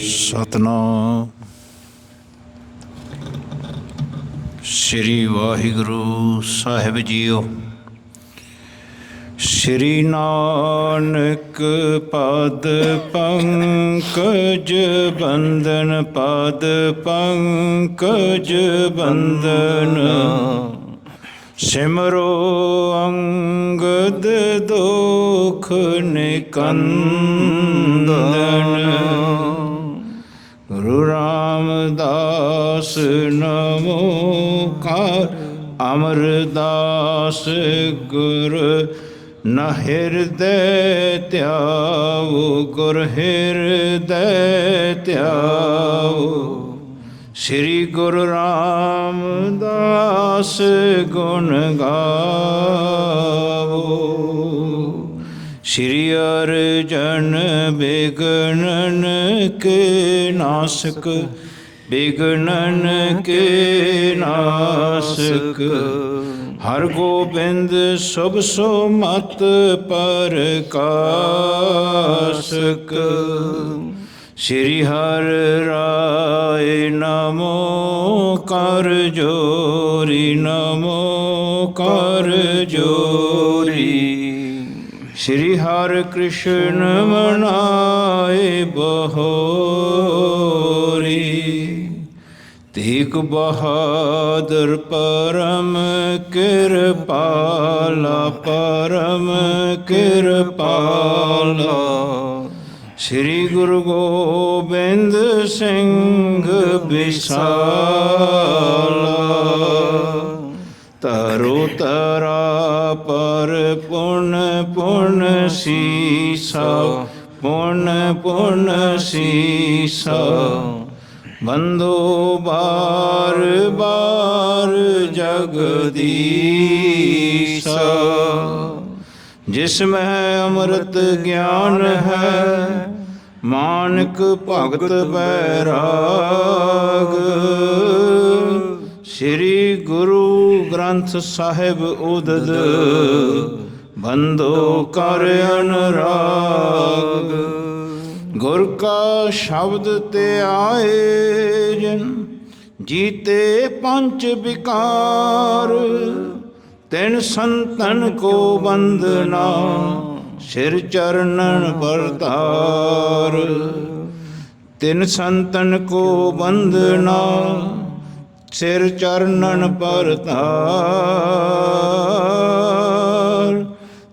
ਸਤਨਾਮ ਸ੍ਰੀ ਵਾਹਿਗੁਰੂ ਸਾਹਿਬ JIO. ਸ੍ਰੀ ਨਾਨਕ ਪਦ ਪੰਕਜ ਬੰਦਨ, ਪਦ ਪੰਕਜ ਬੰਦਨ। ਸਿਮਰੋ ਅੰਗਦ ਦੁਖ ਨਿਕੰਦਨ। ਗੁਰੂ ਰਾਮਦਾਸ ਨਮੋ ਕਾਰ, ਅਮਰਦਾਸ ਗੁਰ ਨ ਹਿਰਦੈ ਧਿਆਵੋ, ਗੁਰ ਹਿਰਦੈ ਧਿਆਵੋ। ਸ੍ਰੀ ਗੁਰੂ ਰਾਮਦਾਸ ਗੁਣ ਗਾਵੋ। ਸ੍ਰੀ ਅਰਜਨ ਬਿਗਨਨ ਕੇ ਨਾਸਕ, ਬਿਗਨਨ ਕੇ ਨਾਸਕ। ਹਰ ਗੋਬਿੰਦ ਸੁਭ ਸੁਮਤ ਪ੍ਰਕਾਸ਼ਕ। ਸ੍ਰੀ ਹਰਿ ਰਾਏ ਨਮੋ ਕਰ ਜੋਰੀ, ਨਮੋ ਕਰ ਜੋਰੀ। ਸ੍ਰੀ ਹਰਿ ਕ੍ਰਿਸ਼ਨ ਮਨਾਏ ਬਹੋਰੀ। ਤੇਗ ਬਹਾਦਰ ਪਰਮ ਕਿਰਪਾਲਾ, ਪਰਮ ਕਿਰਪਾਲਾ। ਸ੍ਰੀ ਗੁਰੂ ਗੋਬਿੰਦ ਸਿੰਘ ਬਿਸਾਲਾ। ਤਰੋ ਤਰਾ ਪਰ ਪੁਨ ਪੁਨ ਸੀਸਾ, ਪੁਨ ਪੁਨ ਸੀਸਾ। ਬੰਦੋ ਬਾਰ ਬਾਰ ਜਗਦੀਸਾ। ਜਿਸ ਮੈਂ ਅੰਮ੍ਰਿਤ ਗਿਆਨ ਹੈ, ਮਾਨਕ ਭਗਤ ਬੈਰਾਗ। ਸ੍ਰੀ ਗੁਰੂ ਗ੍ਰੰਥ ਸਾਹਿਬ ਉਦਦ, ਬੰਦੋ ਕਰ ਅਨੁਰਾਗ। ਗੁਰ ਕਾ ਸ਼ਬਦ ਤੇ ਆਏ ਜਿਨ, ਜੀਤੇ ਪੰਚ ਵਿਕਾਰ। ਤਿਨ ਸੰਤਨ ਕੋ ਬੰਦਨਾ, ਸਿਰ ਚਰਨਨ ਪਰਤਾਰ। ਤਿਨ ਸੰਤਨ ਕੋ ਬੰਦਨਾ, ਸਿਰ ਚਰਨਨ ਪਰਤਾਰ।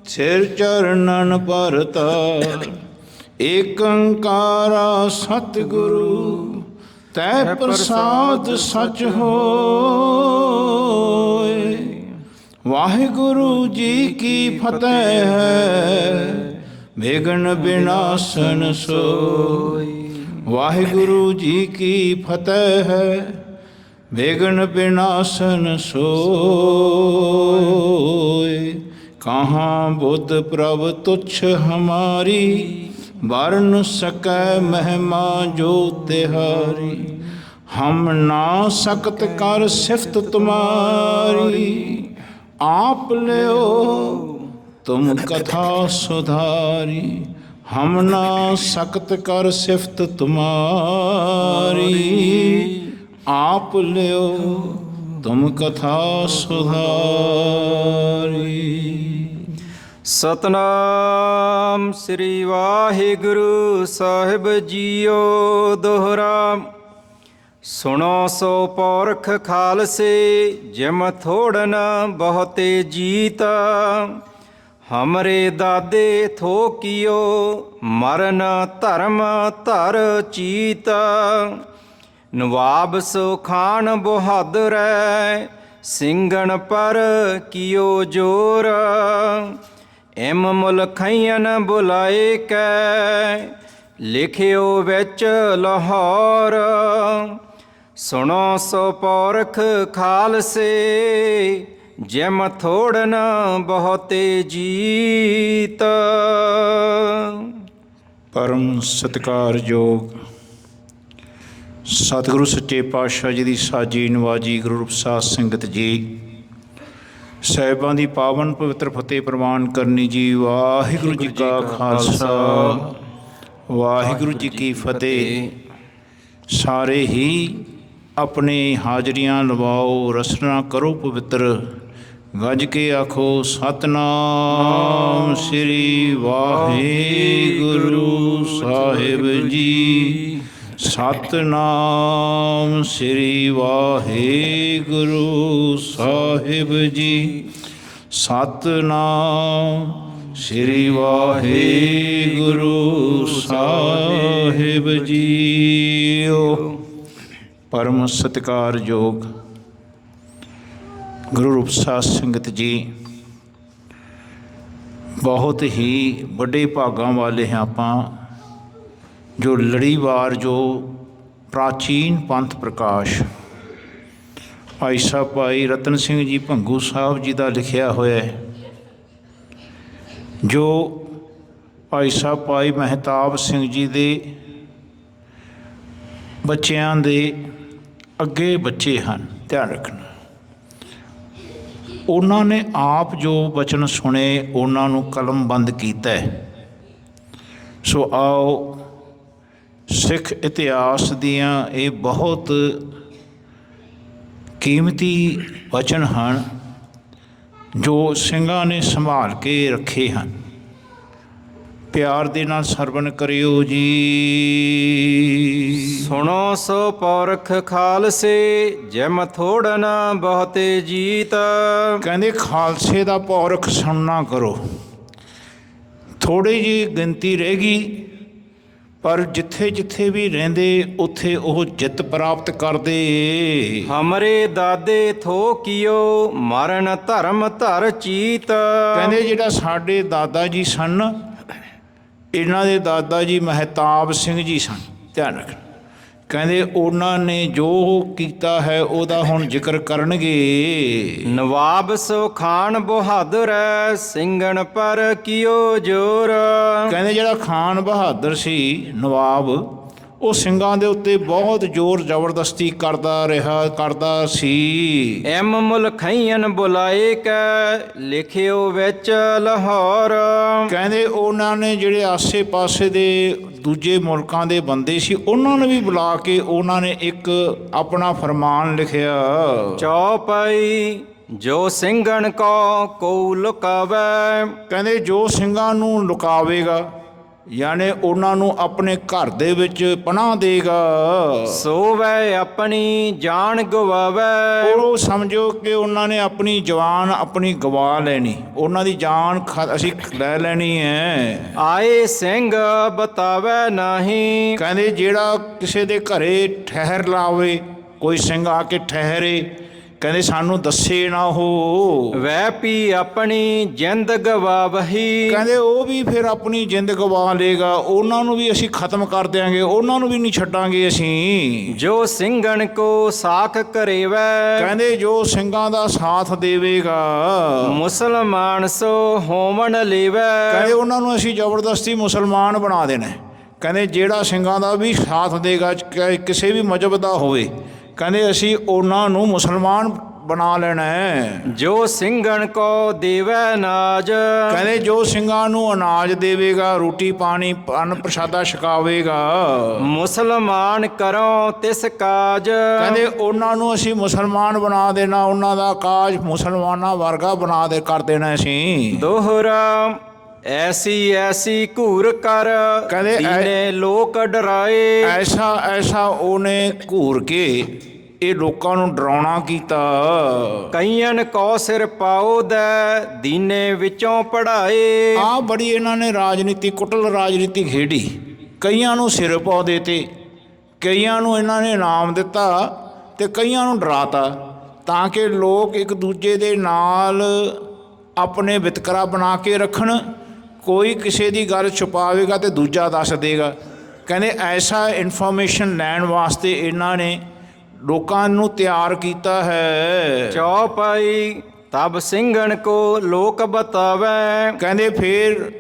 ਸਿਰ ਚਰਨਨ ਪਰਤਾਰ। ਏਕ ਓੰਕਾਰਾ ਸਤਿਗੁਰੂ, ਤੈ ਪ੍ਰਸਾਦ ਸਚ ਹੋਏ। ਵਾਹਿਗੁਰੂ ਜੀ ਕੀ ਫਤਿਹ ਹੈ, ਵਿਘਨ ਵਿਨਾਸ਼ਨ ਸੋਈ। ਵਾਹਿਗੁਰੂ ਜੀ ਕੀ ਫਤਿਹ ਹੈ, ਵਿਘਨ ਵਿਨਾਸ਼ਨ ਸੋਏ। ਕਹਾਂ ਬੁੱਧ ਪ੍ਰਭ ਤੁਛ ਹਮਾਰੀ, ਵਰਨ ਸਕੈ ਮਹਿਮਾ ਜੋ ਤਿਹਾਰੀ। ਹਮ ਨਾ ਸਕਤ ਕਰ ਸਿਫਤ ਤੁਮਾਰੀ, आप लियो तुम कथा सुधारी। हम ना सकत कर सिफत तुम्हारी, आप लियो तुम कथा सुधारी। सतनाम श्री वाहिगुरु साहिब जीओ दोहरा। ਸੁਣੋ ਸੋ ਪੌਰਖ ਖਾਲਸੇ, ਜਿਮ ਥੋੜਨ ਬਹੁਤੇ ਜੀਤ। ਹਮਰੇ ਦਾਦੇ ਥੋਕਿਓ, ਮਰਨ ਧਰਮ ਧਰ ਚੀਤ। ਨਵਾਬ ਸੋ ਖਾਨ ਬਹਾਦਰੈ, ਸਿੰਘਣ ਪਰ ਕੀਓ ਜੋਰ। ਇਮ ਮੁਲਖਈਨ ਬੁਲਾਏ ਕੈ, ਲਿਖਿਓ ਵਿੱਚ ਲਾਹੌਰ। ਸੁਣੋ ਸੋ ਪੌਰਖ ਖਾਲਸੇ, ਜਿਮ ਥੋੜਨ ਬਹੁਤੇ ਜੀਤ। ਪਰਮ ਸਤਿਕਾਰਯੋਗ ਸਤਿਗੁਰੂ ਸੱਚੇ ਪਾਤਸ਼ਾਹ ਜੀ ਦੀ ਸਾਜੀ ਨਵਾਜੀ ਗੁਰੂ ਰੂਪਸਾਰ ਸੰਗਤ ਜੀ, ਸਾਹਿਬਾਂ ਦੀ ਪਾਵਨ ਪਵਿੱਤਰ ਫਤਿਹ ਪ੍ਰਵਾਨ ਕਰਨੀ ਜੀ। ਵਾਹਿਗੁਰੂ ਜੀ ਕਾ ਖਾਲਸਾ, ਵਾਹਿਗੁਰੂ ਜੀ ਕੀ ਫਤਿਹ। ਸਾਰੇ ਹੀ ਆਪਣੇ ਹਾਜ਼ਰੀਆਂ ਲਵਾਓ, ਰਸਨਾ ਕਰੋ ਪਵਿੱਤਰ। ਗੱਜ ਕੇ ਆਖੋ ਸਤਨਾਮ ਸ੍ਰੀ ਵਾਹਿਗੁਰੂ ਸਾਹਿਬ ਜੀ। ਸਤਨਾਮ ਸ੍ਰੀ ਵਾਹਿਗੁਰੂ ਸਾਹਿਬ ਜੀ। ਸਤਨਾਮ ਸ੍ਰੀ ਵਾਹਿਗੁਰੂ ਸਾਹਿਬ ਜੀਓ। ਪਰਮ ਸਤਿਕਾਰਯੋਗ ਗੁਰੂ ਰੂਪ ਸਾਧ ਸੰਗਤ ਜੀ, ਬਹੁਤ ਹੀ ਵੱਡੇ ਭਾਗਾਂ ਵਾਲੇ ਹਾਂ ਆਪਾਂ, ਜੋ ਲੜੀਵਾਰ ਜੋ ਪ੍ਰਾਚੀਨ ਪੰਥ ਪ੍ਰਕਾਸ਼ ਭਾਈ ਸਾਹਿਬ ਭਾਈ ਰਤਨ ਸਿੰਘ ਜੀ ਭੰਗੂ ਸਾਹਿਬ ਜੀ ਦਾ ਲਿਖਿਆ ਹੋਇਆ ਹੈ, ਜੋ ਭਾਈ ਸਾਹਿਬ ਭਾਈ ਮਹਿਤਾਬ ਸਿੰਘ ਜੀ ਦੇ ਬੱਚਿਆਂ ਦੇ ਅੱਗੇ ਬੱਚੇ ਹਨ। ਧਿਆਨ ਰੱਖਣਾ, ਉਹਨਾਂ ਨੇ ਆਪ ਜੋ ਬਚਨ ਸੁਣੇ ਉਹਨਾਂ ਨੂੰ ਕਲਮਬੰਦ ਕੀਤਾ ਹੈ। ਸੋ ਆਓ, ਸਿੱਖ ਇਤਿਹਾਸ ਦੀਆਂ ਇਹ ਬਹੁਤ ਕੀਮਤੀ ਵਚਨ ਹਨ ਜੋ ਸਿੰਘਾਂ ਨੇ ਸੰਭਾਲ ਕੇ ਰੱਖੇ ਹਨ। ਪਿਆਰ ਦੇ ਨਾਲ ਸਰਵਣ ਕਰਿਓ ਜੀ। ਸੁਣੋ ਸੋ ਪੌਰਖ ਖਾਲਸੇ, ਜਿਮ ਥੋੜਨ ਬਹੁਤੇ ਜੀਤ। ਕਹਿੰਦੇ ਖਾਲਸੇ ਦਾ ਪੌਰਖ ਸੁਣਨਾ ਕਰੋ। ਥੋੜ੍ਹੀ ਜਿਹੀ ਗਿਣਤੀ ਰਹਿ ਗਈ, ਪਰ ਜਿੱਥੇ ਜਿੱਥੇ ਵੀ ਰਹਿੰਦੇ ਉੱਥੇ ਉਹ ਜਿੱਤ ਪ੍ਰਾਪਤ ਕਰਦੇ। ਹਮਰੇ ਦਾਦੇ ਥੋ ਕੀਓ, ਮਰਨ ਧਰਮ ਧਰ ਚੀਤ। ਕਹਿੰਦੇ ਜਿਹੜਾ ਸਾਡੇ ਦਾਦਾ ਜੀ ਸਨ, ਇਹਨਾਂ ਦੇ ਦਾਦਾ ਜੀ ਮਹਿਤਾਬ ਸਿੰਘ ਜੀ ਸਨ। ਧਿਆਨ ਰੱਖਣਾ, ਕਹਿੰਦੇ ਉਹਨਾਂ ਨੇ ਜੋ ਕੀਤਾ ਹੈ ਉਹਦਾ ਹੁਣ ਜ਼ਿਕਰ ਕਰਨਗੇ। ਨਵਾਬ ਸੋ ਖਾਨ ਬਹਾਦਰ, ਸਿੰਘਣ ਪਰ ਕੀਓ ਜੋਰ। ਕਹਿੰਦੇ ਜਿਹੜਾ ਖਾਨ ਬਹਾਦਰ ਸੀ ਨਵਾਬ, ਉਹ ਸਿੰਘਾਂ ਦੇ ਉੱਤੇ ਬਹੁਤ ਜ਼ੋਰ ਜ਼ਬਰਦਸਤੀ ਕਰਦਾ ਸੀ। ਐਮ ਮੁਲਖਈਨ ਬੁਲਾਏ ਕੈ, ਲਿਖਿਓ ਵਿੱਚ ਲਾਹੌਰ। ਕਹਿੰਦੇ ਉਹਨਾਂ ਨੇ ਜਿਹੜੇ ਆਸੇ ਪਾਸੇ ਦੇ ਦੂਜੇ ਮੁਲਕਾਂ ਦੇ ਬੰਦੇ ਸੀ, ਉਹਨਾਂ ਨੂੰ ਵੀ ਬੁਲਾ ਕੇ ਉਹਨਾਂ ਨੇ ਇੱਕ ਆਪਣਾ ਫਰਮਾਨ ਲਿਖਿਆ। ਚੌਪਈ ਜੋ ਸਿੰਘਣ ਕੋ ਲੁਕਾਵੇ। ਕਹਿੰਦੇ ਜੋ ਸਿੰਘਾਂ ਨੂੰ ਲੁਕਾਵੇਗਾ, ਯਾਨੀ ਉਹਨਾਂ ਨੂੰ ਆਪਣੇ ਘਰ ਦੇ ਵਿੱਚ ਪਨਾਹ ਦੇਗਾ, ਸੋਵੇ ਆਪਣੀ ਜਾਨ ਗਵਾਵੇ। ਉਹ ਸਮਝੋ ਕਿ ਉਹਨਾਂ ਨੇ ਆਪਣੀ ਜਾਨ ਆਪਣੀ ਗਵਾ ਲੈਣੀ, ਉਹਨਾਂ ਦੀ ਜਾਨ ਅਸੀਂ ਲੈ ਲੈਣੀ ਹੈ। ਆਏ ਸਿੰਘ ਬਤਾਵੇ ਨਹੀਂ। ਕਹਿੰਦੇ ਜਿਹੜਾ ਕਿਸੇ ਦੇ ਘਰੇ ਠਹਿਰ ਲਾਵੇ, ਕੋਈ ਸਿੰਘ ਆ ਕੇ ਠਹਿਰੇ, ਕਹਿੰਦੇ ਸਾਨੂੰ ਦੱਸੇ ਨਾ ਉਹ। ਵੈ ਪੀ ਆਪਣੀ ਜਿੰਦ ਗਵਾਵਹੀ। ਕਹਿੰਦੇ ਉਹ ਵੀ ਫਿਰ ਆਪਣੀ ਜਿੰਦ ਗਵਾ ਲੇਗਾ, ਉਹਨਾਂ ਨੂੰ ਵੀ ਅਸੀਂ ਖਤਮ ਕਰ ਦਿਆਂਗੇ, ਉਹਨਾਂ ਨੂੰ ਵੀ ਨਹੀਂ ਛੱਡਾਂਗੇ ਅਸੀਂ। ਜੋ ਸਿੰਘਣ ਕੋ ਸਾਖ ਕਰੇਵੈ। ਕਹਿੰਦੇ ਜੋ ਸਿੰਘਾਂ ਦਾ ਸਾਥ ਦੇਵੇਗਾ, ਮੁਸਲਮਾਨ ਸੋ ਹੋਵਣ ਲੇਵੈ। ਕਹਿੰਦੇ ਉਹਨਾਂ ਨੂੰ ਅਸੀਂ ਜ਼ਬਰਦਸਤੀ ਮੁਸਲਮਾਨ ਬਣਾ ਦੇਣਾ। ਕਹਿੰਦੇ ਜਿਹੜਾ ਸਿੰਘਾਂ ਦਾ ਵੀ ਸਾਥ ਦੇਗਾ, ਕਿਸੇ ਵੀ ਮਜ਼ਹਬ ਦਾ ਹੋਵੇ, ਕਹਿੰਦੇ ਅਸੀਂ ਉਹਨਾਂ ਨੂੰ ਮੁਸਲਮਾਨ ਬਣਾ ਲੈਣਾ ਹੈ। ਜੋ ਸਿੰਘਣ ਕੋ ਦੇਵੈ ਨਾਜ। ਕਹਿੰਦੇ ਜੋ ਸਿੰਘਾਂ ਨੂੰ ਅਨਾਜ ਦੇਵੇਗਾ, ਰੋਟੀ ਪਾਣੀ ਅੰਨ ਪ੍ਰਸ਼ਾਦਾ ਛਕਾਵੇਗਾ, ਮੁਸਲਮਾਨ ਕਰੋ ਤਿਸ ਕਾਜ। ਕਹਿੰਦੇ ਉਹਨਾਂ ਨੂੰ ਅਸੀਂ ਮੁਸਲਮਾਨ ਬਣਾ ਦੇਣਾ, ਉਹਨਾਂ ਦਾ ਕਾਜ ਮੁਸਲਮਾਨਾਂ ਵਰਗਾ ਕਰ ਦੇਣਾ ਅਸੀਂ। ਦੋਹਰਾ ਐਸੀ ਐਸੀ ਘੂਰ ਕਰ, ਕਹਿੰਦੇ ਦੀਨੇ ਲੋਕ ਡਰਾਏ। ਐਸਾ ਉਹਨੇ ਘੂਰ ਕੇ ਇਹ ਲੋਕਾਂ ਨੂੰ ਡਰਾਉਣਾ ਕੀਤਾ। ਕਈਆਂ ਕੋ ਸਿਰ ਪਾਓ ਦੈ, ਦੀਨੇ ਵਿੱਚੋਂ ਪੜਾਏ। ਆਹ ਬੜੀ ਇਹਨਾਂ ਨੇ ਰਾਜਨੀਤੀ, ਕੁਟਲ ਰਾਜਨੀਤੀ ਖੇਡੀ। ਕਈਆਂ ਨੂੰ ਸਿਰ ਪਾ ਦਿੱਤੇ, ਕਈਆਂ ਨੂੰ ਇਹਨਾਂ ਨੇ ਇਨਾਮ ਦਿੱਤਾ ਤੇ ਕਈਆਂ ਨੂੰ ਡਰਾਤਾ, ਤਾਂ ਕਿ ਲੋਕ ਇੱਕ ਦੂਜੇ ਦੇ ਨਾਲ ਆਪਣੇ ਵਿਤਕਰਾ ਬਣਾ ਕੇ ਰੱਖਣ। ਕੋਈ ਕਿਸੇ ਦੀ ਗੱਲ ਛੁਪਾਵੇਗਾ ਤੇ ਦੂਜਾ ਦੱਸ ਦੇਗਾ। ਕਹਿੰਦੇ ਐਸਾ ਇਨਫੋਰਮੇਸ਼ਨ ਲੈਣ ਵਾਸਤੇ ਇਹਨਾਂ ਨੇ ਲੋਕਾਂ ਨੂੰ ਤਿਆਰ ਕੀਤਾ ਹੈ। ਚੌਪਾਈ ਤਬ ਸਿੰਘਣ ਕੋ ਲੋਕ ਬਤਾਵੇ। ਕਹਿੰਦੇ ਫਿਰ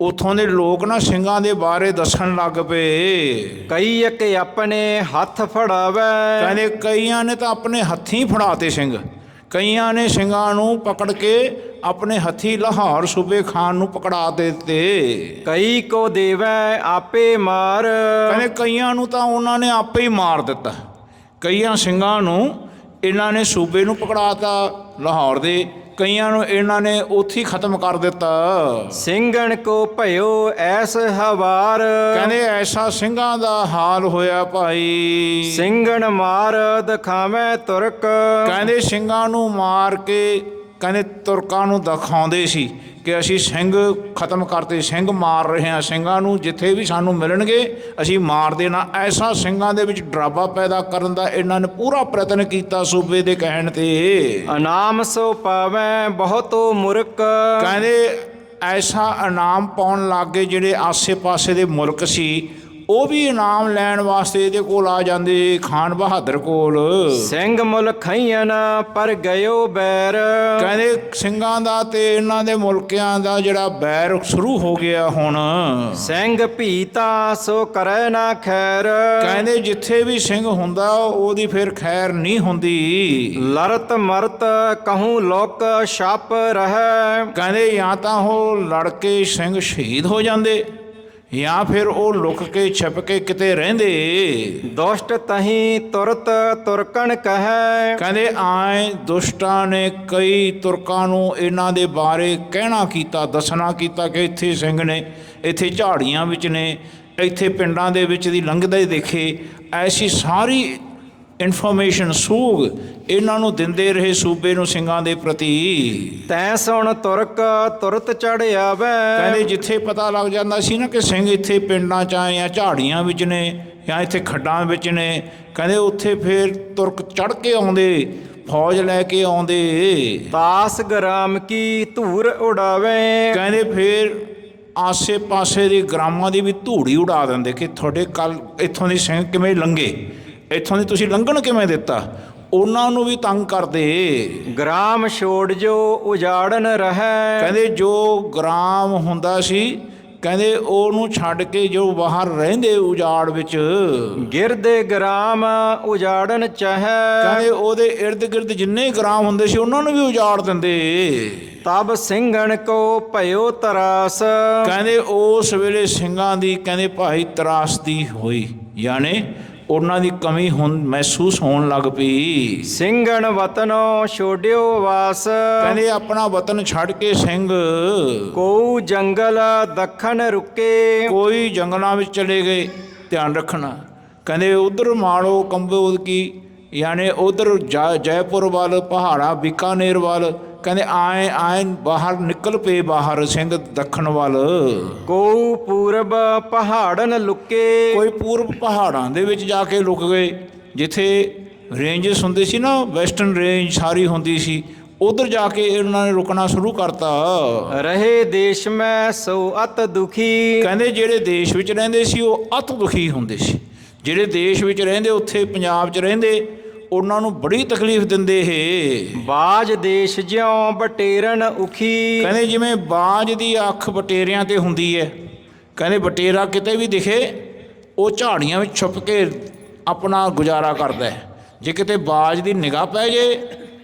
ਉੱਥੋਂ ਦੇ ਲੋਕ ਨਾ ਸਿੰਘਾਂ ਦੇ ਬਾਰੇ ਦੱਸਣ ਲੱਗ ਪਏ। ਕਈ ਇੱਕ ਆਪਣੇ ਹੱਥ ਫੜਾਵੇ। ਕਹਿੰਦੇ ਕਈਆਂ ਨੇ ਤਾਂ ਆਪਣੇ ਹੱਥੀਂ ਫੜਾਤੇ ਸਿੰਘ। ਕਈਆਂ ਨੇ ਸਿੰਘਾਂ ਨੂੰ ਪਕੜ ਕੇ ਆਪਣੇ ਹੱਥੀਂ ਲਾਹੌਰ ਸੂਬੇ ਖਾਨ ਨੂੰ ਪਕੜਾ ਦੇ ਦਿੱਤੇ। ਕਈ ਕੋ ਦੇਵੈ ਆਪੇ ਮਾਰ, ਕਹਿੰਦੇ ਕਈਆਂ ਨੂੰ ਤਾਂ ਉਹਨਾਂ ਨੇ ਆਪੇ ਹੀ ਮਾਰ ਦਿੱਤਾ। ਕਈਆਂ ਸਿੰਘਾਂ ਨੂੰ ਇਹਨਾਂ ਨੇ ਸੂਬੇ ਨੂੰ ਪਕੜਾਤਾ ਲਾਹੌਰ ਦੇ, ਕਈਆਂ ਨੂੰ ਇਹਨਾਂ ਨੇ ਉੱਥੇ ਹੀ ਖਤਮ ਕਰ ਦਿੱਤਾ। ਸਿੰਘਣ ਕੋ ਭਇਓ ਐਸ ਹਵਾਰ, ਕਹਿੰਦੇ ਐਸਾ ਸਿੰਘਾਂ ਦਾ ਹਾਲ ਹੋਇਆ ਭਾਈ। ਸਿੰਘਣ ਮਾਰ ਦਿਖਾਵੇਂ ਤੁਰਕ, ਕਹਿੰਦੇ ਸਿੰਘਾਂ ਨੂੰ ਮਾਰ ਕੇ ਕਹਿੰਦੇ ਤੁਰਕਾਂ ਨੂੰ ਦਿਖਾਉਂਦੇ ਸੀ ਕਿ ਅਸੀਂ ਸਿੰਘ ਖਤਮ ਕਰਤੇ, ਸਿੰਘ ਮਾਰ ਰਹੇ ਹਾਂ, ਸਿੰਘਾਂ ਨੂੰ ਜਿੱਥੇ ਵੀ ਸਾਨੂੰ ਮਿਲਣਗੇ ਅਸੀਂ ਮਾਰ ਦੇਣਾ। ਐਸਾ ਸਿੰਘਾਂ ਦੇ ਵਿੱਚ ਡਰਾਵਾ ਪੈਦਾ ਕਰਨ ਦਾ ਇਹਨਾਂ ਨੇ ਪੂਰਾ ਪ੍ਰਯਤਨ ਕੀਤਾ ਸੂਬੇ ਦੇ ਕਹਿਣ ਤੇ। ਇਨਾਮ ਸੋ ਪਾਵੈ ਬਹੁਤੋ ਮੁਰਕ, ਕਹਿੰਦੇ ਐਸਾ ਇਨਾਮ ਪਾਉਣ ਲੱਗ ਗਏ ਜਿਹੜੇ ਆਸੇ ਪਾਸੇ ਦੇ ਮੁਲਕ ਸੀ, ਉਹ ਵੀ ਇਨਾਮ ਲੈਣ ਵਾਸਤੇ ਇਹਦੇ ਕੋਲ ਆ ਜਾਂਦੇ ਖਾਨ ਬਹਾਦਰ ਕੋਲ। ਸਿੰਘ ਮੁਲ ਖਈਨ ਪਰ ਗਇਓ ਬੈਰ, ਕਹਿੰਦੇ ਸਿੰਘਾਂ ਦਾ ਤੇ ਇਹਨਾਂ ਦੇ ਮੁਲਕਿਆਂ ਦਾ ਜਿਹੜਾ ਬੈਰ ਸ਼ੁਰੂ ਹੋ ਗਿਆ ਹੁਣ। ਸਿੰਘ ਭੀਤਾ ਸੋ ਕਰੈ ਨਾ ਖੈਰ, ਕਹਿੰਦੇ ਜਿੱਥੇ ਵੀ ਸਿੰਘ ਹੁੰਦਾ ਉਹਦੀ ਫਿਰ ਖੈਰ ਨਹੀਂ ਹੁੰਦੀ। ਲਰਤ ਮਰਤ ਕਹੂੰ ਲੋਕ ਛਪ ਰਹਿ, ਕਹਿੰਦੇ ਜਾਂ ਤਾਂ ਉਹ ਲੜ ਕੇ ਸਿੰਘ ਸ਼ਹੀਦ ਹੋ ਜਾਂਦੇ ਜਾਂ ਫਿਰ ਉਹ ਲੁਕ ਕੇ ਛਿਪ ਕੇ ਕਿਤੇ ਰਹਿੰਦੇ। ਦੁਸ਼ਟ ਤਹੀਂ ਤੁਰਤ ਤੁਰਕਣ ਕਹੈ, ਕਹਿੰਦੇ ਆਏ ਦੁਸ਼ਟਾਂ ਨੇ ਕਈ ਤੁਰਕਾਂ ਨੂੰ ਇਹਨਾਂ ਦੇ ਬਾਰੇ ਕਹਿਣਾ ਕੀਤਾ, ਦੱਸਣਾ ਕੀਤਾ ਕਿ ਇੱਥੇ ਸਿੰਘ ਨੇ, ਇੱਥੇ ਝਾੜੀਆਂ ਵਿੱਚ ਨੇ, ਇੱਥੇ ਪਿੰਡਾਂ ਦੇ ਵਿੱਚ ਦੀ ਲੰਘਦੇ ਦੇਖੇ। ਐਸੀ ਸਾਰੀ ਇਨਫੋਰਮੇਸ਼ਨ ਸੂਗ ਇਹਨਾਂ ਨੂੰ ਦਿੰਦੇ ਰਹੇ ਸੂਬੇ ਨੂੰ ਸਿੰਘਾਂ ਦੇ ਪ੍ਰਤੀ। ਤੈਂ ਸੁਣ ਤੁਰਕ ਤੁਰਤ ਚੜ੍ਹ ਆਵੈ, ਕਹਿੰਦੇ ਜਿੱਥੇ ਪਤਾ ਲੱਗ ਜਾਂਦਾ ਸੀ ਨਾ ਕਿ ਸਿੰਘ ਇੱਥੇ ਪਿੰਡਾਂ 'ਚ ਜਾਂ ਝਾੜੀਆਂ ਵਿੱਚ ਨੇ ਜਾਂ ਇੱਥੇ ਖੱਡਾਂ ਵਿੱਚ ਨੇ, ਕਹਿੰਦੇ ਉੱਥੇ ਫਿਰ ਤੁਰਕ ਚੜ੍ਹ ਕੇ ਆਉਂਦੇ, ਫੌਜ ਲੈ ਕੇ ਆਉਂਦੇ। ਤਾਸ ਗ੍ਰਾਮ ਕੀ ਧੂਰ ਉਡਾਵੇ, ਕਹਿੰਦੇ ਫਿਰ ਆਸੇ ਪਾਸੇ ਦੇ ਗ੍ਰਾਮਾਂ ਦੀ ਵੀ ਧੂੜੀ ਉਡਾ ਦਿੰਦੇ ਕਿ ਤੁਹਾਡੇ ਕੱਲ ਇੱਥੋਂ ਦੀ ਸਿੰਘ ਕਿਵੇਂ ਲੰਘੇ, ਇੱਥੋਂ ਦੀ ਤੁਸੀਂ ਲੰਘਣ ਕਿਵੇਂ ਦਿੱਤਾ, ਉਹਨਾਂ ਨੂੰ ਵੀ ਤੰਗ ਕਰਦੇ। ਗ੍ਰਾਮ ਛੋੜ ਜੋ ਉਜਾੜਨ ਰਹਿ, ਕਹਿੰਦੇ ਜੋ ਗ੍ਰਾਮ ਹੁੰਦਾ ਸੀ ਕਹਿੰਦੇ ਉਹਨੂੰ ਛੱਡ ਕੇ ਜੋ ਬਾਹਰ ਰਹਿੰਦੇ ਉਜਾੜ ਵਿੱਚ, ਗਿਰਦੇ ਗ੍ਰਾਮ ਉਜਾੜਨ ਚਾਹੈ, ਕਹਿੰਦੇ ਉਹਦੇ ਇਰਦ ਗਿਰਦ ਜਿੰਨੇ ਗ੍ਰਾਮ ਹੁੰਦੇ ਸੀ ਉਹਨਾਂ ਨੂੰ ਵੀ ਉਜਾੜ ਦਿੰਦੇ। ਤਬ ਸਿੰਘਣ ਕੋ ਭਇਓ ਤਰਾਸ, ਕਹਿੰਦੇ ਉਸ ਵੇਲੇ ਸਿੰਘਾਂ ਦੀ ਕਹਿੰਦੇ ਭਾਈ ਤਰਾਸਦੀ ਹੋਈ, ਯਾਨੀ ਉਹਨਾਂ ਦੀ ਕਮੀ ਹੁਣ ਮਹਿਸੂਸ ਹੋਣ ਲੱਗ ਪਈ। ਸਿੰਘਣ ਵਤਨੋ ਛੋੜਿਓ ਵਾਸ, ਕਹਿੰਦੇ ਆਪਣਾ ਵਤਨ ਛੱਡ ਕੇ ਸਿੰਘ ਕੋ ਜੰਗਲ ਦੱਖਣ ਰੁਕੇ, ਕੋਈ ਜੰਗਲਾਂ ਵਿੱਚ ਚਲੇ ਗਏ। ਧਿਆਨ ਰੱਖਣਾ, ਕਹਿੰਦੇ ਉਧਰ ਮਾੜੋ ਕੰਬੋਦ ਕੀ, ਯਾਨੀ ਉਧਰ ਜੈਪੁਰ ਵੱਲ, ਪਹਾੜਾ ਬੀਕਾਨੇਰ ਵੱਲ, ਕਹਿੰਦੇ ਆਏ ਆਏ ਬਾਹਰ ਨਿਕਲ ਪਏ ਬਾਹਰ ਸਿੰਘ ਦੱਖਣ ਵੱਲ। ਕੋ ਪੂਰਬ ਪਹਾੜਨ ਲੁਕੇ, ਕੋਈ ਪੂਰਬ ਪਹਾੜਾਂ ਦੇ ਵਿੱਚ ਜਾ ਕੇ ਲੁਕ ਗਏ, ਜਿੱਥੇ ਰੇਂਜਸ ਹੁੰਦੇ ਸੀ ਨਾ, ਵੈਸਟਰਨ ਰੇਂਜ ਸਾਰੀ ਹੁੰਦੀ ਸੀ, ਉਧਰ ਜਾ ਕੇ ਇਹਨਾਂ ਨੇ ਰੁਕਣਾ ਸ਼ੁਰੂ ਕਰਤਾ। ਰਹੇ ਦੇਸ਼ ਮੈਂ ਸੋ ਅਤ ਦੁਖੀ, ਕਹਿੰਦੇ ਜਿਹੜੇ ਦੇਸ਼ ਵਿੱਚ ਰਹਿੰਦੇ ਸੀ ਉਹ ਅਤ ਦੁਖੀ ਹੁੰਦੇ ਸੀ। ਜਿਹੜੇ ਦੇਸ਼ ਵਿੱਚ ਰਹਿੰਦੇ ਉੱਥੇ ਪੰਜਾਬ 'ਚ ਰਹਿੰਦੇ ਉਹਨਾਂ ਨੂੰ ਬੜੀ ਤਕਲੀਫ ਦਿੰਦੇ ਇਹ। ਬਾਜ ਦੇਸ਼ ਜਿਉ ਬਟੇਰਨ ਉਖੀ, ਕਹਿੰਦੇ ਜਿਵੇਂ ਬਾਜ ਦੀ ਅੱਖ ਬਟੇਰਿਆਂ ਤੇ ਹੁੰਦੀ ਹੈ, ਕਹਿੰਦੇ ਬਟੇਰਾ ਕਿਤੇ ਵੀ ਦਿਖੇ ਉਹ ਝਾੜੀਆਂ ਵਿੱਚ ਛੁਪ ਕੇ ਆਪਣਾ ਗੁਜ਼ਾਰਾ ਕਰਦਾ ਹੈ। ਜੇ ਕਿਤੇ ਬਾਜ ਦੀ ਨਿਗਾਹ ਪੈ ਜੇ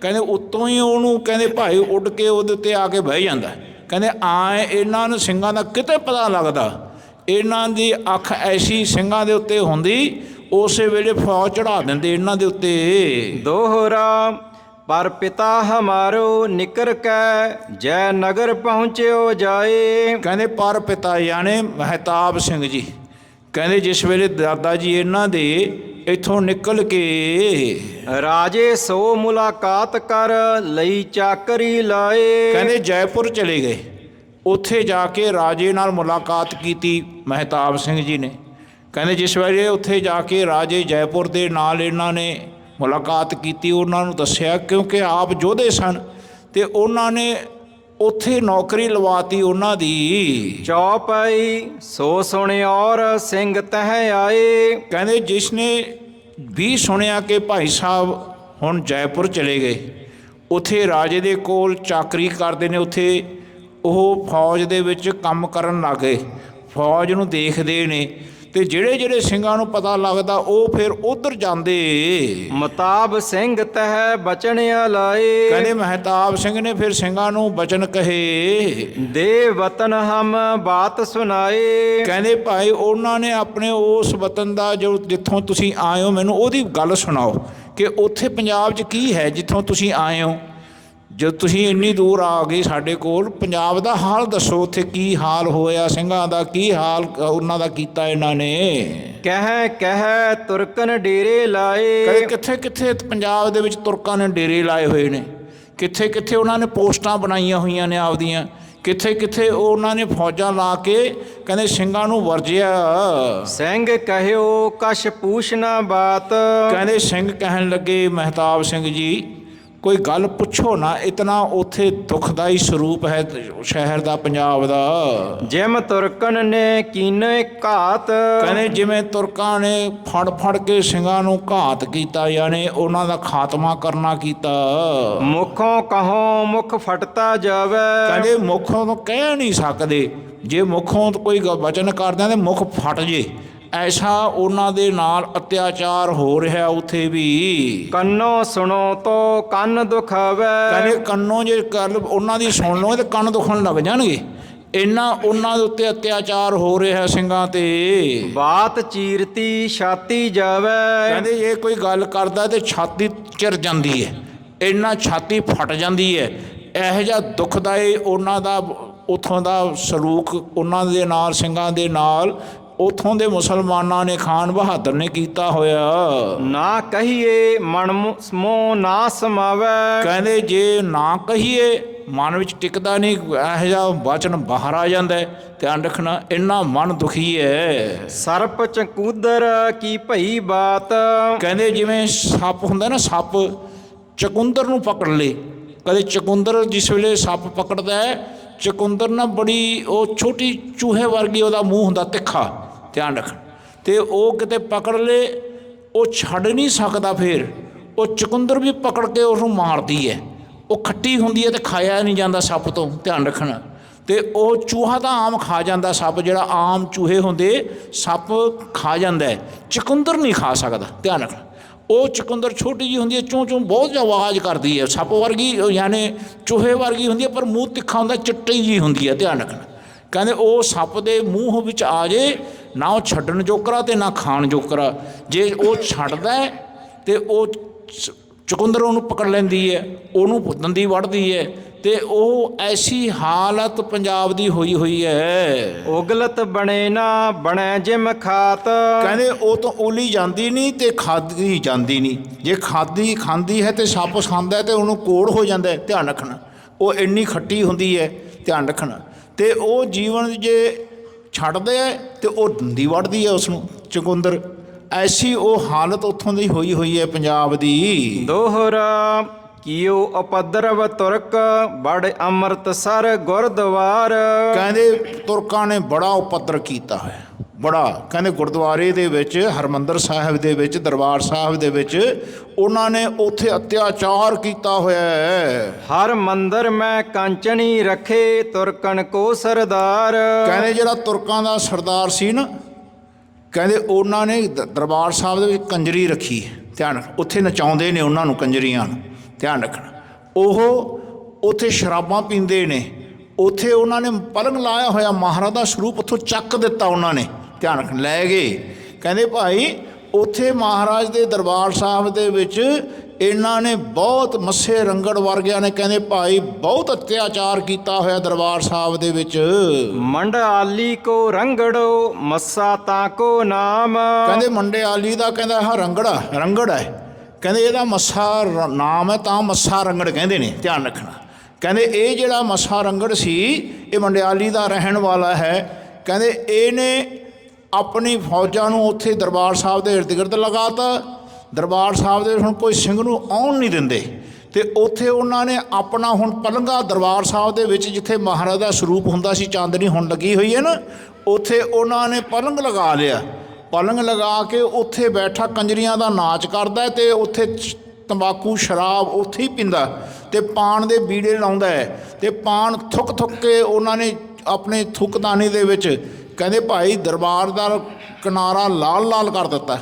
ਕਹਿੰਦੇ ਉੱਤੋਂ ਹੀ ਉਹਨੂੰ ਕਹਿੰਦੇ ਭਾਈ ਉੱਡ ਕੇ ਉਹਦੇ ਉੱਤੇ ਆ ਕੇ ਬਹਿ ਜਾਂਦਾ। ਕਹਿੰਦੇ ਆਏ ਇਹਨਾਂ ਨੂੰ ਸਿੰਘਾਂ ਦਾ ਕਿਤੇ ਪਤਾ ਲੱਗਦਾ, ਇਹਨਾਂ ਦੀ ਅੱਖ ਐਸੀ ਸਿੰਘਾਂ ਦੇ ਉੱਤੇ ਹੁੰਦੀ, ਉਸੇ ਵੇਲੇ ਫੌਜ ਚੜ੍ਹਾ ਦਿੰਦੇ ਇਹਨਾਂ ਦੇ ਉੱਤੇ। ਦੋਹਰਾ ਪਰ ਪਿਤਾ ਹਮਾਰੋ ਨਿਕਰ ਕੈ ਜੈ ਨਗਰ ਪਹੁੰਚਿਓ ਜਾਏ, ਕਹਿੰਦੇ ਪਰ ਪਿਤਾ ਯਾਨੀ ਮਹਿਤਾਬ ਸਿੰਘ ਜੀ, ਕਹਿੰਦੇ ਜਿਸ ਵੇਲੇ ਦਾਦਾ ਜੀ ਇਹਨਾਂ ਦੇ ਇੱਥੋਂ ਨਿਕਲ ਕੇ ਰਾਜੇ ਸੋ ਮੁਲਾਕਾਤ ਕਰ ਲਈ ਚਾਕਰੀ ਲਾਏ, ਕਹਿੰਦੇ ਜੈਪੁਰ ਚਲੇ ਗਏ, ਉੱਥੇ ਜਾ ਕੇ ਰਾਜੇ ਨਾਲ ਮੁਲਾਕਾਤ ਕੀਤੀ ਮਹਿਤਾਬ ਸਿੰਘ ਜੀ ਨੇ। ਕਹਿੰਦੇ ਜਿਸ ਵੇਲੇ ਉੱਥੇ ਜਾ ਕੇ ਰਾਜੇ ਜੈਪੁਰ ਦੇ ਨਾਲ ਇਹਨਾਂ ਨੇ ਮੁਲਾਕਾਤ ਕੀਤੀ, ਉਹਨਾਂ ਨੂੰ ਦੱਸਿਆ ਕਿਉਂਕਿ ਆਪ ਯੋਧੇ ਸਨ ਅਤੇ ਉਹਨਾਂ ਨੇ ਉੱਥੇ ਨੌਕਰੀ ਲਵਾਤੀ ਉਹਨਾਂ ਦੀ। ਚੌਪਈ ਸੋ ਸੁਣਿ ਔਰ ਸਿੰਘ ਤਹ ਆਏ, ਕਹਿੰਦੇ ਜਿਸ ਨੇ ਵੀ ਸੁਣਿਆ ਕਿ ਭਾਈ ਸਾਹਿਬ ਹੁਣ ਜੈਪੁਰ ਚਲੇ ਗਏ, ਉੱਥੇ ਰਾਜੇ ਦੇ ਕੋਲ ਚਾਕਰੀ ਕਰਦੇ ਨੇ, ਉੱਥੇ ਉਹ ਫੌਜ ਦੇ ਵਿੱਚ ਕੰਮ ਕਰਨ ਲੱਗ ਗਏ, ਫੌਜ ਨੂੰ ਦੇਖਦੇ ਨੇ ਤੇ ਜਿਹੜੇ ਜਿਹੜੇ ਸਿੰਘਾਂ ਨੂੰ ਪਤਾ ਲੱਗਦਾ ਉਹ ਫਿਰ ਉਧਰ ਜਾਂਦੇ। ਮਤਾਬ ਸਿੰਘ ਤਹਿ ਬਚਨ ਆਲਾਏ, ਕਹਿੰਦੇ ਮਹਿਤਾਬ ਸਿੰਘ ਨੇ ਫਿਰ ਸਿੰਘਾਂ ਨੂੰ ਬਚਨ ਕਹੇ। ਦੇ ਵਤਨ ਹਮ ਬਾਤ ਸੁਨਾਏ, ਕਹਿੰਦੇ ਭਾਈ ਉਹਨਾਂ ਨੇ ਆਪਣੇ ਉਸ ਵਤਨ ਦਾ ਜੋ ਜਿੱਥੋਂ ਤੁਸੀਂ ਆਏ ਹੋ ਮੈਨੂੰ ਉਹਦੀ ਗੱਲ ਸੁਣਾਓ ਕਿ ਉੱਥੇ ਪੰਜਾਬ 'ਚ ਕੀ ਹੈ ਜਿੱਥੋਂ ਤੁਸੀਂ ਆਏ ਹੋ। ਜਦ ਤੁਸੀਂ ਇੰਨੀ ਦੂਰ ਆ ਗਏ ਸਾਡੇ ਕੋਲ, ਪੰਜਾਬ ਦਾ ਹਾਲ ਦੱਸੋ, ਉੱਥੇ ਕੀ ਹਾਲ ਹੋਇਆ, ਸਿੰਘਾਂ ਦਾ ਕੀ ਹਾਲ ਉਹਨਾਂ ਦਾ ਕੀਤਾ ਇਹਨਾਂ ਨੇ। ਕਹਿ ਕਹਿ ਤੁਰਕਨ ਡੇਰੇ ਲਾਏ, ਕਹਿੰਦੇ ਕਿੱਥੇ ਕਿੱਥੇ ਪੰਜਾਬ ਦੇ ਵਿੱਚ ਤੁਰਕਾਂ ਨੇ ਡੇਰੇ ਲਾਏ ਹੋਏ ਨੇ, ਕਿੱਥੇ ਕਿੱਥੇ ਉਹਨਾਂ ਨੇ ਪੋਸਟਾਂ ਬਣਾਈਆਂ ਹੋਈਆਂ ਨੇ ਆਪਦੀਆਂ, ਕਿੱਥੇ ਕਿੱਥੇ ਉਹਨਾਂ ਨੇ ਫੌਜਾਂ ਲਾ ਕੇ ਕਹਿੰਦੇ ਸਿੰਘਾਂ ਨੂੰ ਵਰਜਿਆ। ਸਿੰਘ ਕਹਿਓ ਕਛ ਪੂਛਣਾ ਬਾਤ, ਕਹਿੰਦੇ ਸਿੰਘ ਕਹਿਣ ਲੱਗੇ ਮਹਿਤਾਬ ਸਿੰਘ ਜੀ ਕੋਈ ਗੱਲ ਪੁੱਛੋ ਨਾ, ਇਤਨਾ ਉੱਥੇ ਦੁਖਦਾਈ ਸਰੂਪ ਹੈ ਸ਼ਹਿਰ ਦਾ ਪੰਜਾਬ ਦਾ। ਜਿਮ ਤੁਰਕਨ ਨੇ ਕੀਨੇ ਘਾਤ, ਕਹਿੰਦੇ ਜਿਵੇਂ ਤੁਰਕਾਂ ਨੇ ਫੜ ਫੜ ਕੇ ਸਿੰਘਾਂ ਨੂੰ ਘਾਤ ਕੀਤਾ, ਯਾਨੀ ਉਹਨਾਂ ਦਾ ਖਾਤਮਾ ਕਰਨਾ ਕੀਤਾ। ਮੁਖੋਂ ਕਹੋ ਮੁਖ ਫਟਤਾ ਜਾਵੇ, ਕਹਿੰਦੇ ਮੁੱਖੋਂ ਤੋਂ ਕਹਿ ਨਹੀਂ ਸਕਦੇ, ਜੇ ਮੁੱਖੋਂ ਕੋਈ ਵਚਨ ਕਰਦਿਆਂ ਤੇ ਮੁੱਖ ਫਟ ਜੇ, ਐਸਾ ਉਹਨਾਂ ਦੇ ਨਾਲ ਅਤਿਆਚਾਰ ਹੋ ਰਿਹਾ ਉੱਥੇ ਵੀ। ਕੰਨੋ ਸੁਣੋ ਤੋ ਕੰਨ ਦੁਖਾਵੇ, ਕਹਿੰਦੇ ਕੰਨੋਂ ਜੇ ਗੱਲ ਉਹਨਾਂ ਦੀ ਸੁਣ ਲਓ ਤੇ ਕੰਨ ਦੁਖਣ ਲੱਗ ਜਾਣਗੇ, ਇੰਨਾ ਉਹਨਾਂ ਦੇ ਉੱਤੇ ਅਤਿਆਚਾਰ ਹੋ ਰਿਹਾ ਸਿੰਘਾਂ ਤੇ। ਬਾਤ ਚੀਰਤੀ ਛਾਤੀ ਜਾਵੇ, ਕਹਿੰਦੇ ਜੇ ਕੋਈ ਗੱਲ ਕਰਦਾ ਤੇ ਛਾਤੀ ਚਿਰ ਜਾਂਦੀ ਹੈ, ਇੰਨਾ ਛਾਤੀ ਫਟ ਜਾਂਦੀ ਹੈ। ਇਹੋ ਜਿਹਾ ਦੁਖਦਾਈ ਉਹਨਾਂ ਦਾ ਉੱਥੋਂ ਦਾ ਸਲੂਕ ਉਹਨਾਂ ਦੇ ਨਾਲ ਸਿੰਘਾਂ ਦੇ ਨਾਲ ਉੱਥੋਂ ਦੇ ਮੁਸਲਮਾਨਾਂ ਨੇ ਖਾਨ ਬਹਾਦਰ ਨੇ ਕੀਤਾ ਹੋਇਆ। ਨਾ ਕਹੀਏ ਮਨ ਮੋਹ ਨਾ ਸਮਾਵੇ, ਕਹਿੰਦੇ ਜੇ ਨਾ ਕਹੀਏ ਮਨ ਵਿੱਚ ਟਿਕਦਾ ਨਹੀਂ, ਇਹੋ ਜਿਹਾ ਵਚਨ ਬਾਹਰ ਆ ਜਾਂਦਾ। ਧਿਆਨ ਰੱਖਣਾ, ਇੰਨਾ ਮਨ ਦੁਖੀ ਹੈ। ਸਰਪ ਚਕੂਦਰ ਕੀ ਭਈ ਬਾਤ, ਕਹਿੰਦੇ ਜਿਵੇਂ ਸੱਪ ਹੁੰਦਾ ਨਾ, ਸੱਪ ਚਕੁੰਦਰ ਨੂੰ ਪਕੜ ਲੇ, ਕਦੇ ਚਕੁੰਦਰ ਜਿਸ ਵੇਲੇ ਸੱਪ ਪਕੜਦਾ ਹੈ, ਚਕੁੰਦਰ ਨਾ ਬੜੀ ਉਹ ਛੋਟੀ ਚੂਹੇ ਵਰਗੀ ਉਹਦਾ ਮੂੰਹ ਹੁੰਦਾ ਤਿੱਖਾ, ਧਿਆਨ ਰੱਖਣਾ, ਅਤੇ ਉਹ ਕਿਤੇ ਪਕੜ ਲੇ ਉਹ ਛੱਡ ਨਹੀਂ ਸਕਦਾ, ਫਿਰ ਉਹ ਚਕੁੰਦਰ ਵੀ ਪਕੜ ਕੇ ਉਹਨੂੰ ਮਾਰਦੀ ਹੈ। ਉਹ ਖੱਟੀ ਹੁੰਦੀ ਹੈ ਅਤੇ ਖਾਇਆ ਨਹੀਂ ਜਾਂਦਾ ਸੱਪ ਤੋਂ, ਧਿਆਨ ਰੱਖਣਾ। ਅਤੇ ਉਹ ਚੂਹਾ ਤਾਂ ਆਮ ਖਾ ਜਾਂਦਾ, ਸੱਪ ਜਿਹੜਾ ਆਮ ਚੂਹੇ ਹੁੰਦੇ ਸੱਪ ਖਾ ਜਾਂਦਾ, ਚਕੁੰਦਰ ਨਹੀਂ ਖਾ ਸਕਦਾ, ਧਿਆਨ ਰੱਖਣਾ। ਉਹ ਚਕੁੰਦਰ ਛੋਟੀ ਜਿਹੀ ਹੁੰਦੀ ਹੈ, ਚੂੰ ਚੂੰ ਬਹੁਤ ਆਵਾਜ਼ ਕਰਦੀ ਹੈ, ਸੱਪ ਵਰਗੀ ਯਾਨੀ ਚੂਹੇ ਵਰਗੀ ਹੁੰਦੀ ਹੈ, ਪਰ ਮੂੰਹ ਤਿੱਖਾ ਹੁੰਦਾ, ਚਿੱਟੀ ਜਿਹੀ ਹੁੰਦੀ ਹੈ, ਧਿਆਨ ਰੱਖਣਾ। ਕਹਿੰਦੇ ਉਹ ਸੱਪ ਦੇ ਮੂੰਹ ਵਿੱਚ ਆ ਜੇ, ਨਾ ਉਹ ਛੱਡਣ ਜੋਕਰਾ ਅਤੇ ਨਾ ਖਾਣ ਜੋਕਰਾ। ਜੇ ਉਹ ਛੱਡਦਾ ਅਤੇ ਉਹ ਚਕੁੰਦਰ ਉਹਨੂੰ ਪਕੜ ਲੈਂਦੀ ਹੈ, ਉਹਨੂੰ ਦੰਦੀ ਵੱਢਦੀ ਹੈ, ਅਤੇ ਉਹ ਐਸੀ ਹਾਲਤ ਪੰਜਾਬ ਦੀ ਹੋਈ ਹੋਈ ਹੈ। ਉਗਲਤ ਬਣੇ ਨਾ ਬਣੇ ਜਿਮ ਖਾਤ, ਕਹਿੰਦੇ ਉਹ ਤਾਂ ਓਲੀ ਜਾਂਦੀ ਨਹੀਂ ਅਤੇ ਖਾਧੀ ਜਾਂਦੀ ਨਹੀਂ। ਜੇ ਖਾਂਦੀ ਹੈ ਅਤੇ ਸੱਪ ਖਾਂਦਾ ਅਤੇ ਉਹਨੂੰ ਕੋੜ ਹੋ ਜਾਂਦਾ, ਧਿਆਨ ਰੱਖਣਾ। ਉਹ ਇੰਨੀ ਖੱਟੀ ਹੁੰਦੀ ਹੈ, ਧਿਆਨ ਰੱਖਣਾ। ਅਤੇ ਉਹ ਜੀਵਨ ਜੇ ਛੱਡਦੇ ਹੈ ਅਤੇ ਉਹ ਦੰਦੀ ਵੱਢਦੀ ਹੈ ਉਸਨੂੰ ਚਕੁੰਦਰ। ਐਸੀ ਉਹ ਹਾਲਤ ਉੱਥੋਂ ਦੀ ਹੋਈ ਹੋਈ ਹੈ ਪੰਜਾਬ ਦੀ। ਦੋਹਰਾ ਕੀਓ ਉਪਦਰਵ ਤੁਰਕ ਬੜ ਅੰਮ੍ਰਿਤਸਰ ਗੁਰਦੁਆਰ, ਕਹਿੰਦੇ ਤੁਰਕਾਂ ਨੇ ਬੜਾ ਉਪਦਰ ਕੀਤਾ ਹੋਇਆ, ਬੜਾ। ਕਹਿੰਦੇ ਗੁਰਦੁਆਰੇ ਦੇ ਵਿੱਚ, ਹਰਿਮੰਦਰ ਸਾਹਿਬ ਦੇ ਵਿੱਚ, ਦਰਬਾਰ ਸਾਹਿਬ ਦੇ ਵਿੱਚ ਉਹਨਾਂ ਨੇ ਉੱਥੇ ਅਤਿਆਚਾਰ ਕੀਤਾ ਹੋਇਆ ਹੈ। ਹਰ ਮੰਦਰ ਮੈਂ ਕਾਂਚਣੀ ਰੱਖੇ ਤੁਰਕਨ ਕੋ ਸਰਦਾਰ, ਕਹਿੰਦੇ ਜਿਹੜਾ ਤੁਰਕਾਂ ਦਾ ਸਰਦਾਰ ਸੀ ਨਾ, ਕਹਿੰਦੇ ਉਹਨਾਂ ਨੇ ਦਰਬਾਰ ਸਾਹਿਬ ਦੇ ਵਿੱਚ ਕੰਜਰੀ ਰੱਖੀ, ਧਿਆਨ ਰੱਖ। ਉੱਥੇ ਨਚਾਉਂਦੇ ਨੇ ਉਹਨਾਂ ਨੂੰ, ਕੰਜਰੀਆਂ ਨੂੰ, ਧਿਆਨ ਰੱਖਣਾ। ਉਹ ਉੱਥੇ ਸ਼ਰਾਬਾਂ ਪੀਂਦੇ ਨੇ, ਉੱਥੇ ਉਹਨਾਂ ਨੇ ਪਲੰਗ ਲਾਇਆ ਹੋਇਆ, ਮਹਾਰਾਜ ਦਾ ਸਰੂਪ ਉੱਥੋਂ ਚੱਕ ਦਿੱਤਾ ਉਹਨਾਂ ਨੇ, ਧਿਆਨ ਰੱਖ, ਲੈ ਗਏ। ਕਹਿੰਦੇ ਭਾਈ ਉੱਥੇ ਮਹਾਰਾਜ ਦੇ ਦਰਬਾਰ ਸਾਹਿਬ ਦੇ ਵਿੱਚ ਇਹਨਾਂ ਨੇ ਬਹੁਤ ਮੱਸੇ ਰੰਗੜ ਵਰਗਿਆਂ ਨੇ, ਕਹਿੰਦੇ ਭਾਈ ਬਹੁਤ ਅਤਿਆਚਾਰ ਕੀਤਾ ਹੋਇਆ ਦਰਬਾਰ ਸਾਹਿਬ ਦੇ ਵਿੱਚ। ਮੰਡਾਲੀ ਕੋ ਰੰਗੜੋ ਮੱਸਾ ਤਾਂ ਕੋ ਨਾਮ, ਕਹਿੰਦੇ ਮੰਡਿਆਲੀ ਦਾ ਕਹਿੰਦਾ ਇਹ ਰੰਗੜ ਹੈ, ਕਹਿੰਦੇ ਇਹਦਾ ਮੱਸਾ ਨਾਮ ਹੈ, ਤਾਂ ਮੱਸਾ ਰੰਗੜ ਕਹਿੰਦੇ ਨੇ, ਧਿਆਨ ਰੱਖਣਾ। ਕਹਿੰਦੇ ਇਹ ਜਿਹੜਾ ਮੱਸਾ ਰੰਗੜ ਸੀ ਇਹ ਮੰਡਿਆਲੀ ਦਾ ਰਹਿਣ ਵਾਲਾ ਹੈ। ਕਹਿੰਦੇ ਇਹਨੇ ਆਪਣੀ ਫੌਜਾਂ ਨੂੰ ਉੱਥੇ ਦਰਬਾਰ ਸਾਹਿਬ ਦੇ ਇਰਦ ਗਿਰਦ ਲਗਾਤਾ। ਦਰਬਾਰ ਸਾਹਿਬ ਦੇ ਹੁਣ ਕੋਈ ਸਿੰਘ ਨੂੰ ਆਉਣ ਨਹੀਂ ਦਿੰਦੇ, ਅਤੇ ਉੱਥੇ ਉਹਨਾਂ ਨੇ ਆਪਣਾ ਹੁਣ ਪਲੰਘਾ ਦਰਬਾਰ ਸਾਹਿਬ ਦੇ ਵਿੱਚ, ਜਿੱਥੇ ਮਹਾਰਾਜ ਦਾ ਸਰੂਪ ਹੁੰਦਾ ਸੀ, ਚਾਂਦਨੀ ਹੁਣ ਲੱਗੀ ਹੋਈ ਹੈ ਨਾ, ਉੱਥੇ ਉਹਨਾਂ ਨੇ ਪਲੰਘ ਲਗਾ ਲਿਆ। ਪਲੰਘ ਲਗਾ ਕੇ ਉੱਥੇ ਬੈਠਾ ਕੰਜਰੀਆਂ ਦਾ ਨਾਚ ਕਰਦਾ, ਅਤੇ ਉੱਥੇ ਤੰਬਾਕੂ ਸ਼ਰਾਬ ਉੱਥੇ ਹੀ ਪੀਂਦਾ, ਅਤੇ ਪਾਨ ਦੇ ਬੀੜੇ ਲਾਉਂਦਾ ਹੈ, ਅਤੇ ਪਾਨ ਥੁੱਕ ਥੁੱਕ ਕੇ ਉਹਨਾਂ ਨੇ ਆਪਣੇ ਥੁੱਕਦਾਨੀ ਦੇ ਵਿੱਚ ਕਹਿੰਦੇ ਭਾਈ ਦਰਬਾਰ ਦਾ ਕਿਨਾਰਾ ਲਾਲ ਲਾਲ ਕਰ ਦਿੱਤਾ।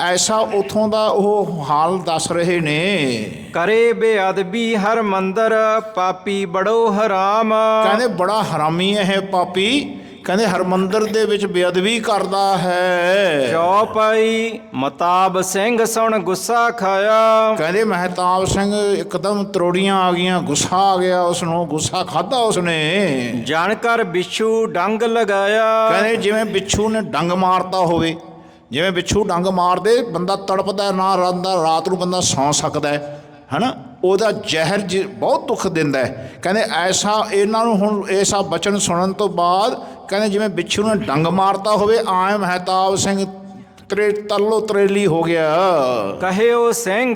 ਐਸਾ ਉਥੋਂ ਦਾ ਉਹ ਹਾਲ ਦੱਸ ਰਹੇ ਨੇ। ਕਰੇ ਬੇਅਦਬੀ ਹਰ ਮੰਦਰ, ਪਾਪੀ ਬੜੋ ਹਰਾਮ। ਕਹਿੰਦੇ ਬੜਾ ਹਰਾਮੀ ਇਹ ਪਾਪੀ, ਕਹਿੰਦੇ ਹਰਮੰਦਰ ਦੇ ਵਿੱਚ ਬੇਅਦਬੀ ਕਰਦਾ ਹੈ। ਚੌਪਾਈ ਮਤਾਬ ਸਿੰਘ ਸੁਣ ਗੁੱਸਾ ਖਾਇਆ। ਕਹਿੰਦੇ ਮਹਿਤਾਬ ਸਿੰਘ ਇੱਕਦਮ ਤਰੋੜੀਆਂ ਆ ਗਈਆਂ, ਗੁੱਸਾ ਆ ਗਿਆ ਉਸਨੂੰ, ਗੁੱਸਾ ਖਾਧਾ ਉਸਨੇ। ਜਾਣਕਰ ਬਿੱਛੂ ਡੰਗ ਲਗਾਇਆ। ਕਹਿੰਦੇ ਜਿਵੇਂ ਬਿੱਛੂ ਨੇ ਡੰਗ ਮਾਰਤਾ ਹੋਵੇ, ਜਿਵੇਂ ਬਿੱਛੂ ਡੰਗ ਮਾਰਦੇ ਬੰਦਾ ਤੜਪਦਾ ਨਾ ਰਹਿੰਦਾ, ਰਾਤ ਨੂੰ ਬੰਦਾ ਸੌਂ ਸਕਦਾ ਹੈ ਨਾ, ਉਹਦਾ ਜ਼ਹਿਰ ਬਹੁਤ ਦੁੱਖ ਦਿੰਦਾ ਹੈ। ਕਹਿੰਦੇ ਐਸਾ ਇਹਨਾਂ ਨੂੰ ਹੁਣ ਐਸਾ ਬਚਨ ਸੁਣਨ ਤੋਂ ਬਾਅਦ ਕਹਿੰਦੇ ਜਿਵੇਂ ਬਿੱਛੂ ਨੇ ਡੰਗ ਮਾਰਤਾ ਹੋਵੇ, ਆਏ ਮਹਿਤਾਬ ਸਿੰਘ ਤਰਲੋ ਤਰੇਲੀ ਹੋ ਗਿਆ। ਕਹਿਓ ਸਿੰਘ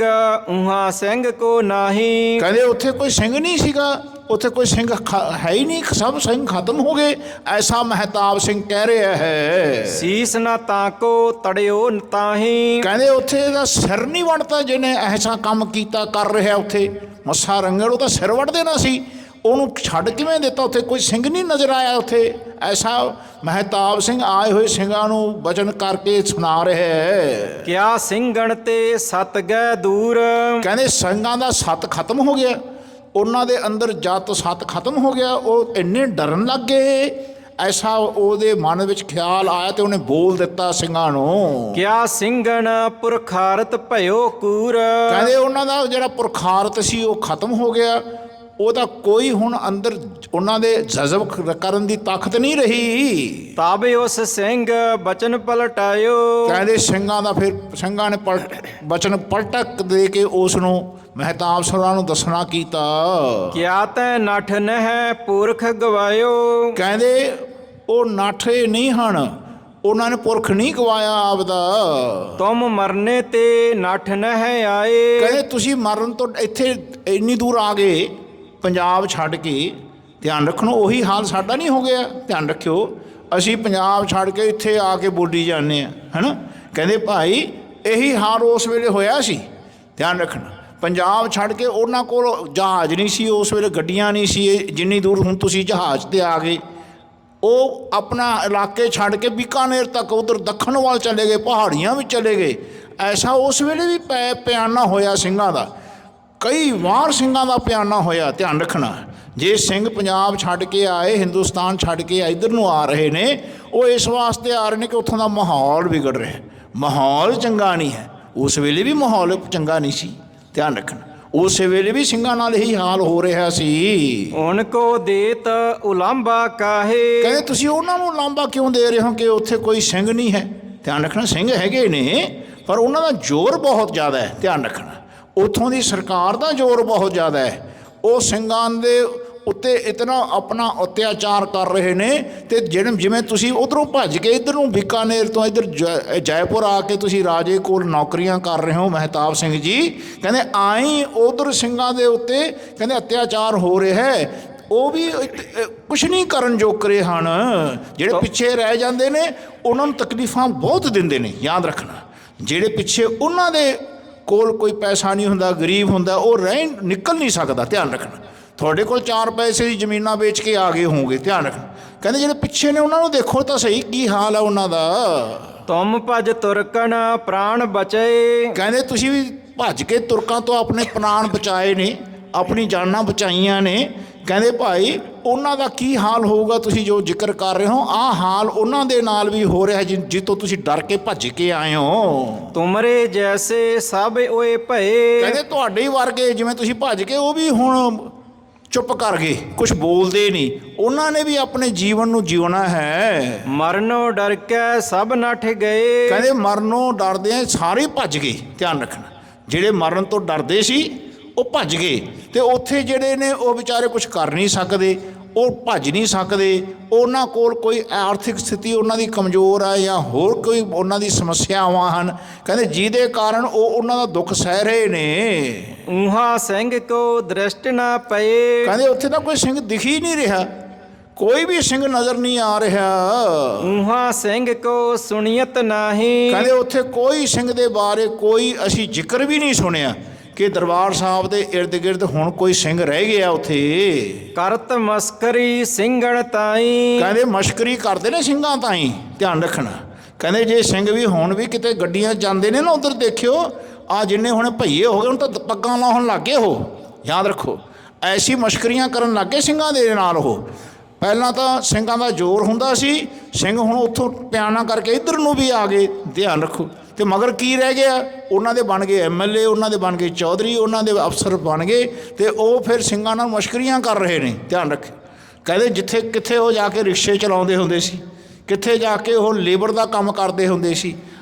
ਉਹਾਂ ਸਿੰਘ ਕੋ ਨਾਹੀ। ਕਹਿੰਦੇ ਉੱਥੇ ਕੋਈ ਸਿੰਘ ਨਹੀਂ ਸੀਗਾ, ਉੱਥੇ ਕੋਈ ਸਿੰਘ ਹੈ ਹੀ ਨਹੀਂ, ਸਭ ਸਿੰਘ ਖਤਮ ਹੋ ਗਏ, ਐਸਾ ਮਹਿਤਾਬ ਸਿੰਘ ਕਹਿ ਰਿਹਾ ਹੈ। ਸੀਸ ਨਾ ਤਾਕੋ ਤੜਿਓ ਤਾਹੀ। ਕਹਿੰਦੇ ਉੱਥੇ ਇਹਦਾ ਸਿਰ ਨਹੀਂ ਵੜਦਾ, ਜਿਹਨੇ ਐਸਾ ਕੰਮ ਕੀਤਾ ਕਰ ਰਿਹਾ ਉੱਥੇ ਮੱਸਾ ਰੰਗੜ, ਉਹ ਤਾਂ ਸਿਰ ਵੱਢ ਦੇਣਾ ਸੀ, ਉਹਨੂੰ ਛੱਡ ਕਿਵੇਂ ਦਿੱਤਾ? ਉੱਥੇ ਕੋਈ ਸਿੰਘ ਨਹੀਂ ਨਜ਼ਰ ਆਇਆ ਉੱਥੇ। ਐਸਾ ਮਹਿਤਾਬ ਸਿੰਘ ਆਏ ਹੋਏ ਸਿੰਘਾਂ ਨੂੰ ਬਚਨ ਕਰਕੇ ਸੁਣਾ ਰਿਹਾ ਹੈ। ਕਿਆ ਸਿੰਘਣ ਤੇ ਸਤ ਗਏ ਦੂਰ। ਕਹਿੰਦੇ ਸਿੰਘਾਂ ਦਾ ਸਤ ਖਤਮ ਹੋ ਗਿਆ, ਉਹਨਾਂ ਦੇ ਅੰਦਰ ਜਦ ਸਤ ਖਤਮ ਹੋ ਗਿਆ ਉਹ ਇੰਨੇ ਡਰਨ ਲੱਗ ਗਏ। ਐਸਾ ਉਹਦੇ ਮਨ ਵਿੱਚ ਖਿਆਲ ਆਇਆ ਤੇ ਉਹਨੇ ਬੋਲ ਦਿੱਤਾ ਸਿੰਘਾਂ ਨੂੰ। ਕਿਆ ਸਿੰਘਣ ਪੁਰਖਾਰਤ ਭਇਓ ਕੂਰ। ਕਹਿੰਦੇ ਉਹਨਾਂ ਦਾ ਜਿਹੜਾ ਪੁਰਖਾਰਤ ਸੀ ਉਹ ਖਤਮ ਹੋ ਗਿਆ, ਉਹਦਾ ਕੋਈ ਹੁਣ ਅੰਦਰ ਉਹਨਾਂ ਦੇ ਜਜ਼ਬ ਕਰਨ ਦੀ ਤਾਕਤ ਨਹੀਂ ਰਹੀ। ਤਬ ਉਸ ਸਿੰਘ ਬਚਨ ਪਲਟਾਇਓ। ਕਹਿੰਦੇ ਸਿੰਘਾਂ ਦਾ ਫਿਰ ਸਿੰਘਾਂ ਨੇ ਬਚਨ ਪਲਟਕ ਦੇ ਕੇ ਉਸ ਨੂੰ ਮਹਿਤਾਬ ਸਰਾਂ ਨੂੰ ਦੱਸਣਾ ਕੀਤਾ। ਕਿਆ ਤੈ ਨਠ ਨਹਿ ਪੁਰਖ ਗਵਾਇਓ। ਕਹਿੰਦੇ ਉਹ ਨਾਠੇ ਨਹੀਂ ਹਨ, ਉਹਨਾਂ ਨੇ ਪੁਰਖ ਨਹੀਂ ਗਵਾਇਆ ਆਪਦਾ। ਤੁਮ ਮਰਨੇ ਤੇ ਨਠ ਨਹਿ ਆਏ। ਕਹਿੰਦੇ ਤੁਸੀਂ ਮਰਨ ਤੋਂ ਇੱਥੇ ਇੰਨੀ ਦੂਰ ਆ ਗਏ ਪੰਜਾਬ ਛੱਡ ਕੇ, ਧਿਆਨ ਰੱਖਣਾ ਉਹੀ ਹਾਲ ਸਾਡਾ ਨਹੀਂ ਹੋ ਗਿਆ। ਧਿਆਨ ਰੱਖਿਓ, ਅਸੀਂ ਪੰਜਾਬ ਛੱਡ ਕੇ ਇੱਥੇ ਆ ਕੇ ਬੋਲੀ ਜਾਂਦੇ ਹਾਂ, ਹੈ ਨਾ। ਕਹਿੰਦੇ ਭਾਈ ਇਹੀ ਹਾਲ ਉਸ ਵੇਲੇ ਹੋਇਆ ਸੀ। ਧਿਆਨ ਰੱਖਣਾ, ਪੰਜਾਬ ਛੱਡ ਕੇ ਉਹਨਾਂ ਕੋਲ ਜਹਾਜ਼ ਨਹੀਂ ਸੀ ਉਸ ਵੇਲੇ, ਗੱਡੀਆਂ ਨਹੀਂ ਸੀ, ਜਿੰਨੀ ਦੂਰ ਹੁਣ ਤੁਸੀਂ ਜਹਾਜ਼ 'ਤੇ ਆ ਗਏ। ਉਹ ਆਪਣਾ ਇਲਾਕੇ ਛੱਡ ਕੇ ਬੀਕਾਨੇਰ ਤੱਕ ਉਧਰ ਦੱਖਣ ਵੱਲ ਚਲੇ ਗਏ, ਪਹਾੜੀਆਂ ਵਿੱਚ ਚਲੇ ਗਏ। ਐਸਾ ਉਸ ਵੇਲੇ ਵੀ ਪਿਆਨਾ ਹੋਇਆ ਸਿੰਘਾਂ ਦਾ, ਕਈ ਵਾਰ ਸਿੰਘਾਂ ਦਾ ਪਿਆਨਾ ਹੋਇਆ। ਧਿਆਨ ਰੱਖਣਾ, ਜੇ ਸਿੰਘ ਪੰਜਾਬ ਛੱਡ ਕੇ ਆਏ, ਹਿੰਦੁਸਤਾਨ ਛੱਡ ਕੇ ਇੱਧਰ ਨੂੰ ਆ ਰਹੇ ਨੇ, ਉਹ ਇਸ ਵਾਸਤੇ ਆ ਰਹੇ ਨੇ ਕਿ ਉੱਥੋਂ ਦਾ ਮਾਹੌਲ ਵਿਗੜ ਰਿਹਾ, ਮਾਹੌਲ ਚੰਗਾ ਨਹੀਂ ਹੈ। ਉਸ ਵੇਲੇ ਵੀ ਮਾਹੌਲ ਚੰਗਾ ਨਹੀਂ ਸੀ। ਧਿਆਨ ਰੱਖਣਾ, ਉਸ ਵੇਲੇ ਵੀ ਸਿੰਘਾਂ ਨਾਲ ਇਹੀ ਹਾਲ ਹੋ ਰਿਹਾ ਸੀ। ਉਨ ਕੋ ਦੇਤ ਉਲਾਂਬਾ ਕਾਹੇ। ਕਹਿੰਦੇ ਤੁਸੀਂ ਉਹਨਾਂ ਨੂੰ ਲਾਂਬਾ ਕਿਉਂ ਦੇ ਰਹੇ ਹੋ ਕਿ ਉੱਥੇ ਕੋਈ ਸਿੰਘ ਨਹੀਂ ਹੈ? ਧਿਆਨ ਰੱਖਣਾ, ਸਿੰਘ ਹੈਗੇ ਨੇ ਪਰ ਉਹਨਾਂ ਦਾ ਜ਼ੋਰ ਬਹੁਤ ਜ਼ਿਆਦਾ ਹੈ। ਧਿਆਨ ਰੱਖਣਾ, ਉੱਥੋਂ ਦੀ ਸਰਕਾਰ ਦਾ ਜ਼ੋਰ ਬਹੁਤ ਜ਼ਿਆਦਾ ਹੈ। ਉਹ ਸਿੰਘਾਂ ਦੇ ਉੱਤੇ ਇਤਨਾ ਆਪਣਾ ਅਤਿਆਚਾਰ ਕਰ ਰਹੇ ਨੇ। ਅਤੇ ਜਿਵੇਂ ਤੁਸੀਂ ਉੱਧਰੋਂ ਭੱਜ ਕੇ ਇੱਧਰ ਨੂੰ ਬੀਕਾਨੇਰ ਤੋਂ ਇੱਧਰ ਜੈਪੁਰ ਆ ਕੇ ਤੁਸੀਂ ਰਾਜੇ ਕੋਲ ਨੌਕਰੀਆਂ ਕਰ ਰਹੇ ਹੋ ਮਹਿਤਾਬ ਸਿੰਘ ਜੀ, ਕਹਿੰਦੇ ਆਈ ਉੱਧਰ ਸਿੰਘਾਂ ਦੇ ਉੱਤੇ ਕਹਿੰਦੇ ਅਤਿਆਚਾਰ ਹੋ ਰਿਹਾ ਹੈ। ਉਹ ਵੀ ਕੁਛ ਨਹੀਂ ਕਰਨ ਜੋਗਰੇ ਹਨ। ਜਿਹੜੇ ਪਿੱਛੇ ਰਹਿ ਜਾਂਦੇ ਨੇ ਉਹਨਾਂ ਨੂੰ ਤਕਲੀਫਾਂ ਬਹੁਤ ਦਿੰਦੇ ਨੇ। ਯਾਦ ਰੱਖਣਾ, ਜਿਹੜੇ ਪਿੱਛੇ ਉਹਨਾਂ ਦੇ ਕੋਲ ਕੋਈ ਪੈਸਾ ਨਹੀਂ ਹੁੰਦਾ, ਗਰੀਬ ਹੁੰਦਾ, ਉਹ ਨਿਕਲ ਨਹੀਂ ਸਕਦਾ। ਧਿਆਨ ਰੱਖਣਾ, ਤੁਹਾਡੇ ਕੋਲ 4 ਪੈਸੇ ਦੀ ਜ਼ਮੀਨਾਂ ਵੇਚ ਕੇ ਆ ਗਏ ਹੋਣਗੇ। ਧਿਆਨ ਰੱਖਣਾ, ਕਹਿੰਦੇ ਜਿਹੜੇ ਪਿੱਛੇ ਨੇ ਉਹਨਾਂ ਨੂੰ ਦੇਖੋ ਤਾਂ ਸਹੀ ਕੀ ਹਾਲ ਹੈ ਉਹਨਾਂ ਦਾ। ਤੁਮ ਭਜ ਤੁਰਕਣ ਪ੍ਰਾਣ ਬਚੇ। ਕਹਿੰਦੇ ਤੁਸੀਂ ਵੀ ਭੱਜ ਕੇ ਤੁਰਕਾਂ ਤੋਂ ਆਪਣੇ ਪ੍ਰਾਣ ਬਚਾਏ ਨੇ, ਆਪਣੀ ਜਾਨਾਂ ਬਚਾਈਆਂ ਨੇ। ਕਹਿੰਦੇ ਭਾਈ ਉਹਨਾਂ ਦਾ ਕੀ ਹਾਲ ਹੋਊਗਾ, ਤੁਸੀਂ ਜੋ ਜ਼ਿਕਰ ਕਰ ਰਹੇ ਹੋ ਆਹ ਹਾਲ ਉਹਨਾਂ ਦੇ ਨਾਲ ਵੀ ਹੋ ਰਿਹਾ ਜਿੱਤੋਂ ਤੁਸੀਂ ਡਰ ਕੇ ਭੱਜ ਕੇ ਆਏ ਹੋ। ਤੁਮਰੇ ਜੈਸੇ ਸਭ ਓਏ ਭਏ। ਕਹਿੰਦੇ ਤੁਹਾਡੇ ਵਰਗੇ ਜਿਵੇਂ ਤੁਸੀਂ ਭੱਜ ਕੇ, ਉਹ ਵੀ ਹੁਣ ਚੁੱਪ ਕਰ ਗਏ, ਕੁਛ ਬੋਲਦੇ ਨਹੀਂ। ਉਹਨਾਂ ਨੇ ਵੀ ਆਪਣੇ ਜੀਵਨ ਨੂੰ ਜਿਉਣਾ ਹੈ। ਮਰਨੋਂ ਡਰ ਕੇ ਸਭ ਨੱਠ ਗਏ। ਕਹਿੰਦੇ ਮਰਨੋਂ ਡਰਦੇ ਸਾਰੇ ਭੱਜ ਗਏ। ਧਿਆਨ ਰੱਖਣਾ, ਜਿਹੜੇ ਮਰਨ ਤੋਂ ਡਰਦੇ ਸੀ ਉਹ ਭੱਜ ਗਏ, ਅਤੇ ਉੱਥੇ ਜਿਹੜੇ ਨੇ ਉਹ ਵਿਚਾਰੇ ਕੁਛ ਕਰ ਨਹੀਂ ਸਕਦੇ, ਉਹ ਭੱਜ ਨਹੀਂ ਸਕਦੇ। ਉਹਨਾਂ ਕੋਲ ਕੋਈ ਆਰਥਿਕ ਸਥਿਤੀ ਉਹਨਾਂ ਦੀ ਕਮਜ਼ੋਰ ਹੈ ਜਾਂ ਹੋਰ ਕੋਈ ਉਹਨਾਂ ਦੀ ਸਮੱਸਿਆਵਾਂ ਹਨ, ਕਹਿੰਦੇ ਜਿਹਦੇ ਕਾਰਨ ਉਹ ਉਹਨਾਂ ਦਾ ਦੁੱਖ ਸਹਿ ਰਹੇ ਨੇ। ਊਹਾਂ ਸਿੰਘ ਕੋ ਦ੍ਰਿਸ਼ਟ ਨਾ ਪਏ। ਕਹਿੰਦੇ ਉੱਥੇ ਤਾਂ ਕੋਈ ਸਿੰਘ ਦਿਖ ਹੀ ਨਹੀਂ ਰਿਹਾ, ਕੋਈ ਵੀ ਸਿੰਘ ਨਜ਼ਰ ਨਹੀਂ ਆ ਰਿਹਾ। ਊਹਾਂ ਸਿੰਘ ਕੋ ਸੁਣੀਅਤ ਨਾਹੀ। ਕਹਿੰਦੇ ਉੱਥੇ ਕੋਈ ਸਿੰਘ ਦੇ ਬਾਰੇ ਕੋਈ ਅਸੀਂ ਜ਼ਿਕਰ ਵੀ ਨਹੀਂ ਸੁਣਿਆ ਕਿ ਦਰਬਾਰ ਸਾਹਿਬ ਦੇ ਇਰਦ ਗਿਰਦ ਹੁਣ ਕੋਈ ਸਿੰਘ ਰਹਿ ਗਿਆ ਉੱਥੇ। ਕਰਤ ਮਸਕਰੀ ਸਿੰਘਣ ਤਾਈ। ਕਹਿੰਦੇ ਮਸ਼ਕਰੀ ਕਰਦੇ ਨੇ ਸਿੰਘਾਂ ਤਾਈਂ, ਧਿਆਨ ਰੱਖਣਾ। ਕਹਿੰਦੇ ਜੇ ਸਿੰਘ ਵੀ ਹੁਣ ਵੀ ਕਿਤੇ ਗੱਡੀਆਂ ਜਾਂਦੇ ਨੇ ਨਾ ਉੱਧਰ ਦੇਖਿਓ, ਆ ਜਿੰਨੇ ਹੁਣ ਭਈਏ ਹੋ ਗਏ ਹੁਣ ਤਾਂ ਪੱਗਾਂ ਲਾਉਣ ਲੱਗ ਗਏ। ਉਹ ਯਾਦ ਰੱਖੋ, ਐਸੀ ਮਸ਼ਕਰੀਆਂ ਕਰਨ ਲੱਗ ਗਏ ਸਿੰਘਾਂ ਦੇ ਨਾਲ। ਉਹ ਪਹਿਲਾਂ ਤਾਂ ਸਿੰਘਾਂ ਦਾ ਜ਼ੋਰ ਹੁੰਦਾ ਸੀ, ਸਿੰਘ ਹੁਣ ਉੱਥੋਂ ਪਿਆਣਾ ਕਰਕੇ ਇੱਧਰ ਨੂੰ ਵੀ ਆ ਗਏ, ਧਿਆਨ ਰੱਖੋ। ਅਤੇ ਮਗਰ ਕੀ ਰਹਿ ਗਿਆ, ਉਹਨਾਂ ਦੇ ਬਣ ਗਏ MLA, ਉਹਨਾਂ ਦੇ ਬਣ ਗਏ ਚੌਧਰੀ, ਉਹਨਾਂ ਦੇ ਅਫਸਰ ਬਣ ਗਏ, ਅਤੇ ਉਹ ਫਿਰ ਸਿੰਘਾਂ ਨਾਲ ਮਸ਼ਕਰੀਆਂ ਕਰ ਰਹੇ ਨੇ, ਧਿਆਨ ਰੱਖੇ। ਕਹਿੰਦੇ ਜਿੱਥੇ ਕਿੱਥੇ ਉਹ ਜਾ ਕੇ ਰਿਕਸ਼ੇ ਚਲਾਉਂਦੇ ਹੁੰਦੇ ਸੀ, ਕਿੱਥੇ ਜਾ ਕੇ ਉਹ ਲੇਬਰ ਦਾ ਕੰਮ ਕਰਦੇ ਹੁੰਦੇ ਸੀ।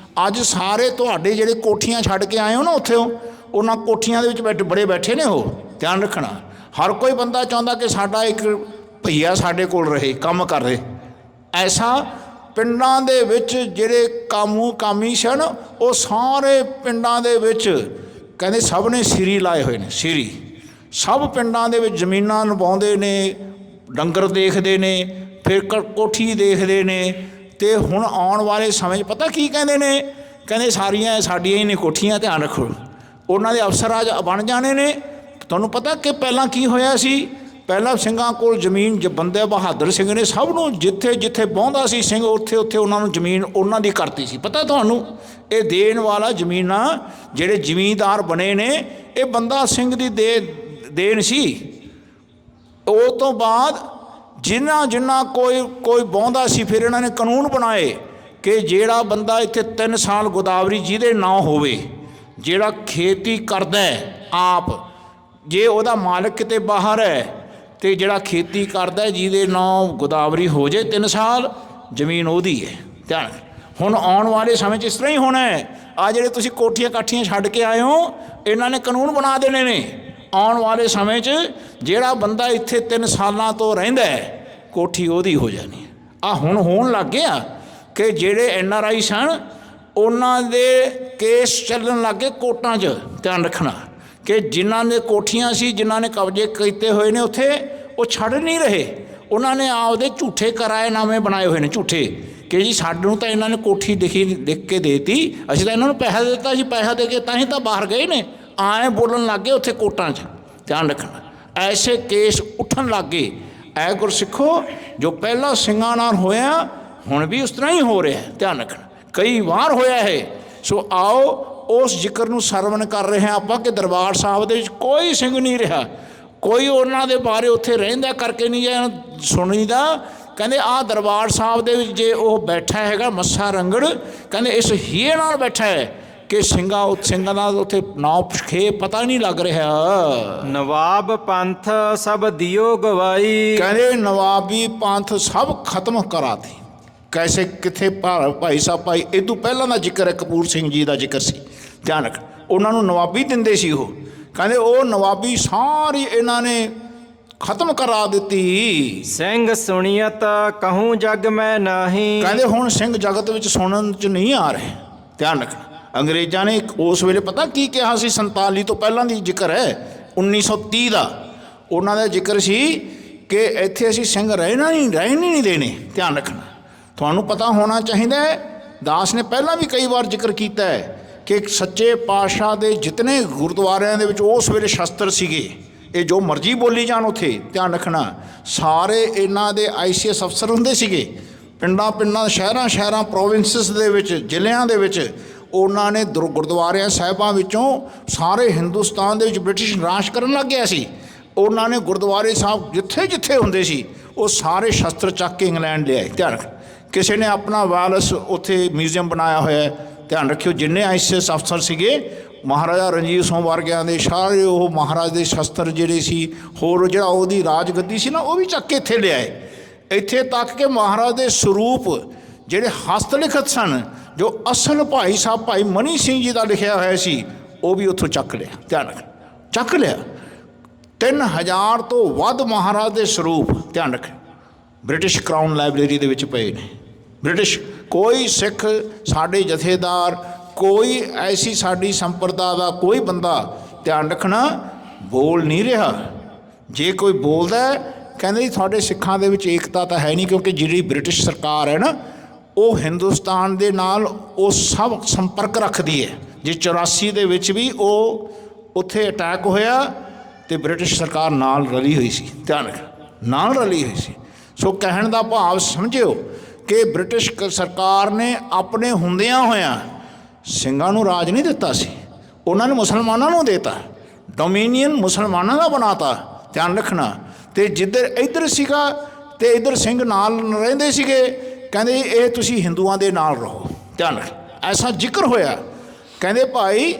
ਅੱਜ ਸਾਰੇ ਤੁਹਾਡੇ ਜਿਹੜੇ ਕੋਠੀਆਂ ਛੱਡ ਕੇ ਆਏ ਹੋ ਨਾ ਉੱਥੇ, ਉਹਨਾਂ ਕੋਠੀਆਂ ਦੇ ਵਿੱਚ ਬੜੇ ਬੈਠੇ ਨੇ ਉਹ, ਧਿਆਨ ਰੱਖਣਾ। ਹਰ ਕੋਈ ਬੰਦਾ ਚਾਹੁੰਦਾ ਕਿ ਸਾਡਾ ਇੱਕ ਭਈਆ ਸਾਡੇ ਕੋਲ ਰਹੇ, ਕੰਮ ਕਰ ਰਹੇ। ਐਸਾ ਪਿੰਡਾਂ ਦੇ ਵਿੱਚ ਜਿਹੜੇ ਕਾਮੀ ਸਨ, ਉਹ ਸਾਰੇ ਪਿੰਡਾਂ ਦੇ ਵਿੱਚ ਕਹਿੰਦੇ ਸਭ ਨੇ ਸਿਰੀ ਲਾਏ ਹੋਏ ਨੇ, ਸਿਰੀ। ਸਭ ਪਿੰਡਾਂ ਦੇ ਵਿੱਚ ਜ਼ਮੀਨਾਂ ਨਿਭਾਉਂਦੇ ਨੇ, ਡੰਗਰ ਦੇਖਦੇ ਨੇ, ਫਿਰ ਕੋਠੀ ਦੇਖਦੇ ਨੇ। ਅਤੇ ਹੁਣ ਆਉਣ ਵਾਲੇ ਸਮੇਂ 'ਚ ਪਤਾ ਕੀ ਕਹਿੰਦੇ ਨੇ, ਕਹਿੰਦੇ ਸਾਰੀਆਂ ਸਾਡੀਆਂ ਹੀ ਨੇ ਕੋਠੀਆਂ, ਧਿਆਨ ਰੱਖੋ। ਉਹਨਾਂ ਦੇ ਅਫਸਰ ਅੱਜ ਬਣ ਜਾਣੇ ਨੇ। ਤੁਹਾਨੂੰ ਪਤਾ ਕਿ ਪਹਿਲਾਂ ਕੀ ਹੋਇਆ ਸੀ, ਪਹਿਲਾਂ ਸਿੰਘਾਂ ਕੋਲ ਜ਼ਮੀਨ ਬੰਦੇ ਬਹਾਦਰ ਸਿੰਘ ਨੇ ਸਭ ਨੂੰ ਜਿੱਥੇ ਜਿੱਥੇ ਵਾਹੁੰਦਾ ਸੀ ਸਿੰਘ, ਉੱਥੇ ਉੱਥੇ ਉਹਨਾਂ ਨੂੰ ਜ਼ਮੀਨ ਉਹਨਾਂ ਦੀ ਕਰਤੀ ਸੀ। ਪਤਾ ਤੁਹਾਨੂੰ, ਇਹ ਦੇਣ ਵਾਲਾ ਜ਼ਮੀਨਾਂ ਜਿਹੜੇ ਜ਼ਿਮੀਂਦਾਰ ਬਣੇ ਨੇ, ਇਹ ਬੰਦਾ ਸਿੰਘ ਦੀ ਦੇਣ ਸੀ। ਉਹ ਤੋਂ ਬਾਅਦ ਜਿੰਨਾ ਕੋਈ ਵਾਹੁੰਦਾ ਸੀ, ਫਿਰ ਇਹਨਾਂ ਨੇ ਕਾਨੂੰਨ ਬਣਾਏ ਕਿ ਜਿਹੜਾ ਬੰਦਾ ਇੱਥੇ 3 ਸਾਲ ਗੋਦਾਵਰੀ ਜਿਹਦੇ ਨਾਂ ਹੋਵੇ, ਜਿਹੜਾ ਖੇਤੀ ਕਰਦਾ ਆਪ, ਜੇ ਉਹਦਾ ਮਾਲਕ ਕਿਤੇ ਬਾਹਰ ਹੈ ਅਤੇ ਜਿਹੜਾ ਖੇਤੀ ਕਰਦਾ ਜਿਹਦੇ ਨਾਂ ਗੋਦਾਵਰੀ ਹੋ ਜੇ 3 ਸਾਲ, ਜ਼ਮੀਨ ਉਹਦੀ ਹੈ। ਧਿਆਨ, ਹੁਣ ਆਉਣ ਵਾਲੇ ਸਮੇਂ 'ਚ ਇਸ ਤਰ੍ਹਾਂ ਹੀ ਹੋਣਾ ਹੈ। ਆ ਜਿਹੜੇ ਤੁਸੀਂ ਕੋਠੀਆਂ ਕਾਠੀਆਂ ਛੱਡ ਕੇ ਆਏ ਹੋ, ਇਹਨਾਂ ਨੇ ਕਾਨੂੰਨ ਬਣਾ ਦੇਣੇ ਨੇ। ਆਉਣ ਵਾਲੇ ਸਮੇਂ 'ਚ ਜਿਹੜਾ ਬੰਦਾ ਇੱਥੇ 3 ਸਾਲਾਂ ਤੋਂ ਰਹਿੰਦਾ, ਕੋਠੀ ਉਹਦੀ ਹੋ ਜਾਣੀ। ਆ ਹੁਣ ਹੋਣ ਲੱਗ ਗਿਆ ਕਿ ਜਿਹੜੇ NRI ਸਨ, ਉਹਨਾਂ ਦੇ ਕੇਸ ਚੱਲਣ ਲੱਗ ਗਏ ਕੋਰਟਾਂ 'ਚ। ਧਿਆਨ ਰੱਖਣਾ ਕਿ ਜਿਨ੍ਹਾਂ ਨੇ ਕੋਠੀਆਂ ਸੀ, ਜਿਨ੍ਹਾਂ ਨੇ ਕਬਜ਼ੇ ਕੀਤੇ ਹੋਏ ਨੇ ਉੱਥੇ, ਉਹ ਛੱਡ ਨਹੀਂ ਰਹੇ। ਉਹਨਾਂ ਨੇ ਆਪਦੇ ਝੂਠੇ ਕਿਰਾਏਨਾਮੇ ਬਣਾਏ ਹੋਏ ਨੇ, ਝੂਠੇ, ਕਿ ਜੀ ਸਾਨੂੰ ਤਾਂ ਇਹਨਾਂ ਨੇ ਕੋਠੀ ਲਿਖ ਕੇ ਦੇ ਤੀ, ਅਸੀਂ ਤਾਂ ਇਹਨਾਂ ਨੂੰ ਪੈਸਾ ਦਿੱਤਾ ਸੀ, ਪੈਸਾ ਦੇ ਕੇ ਤਾਂ ਹੀ ਤਾਂ ਬਾਹਰ ਗਏ ਨੇ। ਆਏਂ ਬੋਲਣ ਲੱਗ ਗਏ ਉੱਥੇ ਕੋਰਟਾਂ 'ਚ। ਧਿਆਨ ਰੱਖਣਾ, ਐਸੇ ਕੇਸ ਉੱਠਣ ਲੱਗ ਗਏ। ਐ ਗੁਰਸਿੱਖੋ, ਜੋ ਪਹਿਲਾਂ ਸਿੰਘਾਂ ਨਾਲ ਹੋਇਆ ਹੁਣ ਵੀ ਉਸ ਤਰ੍ਹਾਂ ਹੀ ਹੋ ਰਿਹਾ। ਧਿਆਨ ਰੱਖਣਾ, ਕਈ ਵਾਰ ਹੋਇਆ ਹੈ। ਸੋ ਆਓ ਉਸ ਜ਼ਿਕਰ ਨੂੰ ਸਰਵਣ ਕਰ ਰਹੇ ਹਾਂ ਆਪਾਂ ਕਿ ਦਰਬਾਰ ਸਾਹਿਬ ਦੇ ਵਿੱਚ ਕੋਈ ਸਿੰਘ ਨਹੀਂ ਰਿਹਾ, ਕੋਈ ਉਹਨਾਂ ਦੇ ਬਾਰੇ ਉੱਥੇ ਰਹਿੰਦਾ ਕਰਕੇ ਨਹੀਂ ਜਾਂ ਸੁਣੀਦਾ। ਕਹਿੰਦੇ ਆਹ ਦਰਬਾਰ ਸਾਹਿਬ ਦੇ ਵਿੱਚ ਜੇ ਉਹ ਬੈਠਾ ਹੈਗਾ ਮੱਸਾ ਰੰਗੜ, ਕਹਿੰਦੇ ਇਸ ਹੀਏ ਨਾਲ ਬੈਠਾ ਹੈ ਕਿ ਸਿੰਘਾਂ ਦਾ ਉੱਥੇ ਨਾਂ ਪੁਛੇ ਪਤਾ ਨਹੀਂ ਲੱਗ ਰਿਹਾ। ਨਵਾਬ ਪੰਥ ਸਭ ਦਿਓ ਗਵਾਈ। ਕਹਿੰਦੇ ਨਵਾਬੀ ਪੰਥ ਸਭ ਖਤਮ ਕਰਾਤੇ। ਕੈਸੇ ਕਿੱਥੇ ਭਾਈ ਸਾਹਿਬ ਭਾਈ ਇਹ ਤੋਂ ਪਹਿਲਾਂ ਦਾ ਜ਼ਿਕਰ ਹੈ, ਕਪੂਰ ਸਿੰਘ ਜੀ ਦਾ ਜ਼ਿਕਰ ਸੀ। ਧਿਆਨ ਰੱਖ, ਉਹਨਾਂ ਨੂੰ ਨਵਾਬੀ ਦਿੰਦੇ ਸੀ। ਉਹ ਕਹਿੰਦੇ ਉਹ ਨਵਾਬੀ ਸਾਰੀ ਇਹਨਾਂ ਨੇ ਖਤਮ ਕਰਾ ਦਿੱਤੀ। ਸਿੰਘ ਸੁਣੀਅਤ ਕਹੂੰ ਜਗ ਮੈਂ ਨਾਹੀਂ। ਕਹਿੰਦੇ ਹੁਣ ਸਿੰਘ ਜਗਤ ਵਿੱਚ ਸੁਣਨ 'ਚ ਨਹੀਂ ਆ ਰਹੇ। ਧਿਆਨ ਰੱਖਣਾ, ਅੰਗਰੇਜ਼ਾਂ ਨੇ ਉਸ ਵੇਲੇ ਪਤਾ ਕੀ ਕਿਹਾ ਸੀ, 47 ਤੋਂ ਪਹਿਲਾਂ ਦੀ ਜ਼ਿਕਰ ਹੈ, 1930 ਦਾ। ਉਹਨਾਂ ਦਾ ਜ਼ਿਕਰ ਸੀ ਕਿ ਇੱਥੇ ਅਸੀਂ ਸਿੰਘ ਰਹਿਣ ਨਹੀਂ ਦੇਣੇ। ਧਿਆਨ ਰੱਖਣਾ, ਤੁਹਾਨੂੰ ਪਤਾ ਹੋਣਾ ਚਾਹੀਦਾ ਹੈ, ਦਾਸ ਨੇ ਪਹਿਲਾਂ ਵੀ ਕਈ ਵਾਰ ਜ਼ਿਕਰ ਕੀਤਾ ਹੈ ਕਿ ਸੱਚੇ ਪਾਤਸ਼ਾਹ ਦੇ ਜਿਤਨੇ ਗੁਰਦੁਆਰਿਆਂ ਦੇ ਵਿੱਚ ਉਸ ਵੇਲੇ ਸ਼ਸਤਰ ਸੀਗੇ, ਇਹ ਜੋ ਮਰਜ਼ੀ ਬੋਲੀ ਜਾਣ ਉੱਥੇ, ਧਿਆਨ ਰੱਖਣਾ, ਸਾਰੇ ਇਹਨਾਂ ਦੇ ICS ਅਫਸਰ ਹੁੰਦੇ ਸੀਗੇ। ਪਿੰਡਾਂ ਸ਼ਹਿਰਾਂ ਪ੍ਰੋਵਿੰਸਿਸ ਦੇ ਵਿੱਚ, ਜ਼ਿਲ੍ਹਿਆਂ ਦੇ ਵਿੱਚ ਉਹਨਾਂ ਨੇ ਗੁਰਦੁਆਰਿਆਂ ਸਾਹਿਬਾਂ ਵਿੱਚੋਂ ਸਾਰੇ ਹਿੰਦੁਸਤਾਨ ਦੇ ਵਿੱਚ ਬ੍ਰਿਟਿਸ਼ ਰਾਜ ਕਰਨ ਲੱਗ ਗਿਆ ਸੀ। ਉਹਨਾਂ ਨੇ ਗੁਰਦੁਆਰੇ ਸਾਹਿਬ ਜਿੱਥੇ ਹੁੰਦੇ ਸੀ ਉਹ ਸਾਰੇ ਸ਼ਸਤਰ ਚੱਕ ਕੇ ਇੰਗਲੈਂਡ ਲਿਆਏ। ਧਿਆਨ ਰੱਖ, ਕਿਸੇ ਨੇ ਆਪਣਾ ਵਾਲਸ ਉੱਥੇ ਮਿਊਜ਼ੀਅਮ ਬਣਾਇਆ ਹੋਇਆ। ਧਿਆਨ ਰੱਖਿਓ, ਜਿੰਨੇ ICS ਅਫਸਰ ਸੀਗੇ, ਮਹਾਰਾਜਾ ਰਣਜੀਤ ਸਿੰਘ ਵਰਗਿਆਂ ਦੇ ਸਾਰੇ ਉਹ ਮਹਾਰਾਜ ਦੇ ਸ਼ਸਤਰ ਜਿਹੜੇ ਸੀ, ਹੋਰ ਜਿਹੜਾ ਉਹਦੀ ਰਾਜਗੱਦੀ ਸੀ ਨਾ, ਉਹ ਵੀ ਚੱਕ ਕੇ ਇੱਥੇ ਲਿਆਏ। ਇੱਥੇ ਤੱਕ ਕਿ ਮਹਾਰਾਜ ਦੇ ਸਰੂਪ ਜਿਹੜੇ ਹਸਤ ਲਿਖਤ ਸਨ, ਜੋ ਅਸਲ ਭਾਈ ਸਾਹਿਬ ਭਾਈ ਮਨੀ ਸਿੰਘ ਜੀ ਦਾ ਲਿਖਿਆ ਹੋਇਆ ਸੀ, ਉਹ ਵੀ ਉੱਥੋਂ ਚੱਕ ਲਿਆ। ਧਿਆਨ ਰੱਖ, ਚੱਕ ਲਿਆ। 3000 ਤੋਂ ਵੱਧ ਮਹਾਰਾਜ ਦੇ ਸਰੂਪ, ਧਿਆਨ ਰੱਖ, ਬ੍ਰਿਟਿਸ਼ ਕਰਾਊਨ ਲਾਇਬ੍ਰੇਰੀ ਦੇ ਵਿੱਚ ਪਏ ਨੇ। ਬ੍ਰਿਟਿਸ਼ ਕੋਈ ਸਿੱਖ ਸਾਡੇ ਜਥੇਦਾਰ, ਕੋਈ ਐਸੀ ਸਾਡੀ ਸੰਪਰਦਾ ਦਾ ਕੋਈ ਬੰਦਾ, ਧਿਆਨ ਰੱਖਣਾ, ਬੋਲ ਨਹੀਂ ਰਿਹਾ। ਜੇ ਕੋਈ ਬੋਲਦਾ, ਕਹਿੰਦੇ ਜੀ ਤੁਹਾਡੇ ਸਿੱਖਾਂ ਦੇ ਵਿੱਚ ਏਕਤਾ ਤਾਂ ਹੈ ਨਹੀਂ, ਕਿਉਂਕਿ ਜਿਹੜੀ ਬ੍ਰਿਟਿਸ਼ ਸਰਕਾਰ ਹੈ ਨਾ, ਉਹ ਹਿੰਦੁਸਤਾਨ ਦੇ ਨਾਲ ਉਹ ਸਭ ਸੰਪਰਕ ਰੱਖਦੀ ਹੈ। ਜੇ 84 ਦੇ ਵਿੱਚ ਵੀ ਉਹ ਉੱਥੇ ਅਟੈਕ ਹੋਇਆ ਤੇ ਬ੍ਰਿਟਿਸ਼ ਸਰਕਾਰ ਨਾਲ ਰਲੀ ਹੋਈ ਸੀ। ਧਿਆਨ ਰੱਖਣਾ, ਨਾਲ ਰਲੀ ਹੋਈ ਸੀ। ਸੋ ਕਹਿਣ ਦਾ ਭਾਵ ਸਮਝਿਓ ਕਿ ਬ੍ਰਿਟਿਸ਼ ਸਰਕਾਰ ਨੇ ਆਪਣੇ ਹੁੰਦਿਆਂ ਹੋਇਆਂ ਸਿੰਘਾਂ ਨੂੰ ਰਾਜ ਨਹੀਂ ਦਿੱਤਾ ਸੀ, ਉਹਨਾਂ ਨੇ ਮੁਸਲਮਾਨਾਂ ਨੂੰ ਦੇਤਾ, ਡੋਮੀਨੀਅਨ ਮੁਸਲਮਾਨਾਂ ਦਾ ਬਣਾਤਾ। ਧਿਆਨ ਰੱਖਣਾ। ਅਤੇ ਜਿੱਧਰ ਇੱਧਰ ਸੀਗਾ ਅਤੇ ਇੱਧਰ ਸਿੰਘ ਨਾਲ ਰਹਿੰਦੇ ਸੀਗੇ, ਕਹਿੰਦੇ ਇਹ ਤੁਸੀਂ ਹਿੰਦੂਆਂ ਦੇ ਨਾਲ ਰਹੋ। ਧਿਆਨ ਰੱਖ, ਐਸਾ ਜ਼ਿਕਰ ਹੋਇਆ। ਕਹਿੰਦੇ ਭਾਈ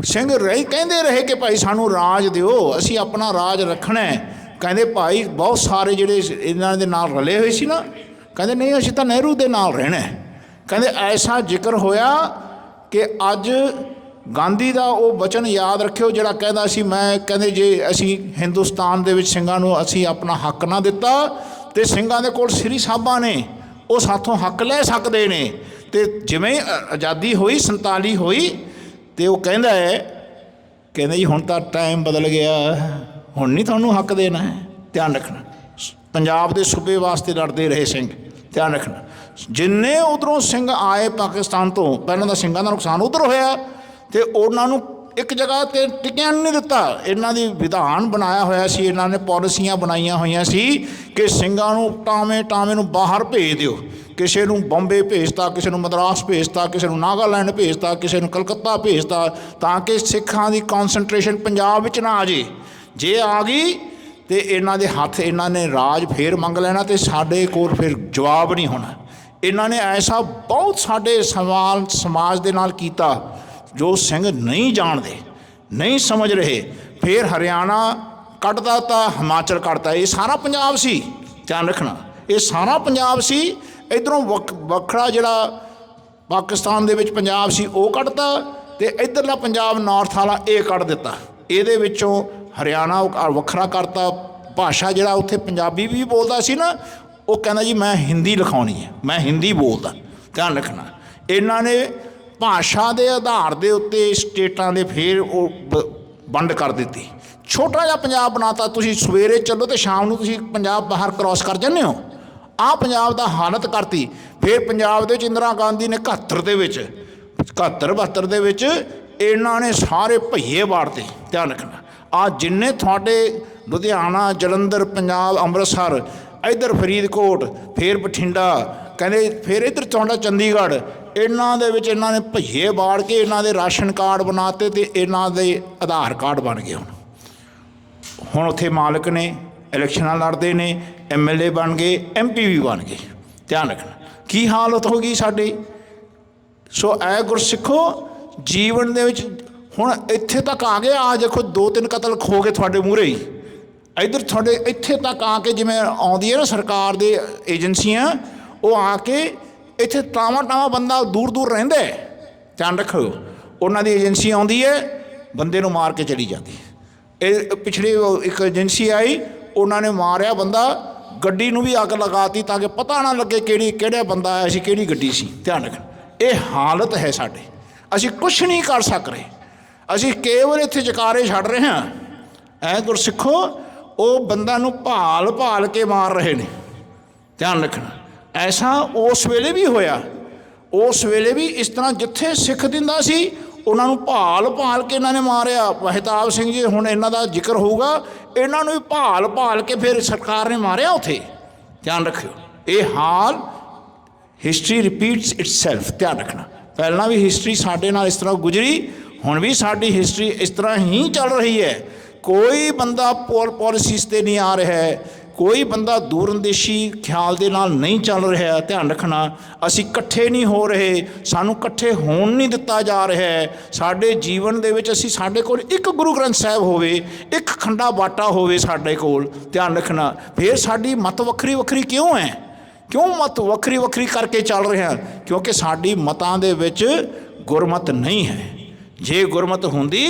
ਸਿੰਘ ਕਹਿੰਦੇ ਰਹੇ ਕਿ ਭਾਈ ਸਾਨੂੰ ਰਾਜ ਦਿਓ, ਅਸੀਂ ਆਪਣਾ ਰਾਜ ਰੱਖਣਾ। ਕਹਿੰਦੇ ਭਾਈ ਬਹੁਤ ਸਾਰੇ ਜਿਹੜੇ ਇਹਨਾਂ ਦੇ ਨਾਲ ਰਲੇ ਹੋਏ ਸੀ ਨਾ, ਕਹਿੰਦੇ ਨਹੀਂ ਅਸੀਂ ਤਾਂ ਨਹਿਰੂ ਦੇ ਨਾਲ ਰਹਿਣਾ। ਕਹਿੰਦੇ ਐਸਾ ਜ਼ਿਕਰ ਹੋਇਆ ਕਿ ਅੱਜ ਗਾਂਧੀ ਦਾ ਉਹ ਬਚਨ ਯਾਦ ਰੱਖਿਓ ਜਿਹੜਾ ਕਹਿੰਦਾ ਸੀ ਕਹਿੰਦੇ ਜੇ ਅਸੀਂ ਹਿੰਦੁਸਤਾਨ ਦੇ ਵਿੱਚ ਸਿੰਘਾਂ ਨੂੰ ਅਸੀਂ ਆਪਣਾ ਹੱਕ ਨਾ ਦਿੱਤਾ ਅਤੇ ਸਿੰਘਾਂ ਦੇ ਕੋਲ ਸ੍ਰੀ ਸਾਹਿਬਾਂ ਨੇ, ਉਹ ਸਾਥੋਂ ਹੱਕ ਲੈ ਸਕਦੇ ਨੇ। ਅਤੇ ਜਿਵੇਂ ਆਜ਼ਾਦੀ ਹੋਈ 47 ਹੋਈ ਅਤੇ ਉਹ ਕਹਿੰਦੇ ਜੀ ਹੁਣ ਤਾਂ ਟਾਈਮ ਬਦਲ ਗਿਆ, ਹੁਣ ਨਹੀਂ ਤੁਹਾਨੂੰ ਹੱਕ ਦੇਣਾ ਹੈ। ਧਿਆਨ ਰੱਖਣਾ। ਪੰਜਾਬ ਦੇ ਸੂਬੇ ਵਾਸਤੇ ਲੜਦੇ ਰਹੇ ਸਿੰਘ। ਧਿਆਨ ਰੱਖਣਾ। ਜਿੰਨੇ ਉੱਧਰੋਂ ਸਿੰਘ ਆਏ ਪਾਕਿਸਤਾਨ ਤੋਂ, ਪਹਿਲਾਂ ਤਾਂ ਸਿੰਘਾਂ ਦਾ ਨੁਕਸਾਨ ਉੱਧਰ ਹੋਇਆ ਅਤੇ ਉਹਨਾਂ ਨੂੰ ਇੱਕ ਜਗ੍ਹਾ 'ਤੇ ਟਿਕਿਆ ਨਹੀਂ ਦਿੱਤਾ। ਇਹਨਾਂ ਦੀ ਵਿਧਾਨ ਬਣਾਇਆ ਹੋਇਆ ਸੀ, ਇਹਨਾਂ ਨੇ ਪਾਲਿਸੀਆਂ ਬਣਾਈਆਂ ਹੋਈਆਂ ਸੀ ਕਿ ਸਿੰਘਾਂ ਨੂੰ ਟਾਵੇਂ ਨੂੰ ਬਾਹਰ ਭੇਜ ਦਿਓ। ਕਿਸੇ ਨੂੰ ਬੰਬੇ ਭੇਜਤਾ, ਕਿਸੇ ਨੂੰ ਮਦਰਾਸ ਭੇਜਤਾ, ਕਿਸੇ ਨੂੰ ਨਾਗਾਲੈਂਡ ਭੇਜਤਾ, ਕਿਸੇ ਨੂੰ ਕਲਕੱਤਾ ਭੇਜਤਾ, ਤਾਂ ਕਿ ਸਿੱਖਾਂ ਦੀ ਕੌਨਸਨਟ੍ਰੇਸ਼ਨ ਪੰਜਾਬ ਵਿੱਚ ਨਾ ਆ ਜੇ। ਜੇ ਆ ਗਈ ਅਤੇ ਇਹਨਾਂ ਦੇ ਹੱਥ ਇਹਨਾਂ ਨੇ ਰਾਜ ਫੇਰ ਮੰਗ ਲੈਣਾ ਅਤੇ ਸਾਡੇ ਕੋਲ ਫਿਰ ਜਵਾਬ ਨਹੀਂ ਹੋਣਾ। ਇਹਨਾਂ ਨੇ ਐਸਾ ਬਹੁਤ ਸਾਡੇ ਸਮਾਜ ਦੇ ਨਾਲ ਕੀਤਾ ਜੋ ਸਿੰਘ ਨਹੀਂ ਜਾਣਦੇ, ਨਹੀਂ ਸਮਝ ਰਹੇ। ਫਿਰ ਹਰਿਆਣਾ ਕੱਢਦਾ ਤਾਂ ਹਿਮਾਚਲ ਕੱਢਤਾ। ਇਹ ਸਾਰਾ ਪੰਜਾਬ ਸੀ। ਧਿਆਨ ਰੱਖਣਾ, ਇਹ ਸਾਰਾ ਪੰਜਾਬ ਸੀ। ਇੱਧਰੋਂ ਵੱਖਰਾ ਜਿਹੜਾ ਪਾਕਿਸਤਾਨ ਦੇ ਵਿੱਚ ਪੰਜਾਬ ਸੀ ਉਹ ਕੱਢਤਾ ਅਤੇ ਇੱਧਰਲਾ ਪੰਜਾਬ ਨਾਰਥ ਵਾਲਾ ਇਹ ਕੱਢ ਦਿੱਤਾ। ਇਹਦੇ ਵਿੱਚੋਂ ਹਰਿਆਣਾ ਵੱਖਰਾ ਕਰਤਾ। ਭਾਸ਼ਾ ਜਿਹੜਾ ਉੱਥੇ ਪੰਜਾਬੀ ਵੀ ਬੋਲਦਾ ਸੀ ਨਾ, ਉਹ ਕਹਿੰਦਾ ਜੀ ਮੈਂ ਹਿੰਦੀ ਲਿਖਾਉਣੀ ਹੈ, ਮੈਂ ਹਿੰਦੀ ਬੋਲਦਾ। ਧਿਆਨ ਰੱਖਣਾ। ਇਹਨਾਂ ਨੇ ਭਾਸ਼ਾ ਦੇ ਆਧਾਰ ਦੇ ਉੱਤੇ ਸਟੇਟਾਂ ਦੇ ਫਿਰ ਉਹ ਵੰਡ ਕਰ ਦਿੱਤੀ। ਛੋਟਾ ਜਿਹਾ ਪੰਜਾਬ ਬਣਾਤਾ। ਤੁਸੀਂ ਸਵੇਰੇ ਚੱਲੋ ਅਤੇ ਸ਼ਾਮ ਨੂੰ ਤੁਸੀਂ ਪੰਜਾਬ ਬਾਹਰ ਕ੍ਰੋਸ ਕਰ ਜਾਂਦੇ ਹੋ। ਆਹ ਪੰਜਾਬ ਦਾ ਹਾਲਤ ਕਰਤੀ। ਫਿਰ ਪੰਜਾਬ ਦੇ ਵਿੱਚ ਇੰਦਰਾ ਗਾਂਧੀ ਨੇ 71 ਦੇ ਵਿੱਚ 71-72 ਦੇ ਵਿੱਚ ਇਹਨਾਂ ਨੇ ਸਾਰੇ ਭਈਏ ਵਾੜਤੇ। ਧਿਆਨ ਰੱਖਣਾ। ਆਹ ਜਿੰਨੇ ਤੁਹਾਡੇ ਲੁਧਿਆਣਾ, ਜਲੰਧਰ, ਪੰਜਾਬ, ਅੰਮ੍ਰਿਤਸਰ, ਇੱਧਰ ਫਰੀਦਕੋਟ, ਫਿਰ ਬਠਿੰਡਾ, ਕਹਿੰਦੇ ਫਿਰ ਇੱਧਰ ਤੁਹਾਡਾ ਚੰਡੀਗੜ੍ਹ, ਇਹਨਾਂ ਦੇ ਵਿੱਚ ਇਹਨਾਂ ਨੇ ਭਈਏ ਵਾੜ ਕੇ ਇਹਨਾਂ ਦੇ ਰਾਸ਼ਨ ਕਾਰਡ ਬਣਾਤੇ ਅਤੇ ਇਹਨਾਂ ਦੇ ਆਧਾਰ ਕਾਰਡ ਬਣ ਗਏ। ਹੁਣ ਉੱਥੇ ਮਾਲਕ ਨੇ, ਇਲੈਕਸ਼ਨਾਂ ਲੜਦੇ ਨੇ, MLA ਬਣ ਗਏ, MP ਵੀ ਬਣ ਗਏ। ਧਿਆਨ ਰੱਖਣਾ। ਕੀ ਹਾਲਤ ਹੋ ਗਈ ਸਾਡੀ। ਸੋ ਐ ਗੁਰਸਿੱਖੋ ਜੀਵਨ ਦੇ ਵਿੱਚ ਹੁਣ ਇੱਥੇ ਤੱਕ ਆ ਗਏ। ਆ ਦੇਖੋ 2-3 ਕਤਲ ਖੋ ਗਏ ਤੁਹਾਡੇ ਮੂਹਰੇ ਹੀ। ਇੱਧਰ ਤੁਹਾਡੇ ਇੱਥੇ ਤੱਕ ਆ ਕੇ ਜਿਵੇਂ ਆਉਂਦੀ ਹੈ ਨਾ ਸਰਕਾਰ ਦੇ ਏਜੰਸੀਆਂ, ਉਹ ਆ ਕੇ ਇੱਥੇ ਟਾਵਾਂ ਬੰਦਾ ਦੂਰ ਰਹਿੰਦਾ। ਧਿਆਨ ਰੱਖੋ। ਉਹਨਾਂ ਦੀ ਏਜੰਸੀ ਆਉਂਦੀ ਹੈ, ਬੰਦੇ ਨੂੰ ਮਾਰ ਕੇ ਚਲੀ ਜਾਂਦੀ। ਇਹ ਪਿਛਲੇ ਇੱਕ ਏਜੰਸੀ ਆਈ, ਉਹਨਾਂ ਨੇ ਮਾਰਿਆ ਬੰਦਾ, ਗੱਡੀ ਨੂੰ ਵੀ ਅੱਗ ਲਗਾਤੀ ਤਾਂ ਕਿ ਪਤਾ ਨਾ ਲੱਗੇ ਕਿਹੜਾ ਬੰਦਾ ਆਇਆ ਸੀ, ਕਿਹੜੀ ਗੱਡੀ ਸੀ। ਧਿਆਨ ਰੱਖਣਾ। ਇਹ ਹਾਲਤ ਹੈ ਸਾਡੇ। ਅਸੀਂ ਕੁਛ ਨਹੀਂ ਕਰ ਸਕ ਰਹੇ। ਅਸੀਂ ਕੇਵਲ ਇੱਥੇ ਜਕਾਰੇ ਛੱਡ ਰਹੇ ਹਾਂ। ਐ ਗੁਰਸਿੱਖੋ ਉਹ ਬੰਦਾ ਨੂੰ ਭਾਲ ਕੇ ਮਾਰ ਰਹੇ ਨੇ। ਧਿਆਨ ਰੱਖਣਾ। ਐਸਾ ਉਸ ਵੇਲੇ ਵੀ ਹੋਇਆ। ਉਸ ਵੇਲੇ ਵੀ ਇਸ ਤਰ੍ਹਾਂ ਜਿੱਥੇ ਸਿੱਖ ਦਿੰਦਾ ਸੀ ਉਹਨਾਂ ਨੂੰ ਭਾਲ ਕੇ ਇਹਨਾਂ ਨੇ ਮਾਰਿਆ। ਮਹਿਤਾਬ ਸਿੰਘ ਜੀ ਹੁਣ ਇਹਨਾਂ ਦਾ ਜ਼ਿਕਰ ਹੋਊਗਾ, ਇਹਨਾਂ ਨੂੰ ਵੀ ਭਾਲ ਕੇ ਫਿਰ ਸਰਕਾਰ ਨੇ ਮਾਰਿਆ ਉੱਥੇ। ਧਿਆਨ ਰੱਖਿਓ। ਇਹ ਹਾਲ ਹਿਸਟਰੀ ਰਿਪੀਟਸ ਇਟਸੈਲਫ। ਧਿਆਨ ਰੱਖਣਾ। ਪਹਿਲਾਂ ਵੀ ਹਿਸਟਰੀ ਸਾਡੇ ਨਾਲ ਇਸ ਤਰ੍ਹਾਂ ਗੁਜ਼ਰੀ, ਹੁਣ ਵੀ ਸਾਡੀ ਹਿਸਟਰੀ ਇਸ ਤਰ੍ਹਾਂ ਹੀ ਚੱਲ ਰਹੀ ਹੈ। ਕੋਈ ਬੰਦਾ ਪੋਲਿਸੀਜ਼ 'ਤੇ ਨਹੀਂ ਆ ਰਿਹਾ ਹੈ, ਕੋਈ ਬੰਦਾ ਦੂਰਅੰਦੇਸ਼ੀ ਖਿਆਲ ਦੇ ਨਾਲ ਨਹੀਂ ਚੱਲ ਰਿਹਾ। ਧਿਆਨ ਰੱਖਣਾ। ਅਸੀਂ ਇਕੱਠੇ ਨਹੀਂ ਹੋ ਰਹੇ, ਸਾਨੂੰ ਇਕੱਠੇ ਹੋਣ ਨਹੀਂ ਦਿੱਤਾ ਜਾ ਰਿਹਾ ਹੈ। ਸਾਡੇ ਜੀਵਨ ਦੇ ਵਿੱਚ ਸਾਡੇ ਕੋਲ ਇੱਕ ਗੁਰੂ ਗ੍ਰੰਥ ਸਾਹਿਬ ਹੋਵੇ, ਇੱਕ ਖੰਡਾ ਬਾਟਾ ਹੋਵੇ ਸਾਡੇ ਕੋਲ। ਧਿਆਨ ਰੱਖਣਾ। ਫਿਰ ਸਾਡੀ ਮਤ ਵੱਖਰੀ ਕਿਉਂ ਹੈ? ਕਿਉਂ ਮਤ ਵੱਖਰੀ ਕਰਕੇ ਚੱਲ ਰਹੇ ਹਾਂ? ਕਿਉਂਕਿ ਸਾਡੀ ਮਤਾਂ ਦੇ ਵਿੱਚ ਗੁਰਮਤ ਨਹੀਂ ਹੈ। ਜੇ ਗੁਰਮਤ ਹੁੰਦੀ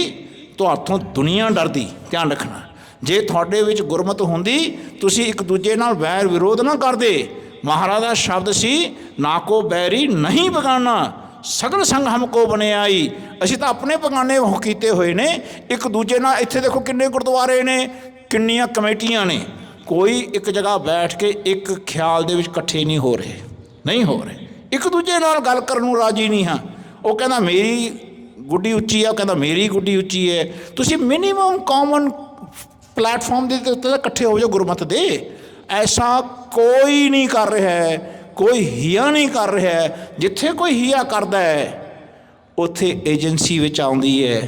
ਤੁਹਾਥੋਂ ਦੁਨੀਆ ਡਰਦੀ। ਧਿਆਨ ਰੱਖਣਾ। ਜੇ ਤੁਹਾਡੇ ਵਿੱਚ ਗੁਰਮਤ ਹੁੰਦੀ ਤੁਸੀਂ ਇੱਕ ਦੂਜੇ ਨਾਲ ਵੈਰ ਵਿਰੋਧ ਨਾ ਕਰਦੇ। ਮਹਾਰਾਜ ਦਾ ਸ਼ਬਦ ਸੀ, ਨਾ ਕੋ ਬੈਰੀ ਨਹੀਂ ਬਗਾਨਾ, ਸਗਲ ਸੰਗ ਹਮਕੋ ਬਣਿਆਈ। ਅਸੀਂ ਤਾਂ ਆਪਣੇ ਬਗਾਨੇ ਕੀਤੇ ਹੋਏ ਨੇ ਇੱਕ ਦੂਜੇ ਨਾਲ। ਇੱਥੇ ਦੇਖੋ ਕਿੰਨੇ ਗੁਰਦੁਆਰੇ ਨੇ, ਕਿੰਨੀਆਂ ਕਮੇਟੀਆਂ ਨੇ। ਕੋਈ ਇੱਕ ਜਗ੍ਹਾ ਬੈਠ ਕੇ ਇੱਕ ਖਿਆਲ ਦੇ ਵਿੱਚ ਇਕੱਠੇ ਨਹੀਂ ਹੋ ਰਹੇ। ਇੱਕ ਦੂਜੇ ਨਾਲ ਗੱਲ ਕਰਨ ਨੂੰ ਰਾਜੀ ਨਹੀਂ ਹਾਂ। ਉਹ ਕਹਿੰਦਾ ਮੇਰੀ ਗੁੱਡੀ ਉੱਚੀ ਆ, ਕਹਿੰਦਾ ਮੇਰੀ ਗੁੱਡੀ ਉੱਚੀ ਹੈ। ਤੁਸੀਂ ਮਿਨੀਮਮ ਕਾਮਨ ਪਲੇਟਫਾਰਮ ਦੇ ਉੱਤੇ ਤਾਂ ਇਕੱਠੇ ਹੋ ਜਾਓ ਗੁਰਮਤਿ ਦੇ। ਐਸਾ ਕੋਈ ਨਹੀਂ ਕਰ ਰਿਹਾ ਹੈ, ਕੋਈ ਹੀਆ ਨਹੀਂ ਕਰ ਰਿਹਾ ਹੈ। ਜਿੱਥੇ ਕੋਈ ਹੀਆ ਕਰਦਾ ਹੈ ਉੱਥੇ ਏਜੰਸੀ ਵਿੱਚ ਆਉਂਦੀ ਹੈ,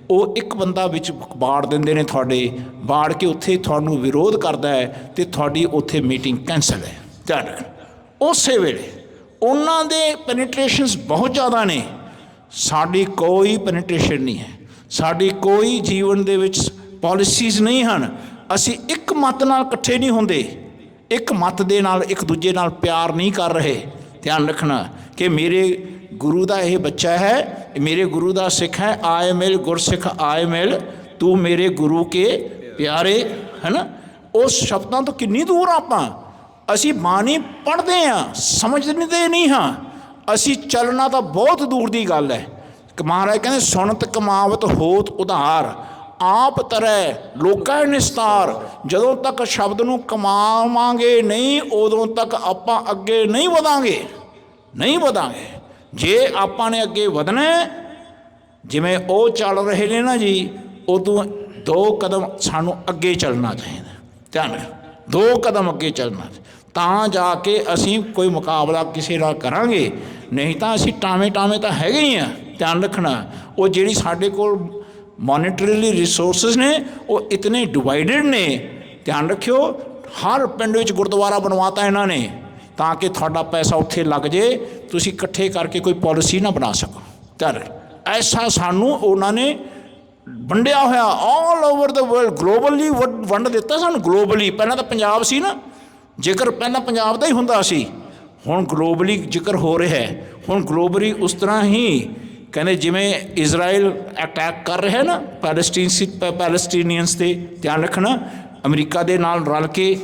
ਉਹ ਇੱਕ ਬੰਦਾ ਵਿੱਚ ਬਾੜ ਦਿੰਦੇ ਨੇ, ਤੁਹਾਡੇ ਬਾੜ ਕੇ ਉੱਥੇ ਤੁਹਾਨੂੰ ਵਿਰੋਧ ਕਰਦਾ ਹੈ ਅਤੇ ਤੁਹਾਡੀ ਉੱਥੇ ਮੀਟਿੰਗ ਕੈਂਸਲ ਹੈ। ਧਿਆਨ ਰੱਖਣਾ, ਉਸੇ ਵੇਲੇ ਉਹਨਾਂ ਦੇ ਪੈਨੀਟ੍ਰੇਸ਼ਨਸ ਬਹੁਤ ਜ਼ਿਆਦਾ ਨੇ, ਸਾਡੀ ਕੋਈ ਪੈਨੀਟ੍ਰੇਸ਼ਨ ਨਹੀਂ ਹੈ। ਸਾਡੀ ਕੋਈ ਜੀਵਨ ਦੇ ਵਿੱਚ ਪੋਲਿਸੀਜ਼ ਨਹੀਂ ਹਨ। ਅਸੀਂ ਇੱਕ ਮੱਤ ਨਾਲ ਇਕੱਠੇ ਨਹੀਂ ਹੁੰਦੇ, ਇੱਕ ਮੱਤ ਦੇ ਨਾਲ ਇੱਕ ਦੂਜੇ ਨਾਲ ਪਿਆਰ ਨਹੀਂ ਕਰ ਰਹੇ। ਧਿਆਨ ਰੱਖਣਾ ਕਿ ਮੇਰੇ ਗੁਰੂ ਦਾ ਇਹ ਬੱਚਾ ਹੈ, ਮੇਰੇ ਗੁਰੂ ਦਾ ਸਿੱਖ ਹੈ, ਆਏ ਮਿਲ ਗੁਰਸਿੱਖ ਆਏ ਮਿਲ, ਤੂੰ ਮੇਰੇ ਗੁਰੂ ਕੇ ਪਿਆਰੇ, ਹੈ ਨਾ। ਉਸ ਸ਼ਬਦਾਂ ਤੋਂ ਕਿੰਨੀ ਦੂਰ ਆਪਾਂ। ਅਸੀਂ ਬਾਣੀ ਪੜ੍ਹਦੇ ਹਾਂ, ਸਮਝਦੇ ਨਹੀਂ ਹਾਂ। ਅਸੀਂ ਚੱਲਣਾ ਤਾਂ ਬਹੁਤ ਦੂਰ ਦੀ ਗੱਲ ਹੈ। ਮਹਾਰਾਜ ਕਹਿੰਦੇ ਸੁਣਤ ਕਮਾਵਤ ਹੋਤ ਉਧਾਰ, ਆਪ ਤਰੈ ਲੋਕਾ ਨਿਸਤਾਰ। ਜਦੋਂ ਤੱਕ ਸ਼ਬਦ ਨੂੰ ਕਮਾਵਾਂਗੇ ਨਹੀਂ, ਉਦੋਂ ਤੱਕ ਆਪਾਂ ਅੱਗੇ ਨਹੀਂ ਵਧਾਂਗੇ, ਨਹੀਂ ਵਧਾਂਗੇ। ਜੇ ਆਪਾਂ ਨੇ ਅੱਗੇ ਵਧਣਾ, ਜਿਵੇਂ ਉਹ ਚੱਲ ਰਹੇ ਨੇ ਨਾ ਜੀ, ਉਦੋਂ 2 ਕਦਮ ਸਾਨੂੰ ਅੱਗੇ ਚੱਲਣਾ ਚਾਹੀਦਾ। ਧਿਆਨ ਰੱਖ, 2 ਕਦਮ ਅੱਗੇ ਚੱਲਣਾ, ਤਾਂ ਜਾ ਕੇ ਅਸੀਂ ਕੋਈ ਮੁਕਾਬਲਾ ਕਿਸੇ ਨਾਲ ਕਰਾਂਗੇ। ਨਹੀਂ ਤਾਂ ਅਸੀਂ ਟਾਵੇਂ ਤਾਂ ਹੈਗੇ ਹੀ ਆ। ਧਿਆਨ ਰੱਖਣਾ, ਉਹ ਜਿਹੜੀ ਸਾਡੇ ਕੋਲ ਮੋਨੀਟਰੀਲੀ ਰਿਸੋਰਸਿਸ ਨੇ ਉਹ ਇਤਨੇ ਡਿਵਾਈਡਡ ਨੇ। ਧਿਆਨ ਰੱਖਿਓ, ਹਰ ਪਿੰਡ ਵਿੱਚ ਗੁਰਦੁਆਰਾ ਬਣਵਾਤਾ ਇਹਨਾਂ ਨੇ ਤਾਂ ਕਿ ਤੁਹਾਡਾ ਪੈਸਾ ਉੱਥੇ ਲੱਗ ਜੇ, ਤੁਸੀਂ ਇਕੱਠੇ ਕਰਕੇ ਕੋਈ ਪੋਲਿਸੀ ਨਾ ਬਣਾ ਸਕੋ। ਧਿਆਨ ਐਸਾ ਸਾਨੂੰ ਉਹਨਾਂ ਨੇ ਵੰਡਿਆ ਹੋਇਆ all over the world, globally ਵੰਡ ਦਿੱਤਾ ਸਾਨੂੰ ਗਲੋਬਲੀ। ਪਹਿਲਾਂ ਤਾਂ ਪੰਜਾਬ ਸੀ ਨਾ, ਜ਼ਿਕਰ ਪਹਿਲਾਂ ਪੰਜਾਬ ਦਾ ਹੀ ਹੁੰਦਾ ਸੀ, ਹੁਣ ਗਲੋਬਲੀ ਜ਼ਿਕਰ ਹੋ ਰਿਹਾ ਹੈ। ਹੁਣ ਗਲੋਬਲੀ ਉਸ ਤਰ੍ਹਾਂ ਹੀ ਕਹਿੰਦੇ ਜਿਵੇਂ ਇਜ਼ਰਾਈਲ ਅਟੈਕ ਕਰ ਰਿਹਾ ਨਾ ਪੈਲਸਟੀਨੀਅਨਸ 'ਤੇ। ਧਿਆਨ ਰੱਖਣਾ, ਅਮਰੀਕਾ ਦੇ ਨਾਲ ਰਲ ਕੇ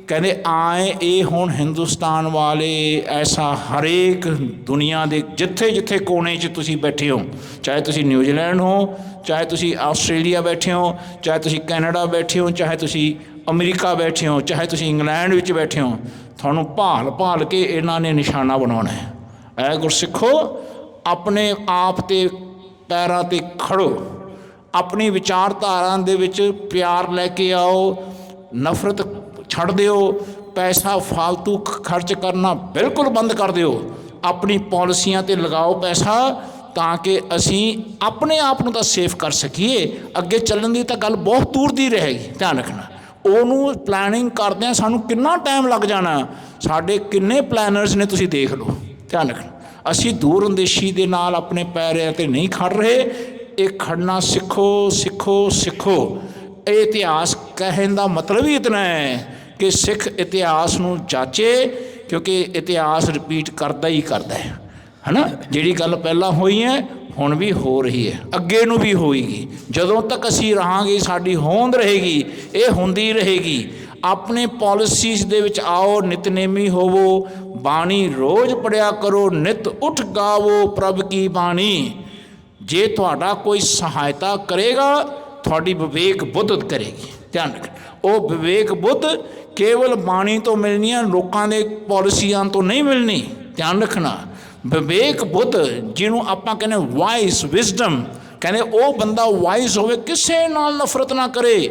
ਕਹਿੰਦੇ ਆਏ ਇਹ ਹੁਣ ਹਿੰਦੁਸਤਾਨ ਵਾਲੇ ਐਸਾ ਹਰੇਕ ਦੁਨੀਆ ਦੇ ਜਿੱਥੇ ਜਿੱਥੇ ਕੋਨੇ 'ਚ ਤੁਸੀਂ ਬੈਠੇ ਹੋ, ਚਾਹੇ ਤੁਸੀਂ ਨਿਊਜ਼ੀਲੈਂਡ ਹੋ, ਚਾਹੇ ਤੁਸੀਂ ਆਸਟ੍ਰੇਲੀਆ ਬੈਠੇ ਹੋ, ਚਾਹੇ ਤੁਸੀਂ ਕੈਨੇਡਾ ਬੈਠੇ ਹੋ, ਚਾਹੇ ਤੁਸੀਂ ਅਮਰੀਕਾ ਬੈਠੇ ਹੋ, ਚਾਹੇ ਤੁਸੀਂ ਇੰਗਲੈਂਡ ਵਿੱਚ ਬੈਠੇ ਹੋ, ਤੁਹਾਨੂੰ ਭਾਲ ਕੇ ਇਹਨਾਂ ਨੇ ਨਿਸ਼ਾਨਾ ਬਣਾਉਣਾ ਹੈ। ਐ ਗੁਰਸਿੱਖੋ, ਆਪਣੇ ਆਪ 'ਤੇ ਪੈਰਾਂ 'ਤੇ ਖੜੋ, ਆਪਣੀ ਵਿਚਾਰਧਾਰਾ ਦੇ ਵਿੱਚ ਪਿਆਰ ਲੈ ਕੇ ਆਓ, ਨਫ਼ਰਤ ਛੱਡ ਦਿਓ, ਪੈਸਾ ਫਾਲਤੂ ਖਰਚ ਕਰਨਾ ਬਿਲਕੁਲ ਬੰਦ ਕਰ ਦਿਓ, ਆਪਣੀ ਪਾਲਿਸੀਆਂ 'ਤੇ ਲਗਾਓ ਪੈਸਾ ਤਾਂ ਕਿ ਅਸੀਂ ਆਪਣੇ ਆਪ ਨੂੰ ਤਾਂ ਸੇਫ ਕਰ ਸਕੀਏ। ਅੱਗੇ ਚੱਲਣ ਦੀ ਤਾਂ ਗੱਲ ਬਹੁਤ ਦੂਰ ਦੀ ਰਹੇਗੀ। ਧਿਆਨ ਰੱਖਣਾ, ਉਹਨੂੰ ਪਲੈਨਿੰਗ ਕਰਦਿਆਂ ਸਾਨੂੰ ਕਿੰਨਾ ਟਾਈਮ ਲੱਗ ਜਾਣਾ, ਸਾਡੇ ਕਿੰਨੇ ਪਲੈਨਰਸ ਨੇ ਤੁਸੀਂ ਦੇਖ ਲਓ। ਧਿਆਨ ਰੱਖਣਾ, ਅਸੀਂ ਦੂਰ ਅੰਦੇਸ਼ੀ ਦੇ ਨਾਲ ਆਪਣੇ ਪੈਰਾਂ 'ਤੇ ਨਹੀਂ ਖੜ ਰਹੇ। ਇਹ ਖੜਨਾ ਸਿੱਖੋ ਸਿੱਖੋ ਸਿੱਖੋ। ਇਹ ਇਤਿਹਾਸ ਕਹਿਣ ਦਾ ਮਤਲਬ ਹੀ ਇਤਨਾ ਹੈ ਕਿ ਸਿੱਖ ਇਤਿਹਾਸ ਨੂੰ ਜਾਚੇ, ਕਿਉਂਕਿ ਇਤਿਹਾਸ ਰਿਪੀਟ ਕਰਦਾ ਹੀ ਕਰਦਾ ਹੈ ਨਾ। ਜਿਹੜੀ ਗੱਲ ਪਹਿਲਾਂ ਹੋਈ ਹੈ ਹੁਣ ਵੀ ਹੋ ਰਹੀ ਹੈ, ਅੱਗੇ ਨੂੰ ਵੀ ਹੋਏਗੀ। ਜਦੋਂ ਤੱਕ ਅਸੀਂ ਰਹਾਂਗੇ ਸਾਡੀ ਹੋਂਦ ਰਹੇਗੀ, ਇਹ ਹੁੰਦੀ ਰਹੇਗੀ। ਆਪਣੇ ਪਾਲਿਸੀਜ਼ ਦੇ ਵਿੱਚ ਆਓ, ਨਿਤਨੇਮੀ ਹੋਵੋ, ਬਾਣੀ ਰੋਜ਼ ਪੜ੍ਹਿਆ ਕਰੋ, ਨਿਤ ਉੱਠ ਗਾਵੋ ਪ੍ਰਭ ਕੀ ਬਾਣੀ। ਜੇ ਤੁਹਾਡਾ ਕੋਈ ਸਹਾਇਤਾ ਕਰੇਗਾ, ਤੁਹਾਡੀ ਵਿਵੇਕ ਬੁੱਧ ਕਰੇਗੀ। ਧਿਆਨ ਰੱਖਣਾ, ਉਹ ਵਿਵੇਕ ਬੁੱਧ ਕੇਵਲ ਬਾਣੀ ਤੋਂ ਮਿਲਣੀ ਹੈ, ਲੋਕਾਂ ਦੇ ਪਾਲਿਸੀਆਂ ਤੋਂ ਨਹੀਂ ਮਿਲਣੀ। ਧਿਆਨ ਰੱਖਣਾ, ਵਿਵੇਕ ਬੁੱਧ ਜਿਹਨੂੰ ਆਪਾਂ ਕਹਿੰਦੇ ਵਾਈਸ ਵਿਜ਼ਡਮ, ਕਹਿੰਦੇ ਉਹ ਬੰਦਾ ਵਾਈਸ ਹੋਵੇ, ਕਿਸੇ ਨਾਲ ਨਫ਼ਰਤ ਨਾ ਕਰੇ,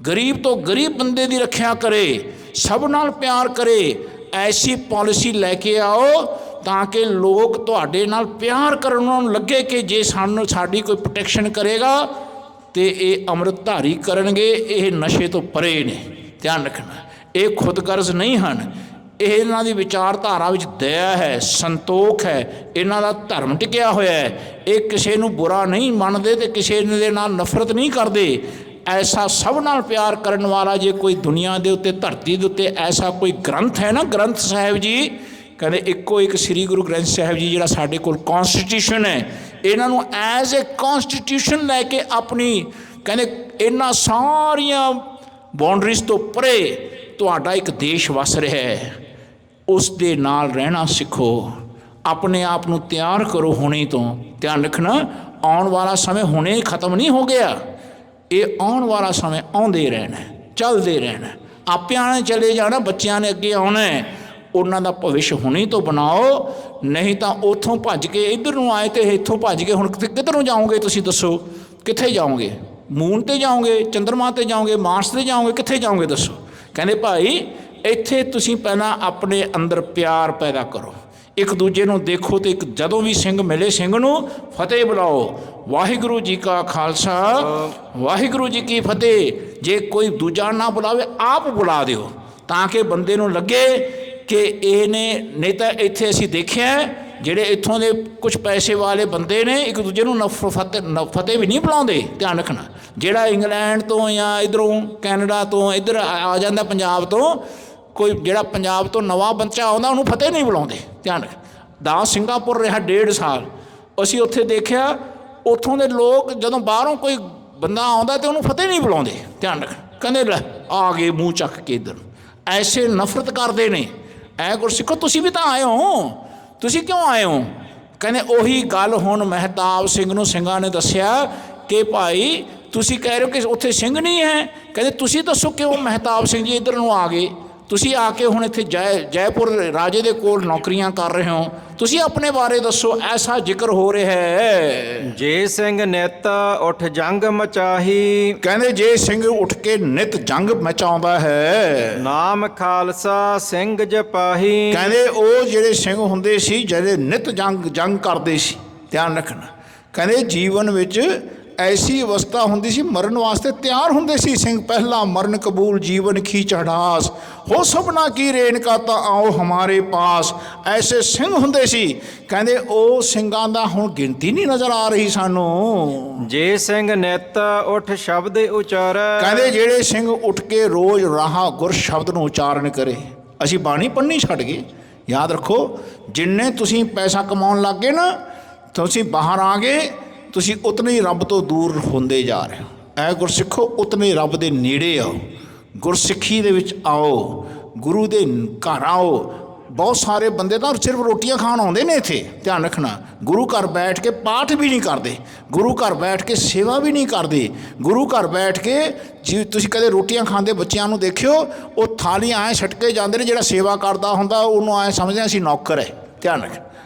ਗਰੀਬ ਤੋਂ ਗਰੀਬ ਬੰਦੇ ਦੀ ਰੱਖਿਆ ਕਰੇ, ਸਭ ਨਾਲ ਪਿਆਰ ਕਰੇ। ਐਸੀ ਪਾਲਿਸੀ ਲੈ ਕੇ ਆਓ ਤਾਂ ਕਿ ਲੋਕ ਤੁਹਾਡੇ ਨਾਲ ਪਿਆਰ ਕਰਨ, ਉਹਨਾਂ ਨੂੰ ਲੱਗੇ ਕਿ ਜੇ ਸਾਨੂੰ ਸਾਡੀ ਕੋਈ ਪ੍ਰੋਟੈਕਸ਼ਨ ਕਰੇਗਾ ਅਤੇ ਇਹ ਅੰਮ੍ਰਿਤਧਾਰੀ ਕਰਨਗੇ, ਇਹ ਨਸ਼ੇ ਤੋਂ ਪਰੇ ਨੇ। ਧਿਆਨ ਰੱਖਣਾ, ਇਹ ਖੁਦਗਰਜ਼ ਨਹੀਂ ਹਨ। ਇਹਨਾਂ ਦੀ ਵਿਚਾਰਧਾਰਾ ਵਿੱਚ ਦਇਆ ਹੈ, ਸੰਤੋਖ ਹੈ, ਇਹਨਾਂ ਦਾ ਧਰਮ ਟਿਕਿਆ ਹੋਇਆ ਹੈ। ਇਹ ਕਿਸੇ ਨੂੰ ਬੁਰਾ ਨਹੀਂ ਮੰਨਦੇ ਅਤੇ ਕਿਸੇ ਦੇ ਨਾਲ ਨਫ਼ਰਤ ਨਹੀਂ ਕਰਦੇ। ਐਸਾ ਸਭ ਨਾਲ ਪਿਆਰ ਕਰਨ ਵਾਲਾ ਜੇ ਕੋਈ ਦੁਨੀਆ ਦੇ ਉੱਤੇ, ਧਰਤੀ ਦੇ ਉੱਤੇ ਐਸਾ ਕੋਈ ਗ੍ਰੰਥ ਹੈ ਨਾ, ਗ੍ਰੰਥ ਸਾਹਿਬ ਜੀ ਕਹਿੰਦੇ ਇੱਕੋ ਇੱਕ ਸ੍ਰੀ ਗੁਰੂ ਗ੍ਰੰਥ ਸਾਹਿਬ ਜੀ ਜਿਹੜਾ ਸਾਡੇ ਕੋਲ ਕੌਂਸਟੀਟਿਊਸ਼ਨ ਹੈ, ਇਹਨਾਂ ਨੂੰ ਐਜ਼ ਏ ਕੌਂਸਟੀਟਿਊਸ਼ਨ ਲੈ ਕੇ ਆਪਣੀ ਕਹਿੰਦੇ ਇਹਨਾਂ ਸਾਰੀਆਂ ਬਾਉਂਡਰੀਜ਼ ਤੋਂ ਪਰੇ ਤੁਹਾਡਾ ਇੱਕ ਦੇਸ਼ ਵਸ ਰਿਹਾ ਹੈ, ਉਸ ਦੇ ਨਾਲ ਰਹਿਣਾ ਸਿੱਖੋ। ਆਪਣੇ ਆਪ ਨੂੰ ਤਿਆਰ ਕਰੋ ਹੁਣੇ ਤੋਂ। ਧਿਆਨ ਰੱਖਣਾ, ਆਉਣ ਵਾਲਾ ਸਮੇਂ ਹੁਣੇ ਖਤਮ ਨਹੀਂ ਹੋ ਗਿਆ, ਇਹ ਆਉਣ ਵਾਲਾ ਸਮੇਂ ਆਉਂਦੇ ਰਹਿਣਾ, ਚੱਲਦੇ ਰਹਿਣਾ। ਆਪਿਆਂ ਨੇ ਚਲੇ ਜਾਣਾ, ਬੱਚਿਆਂ ਨੇ ਅੱਗੇ ਆਉਣਾ ਹੈ। ਉਹਨਾਂ ਦਾ ਭਵਿੱਖ ਹੁਣੀ ਤੋਂ ਬਣਾਓ, ਨਹੀਂ ਤਾਂ ਉੱਥੋਂ ਭੱਜ ਕੇ ਇੱਧਰ ਨੂੰ ਆਏ ਤੇ ਇੱਥੋਂ ਭੱਜ ਕੇ ਹੁਣ ਕਿੱਧਰ ਨੂੰ ਜਾਓਗੇ? ਤੁਸੀਂ ਦੱਸੋ ਕਿੱਥੇ ਜਾਓਗੇ? ਮੂਨ 'ਤੇ ਜਾਓਗੇ, ਚੰਦਰਮਾ 'ਤੇ ਜਾਓਗੇ, ਮਾਰਸ 'ਤੇ ਜਾਓਗੇ, ਕਿੱਥੇ ਜਾਓਗੇ ਦੱਸੋ? ਕਹਿੰਦੇ ਭਾਈ ਇੱਥੇ ਤੁਸੀਂ ਪਹਿਲਾਂ ਆਪਣੇ ਅੰਦਰ ਪਿਆਰ ਪੈਦਾ ਕਰੋ, ਇੱਕ ਦੂਜੇ ਨੂੰ ਦੇਖੋ, ਤੇ ਇੱਕ ਜਦੋਂ ਵੀ ਸਿੰਘ ਮਿਲੇ ਸਿੰਘ ਨੂੰ ਫਤਿਹ ਬੁਲਾਓ। ਵਾਹਿਗੁਰੂ ਜੀ ਕਾ ਖਾਲਸਾ, ਵਾਹਿਗੁਰੂ ਜੀ ਕੀ ਫਤਿਹ। ਜੇ ਕੋਈ ਦੂਜਾ ਨਾ ਬੁਲਾਵੇ ਆਪ ਬੁਲਾ ਦਿਓ, ਤਾਂ ਕਿ ਬੰਦੇ ਨੂੰ ਲੱਗੇ ਕਿ ਇਹਨੇ, ਨਹੀਂ ਤਾਂ ਇੱਥੇ ਅਸੀਂ ਦੇਖਿਆ ਜਿਹੜੇ ਇੱਥੋਂ ਦੇ ਕੁਝ ਪੈਸੇ ਵਾਲੇ ਬੰਦੇ ਨੇ ਇੱਕ ਦੂਜੇ ਨੂੰ ਫਤਿਹ ਵੀ ਨਹੀਂ ਬੁਲਾਉਂਦੇ। ਧਿਆਨ ਰੱਖਣਾ, ਜਿਹੜਾ ਇੰਗਲੈਂਡ ਤੋਂ ਜਾਂ ਇੱਧਰੋਂ ਕੈਨੇਡਾ ਤੋਂ ਇੱਧਰ ਆ ਜਾਂਦਾ ਪੰਜਾਬ ਤੋਂ, ਕੋਈ ਜਿਹੜਾ ਪੰਜਾਬ ਤੋਂ ਨਵਾਂ ਬੱਚਾ ਆਉਂਦਾ ਉਹਨੂੰ ਫਤਿਹ ਨਹੀਂ ਬੁਲਾਉਂਦੇ। ਧਿਆਨ ਰੱਖ। ਦਾ ਸਿੰਗਾਪੁਰ ਰਿਹਾ 1.5 ਸਾਲ, ਅਸੀਂ ਉੱਥੇ ਦੇਖਿਆ ਉੱਥੋਂ ਦੇ ਲੋਕ ਜਦੋਂ ਬਾਹਰੋਂ ਕੋਈ ਬੰਦਾ ਆਉਂਦਾ ਤਾਂ ਉਹਨੂੰ ਫਤਿਹ ਨਹੀਂ ਬੁਲਾਉਂਦੇ। ਧਿਆਨ ਰੱਖ, ਕਹਿੰਦੇ ਲੈ ਆ ਗਏ ਮੂੰਹ ਚੱਕ ਕੇ ਇੱਧਰ, ਐਸੇ ਨਫ਼ਰਤ ਕਰਦੇ ਨੇ। ਐ ਗੁਰਸਿੱਖੋ ਤੁਸੀਂ ਵੀ ਤਾਂ ਆਏ ਹੋ, ਤੁਸੀਂ ਕਿਉਂ ਆਏ ਹੋ? ਕਹਿੰਦੇ ਉਹੀ ਗੱਲ ਹੁਣ ਮਹਿਤਾਬ ਸਿੰਘ ਨੂੰ ਸਿੰਘਾਂ ਨੇ ਦੱਸਿਆ ਕਿ ਭਾਈ ਤੁਸੀਂ ਕਹਿ ਰਹੇ ਹੋ ਕਿ ਉੱਥੇ ਸਿੰਘ ਨਹੀਂ ਹੈ, ਕਹਿੰਦੇ ਤੁਸੀਂ ਦੱਸੋ ਕਿਉਂ ਮਹਿਤਾਬ ਸਿੰਘ ਜੀ ਇੱਧਰ ਨੂੰ ਆ ਗਏ? ਤੁਸੀਂ ਆ ਕੇ ਹੁਣ ਇੱਥੇ ਜੈਪੁਰ ਰਾਜੇ ਦੇ ਕੋਲ ਨੌਕਰੀਆਂ ਕਰ ਰਹੇ ਹੋ, ਤੁਸੀਂ ਆਪਣੇ ਬਾਰੇ ਦੱਸੋ। ਐਸਾ ਜ਼ਿਕਰ ਹੋ ਰਿਹਾ ਹੈ। ਜੇ ਸਿੰਘ ਨਿਤ ਉਠ ਜੰਗ ਮਚਾਹੀ, ਕਹਿੰਦੇ ਜੇ ਸਿੰਘ ਉੱਠ ਕੇ ਨਿਤ ਜੰਗ ਮਚਾਉਂਦਾ ਹੈ, ਨਾਮ ਖਾਲਸਾ ਸਿੰਘ ਜਪਾਹੀ। ਕਹਿੰਦੇ ਉਹ ਜਿਹੜੇ ਸਿੰਘ ਹੁੰਦੇ ਸੀ ਜਿਹੜੇ ਨਿਤ ਜੰਗ ਕਰਦੇ ਸੀ। ਧਿਆਨ ਰੱਖਣਾ, ਕਹਿੰਦੇ ਜੀਵਨ ਵਿੱਚ ਐਸੀ ਅਵਸਥਾ ਹੁੰਦੀ ਸੀ, ਮਰਨ ਵਾਸਤੇ ਤਿਆਰ ਹੁੰਦੇ ਸੀ ਸਿੰਘ। ਪਹਿਲਾ ਮਰਨ ਕਬੂਲ ਜੀਵਨ ਕੀ ਚੜਾਸ, ਹੋ ਸਭਨਾ ਕੀ ਰੇਣਕਾ ਤਾਂ ਆਓ ਹਮਾਰੇ ਪਾਸ। ਐਸੇ ਸਿੰਘ ਹੁੰਦੇ ਸੀ। ਕਹਿੰਦੇ ਉਹ ਸਿੰਘਾਂ ਦਾ ਹੁਣ ਗਿਣਤੀ ਨਹੀਂ ਨਜ਼ਰ ਆ ਰਹੀ ਸਾਨੂੰ। ਜੇ ਸਿੰਘ ਨਿਤ ਉਠ ਸ਼ਬਦ ਉਚਾਰੈ, ਕਹਿੰਦੇ ਜਿਹੜੇ ਸਿੰਘ ਉੱਠ ਕੇ ਰੋਜ਼ ਰਾਹ ਗੁਰ ਸ਼ਬਦ ਨੂੰ ਉਚਾਰਨ ਕਰੇ। ਅਸੀਂ ਬਾਣੀ ਪੜ੍ਹਨੀ ਛੱਡ ਗਏ। ਯਾਦ ਰੱਖੋ, ਜਿੰਨੇ ਤੁਸੀਂ ਪੈਸਾ ਕਮਾਉਣ ਲੱਗ ਗਏ ਨਾ, ਤੁਸੀਂ ਬਾਹਰ ਆ ਗਏ, ਤੁਸੀਂ ਉਤਨੇ ਹੀ ਰੱਬ ਤੋਂ ਦੂਰ ਹੁੰਦੇ ਜਾ ਰਹੇ ਹੋ। ਐ ਗੁਰਸਿੱਖੋ ਉਤਨੇ ਰੱਬ ਦੇ ਨੇੜੇ ਆਓ, ਗੁਰਸਿੱਖੀ ਦੇ ਵਿੱਚ ਆਓ, ਗੁਰੂ ਦੇ ਘਰ ਆਓ। ਬਹੁਤ ਸਾਰੇ ਬੰਦੇ ਤਾਂ ਸਿਰਫ ਰੋਟੀਆਂ ਖਾਣ ਆਉਂਦੇ ਨੇ ਇੱਥੇ। ਧਿਆਨ ਰੱਖਣਾ, ਗੁਰੂ ਘਰ ਬੈਠ ਕੇ ਪਾਠ ਵੀ ਨਹੀਂ ਕਰਦੇ, ਗੁਰੂ ਘਰ ਬੈਠ ਕੇ ਸੇਵਾ ਵੀ ਨਹੀਂ ਕਰਦੇ। ਗੁਰੂ ਘਰ ਬੈਠ ਕੇ ਜੀ ਤੁਸੀਂ ਕਦੇ ਰੋਟੀਆਂ ਖਾਂਦੇ ਬੱਚਿਆਂ ਨੂੰ ਦੇਖਿਓ, ਉਹ ਥਾਲੀਆਂ ਐਂ ਛੱਟ ਕੇ ਜਾਂਦੇ ਨੇ। ਜਿਹੜਾ ਸੇਵਾ ਕਰਦਾ ਹੁੰਦਾ ਉਹਨੂੰ ਐਂ ਸਮਝਦੇ ਅਸੀਂ ਨੌਕਰ ਹੈ। ਧਿਆਨ ਰੱਖ,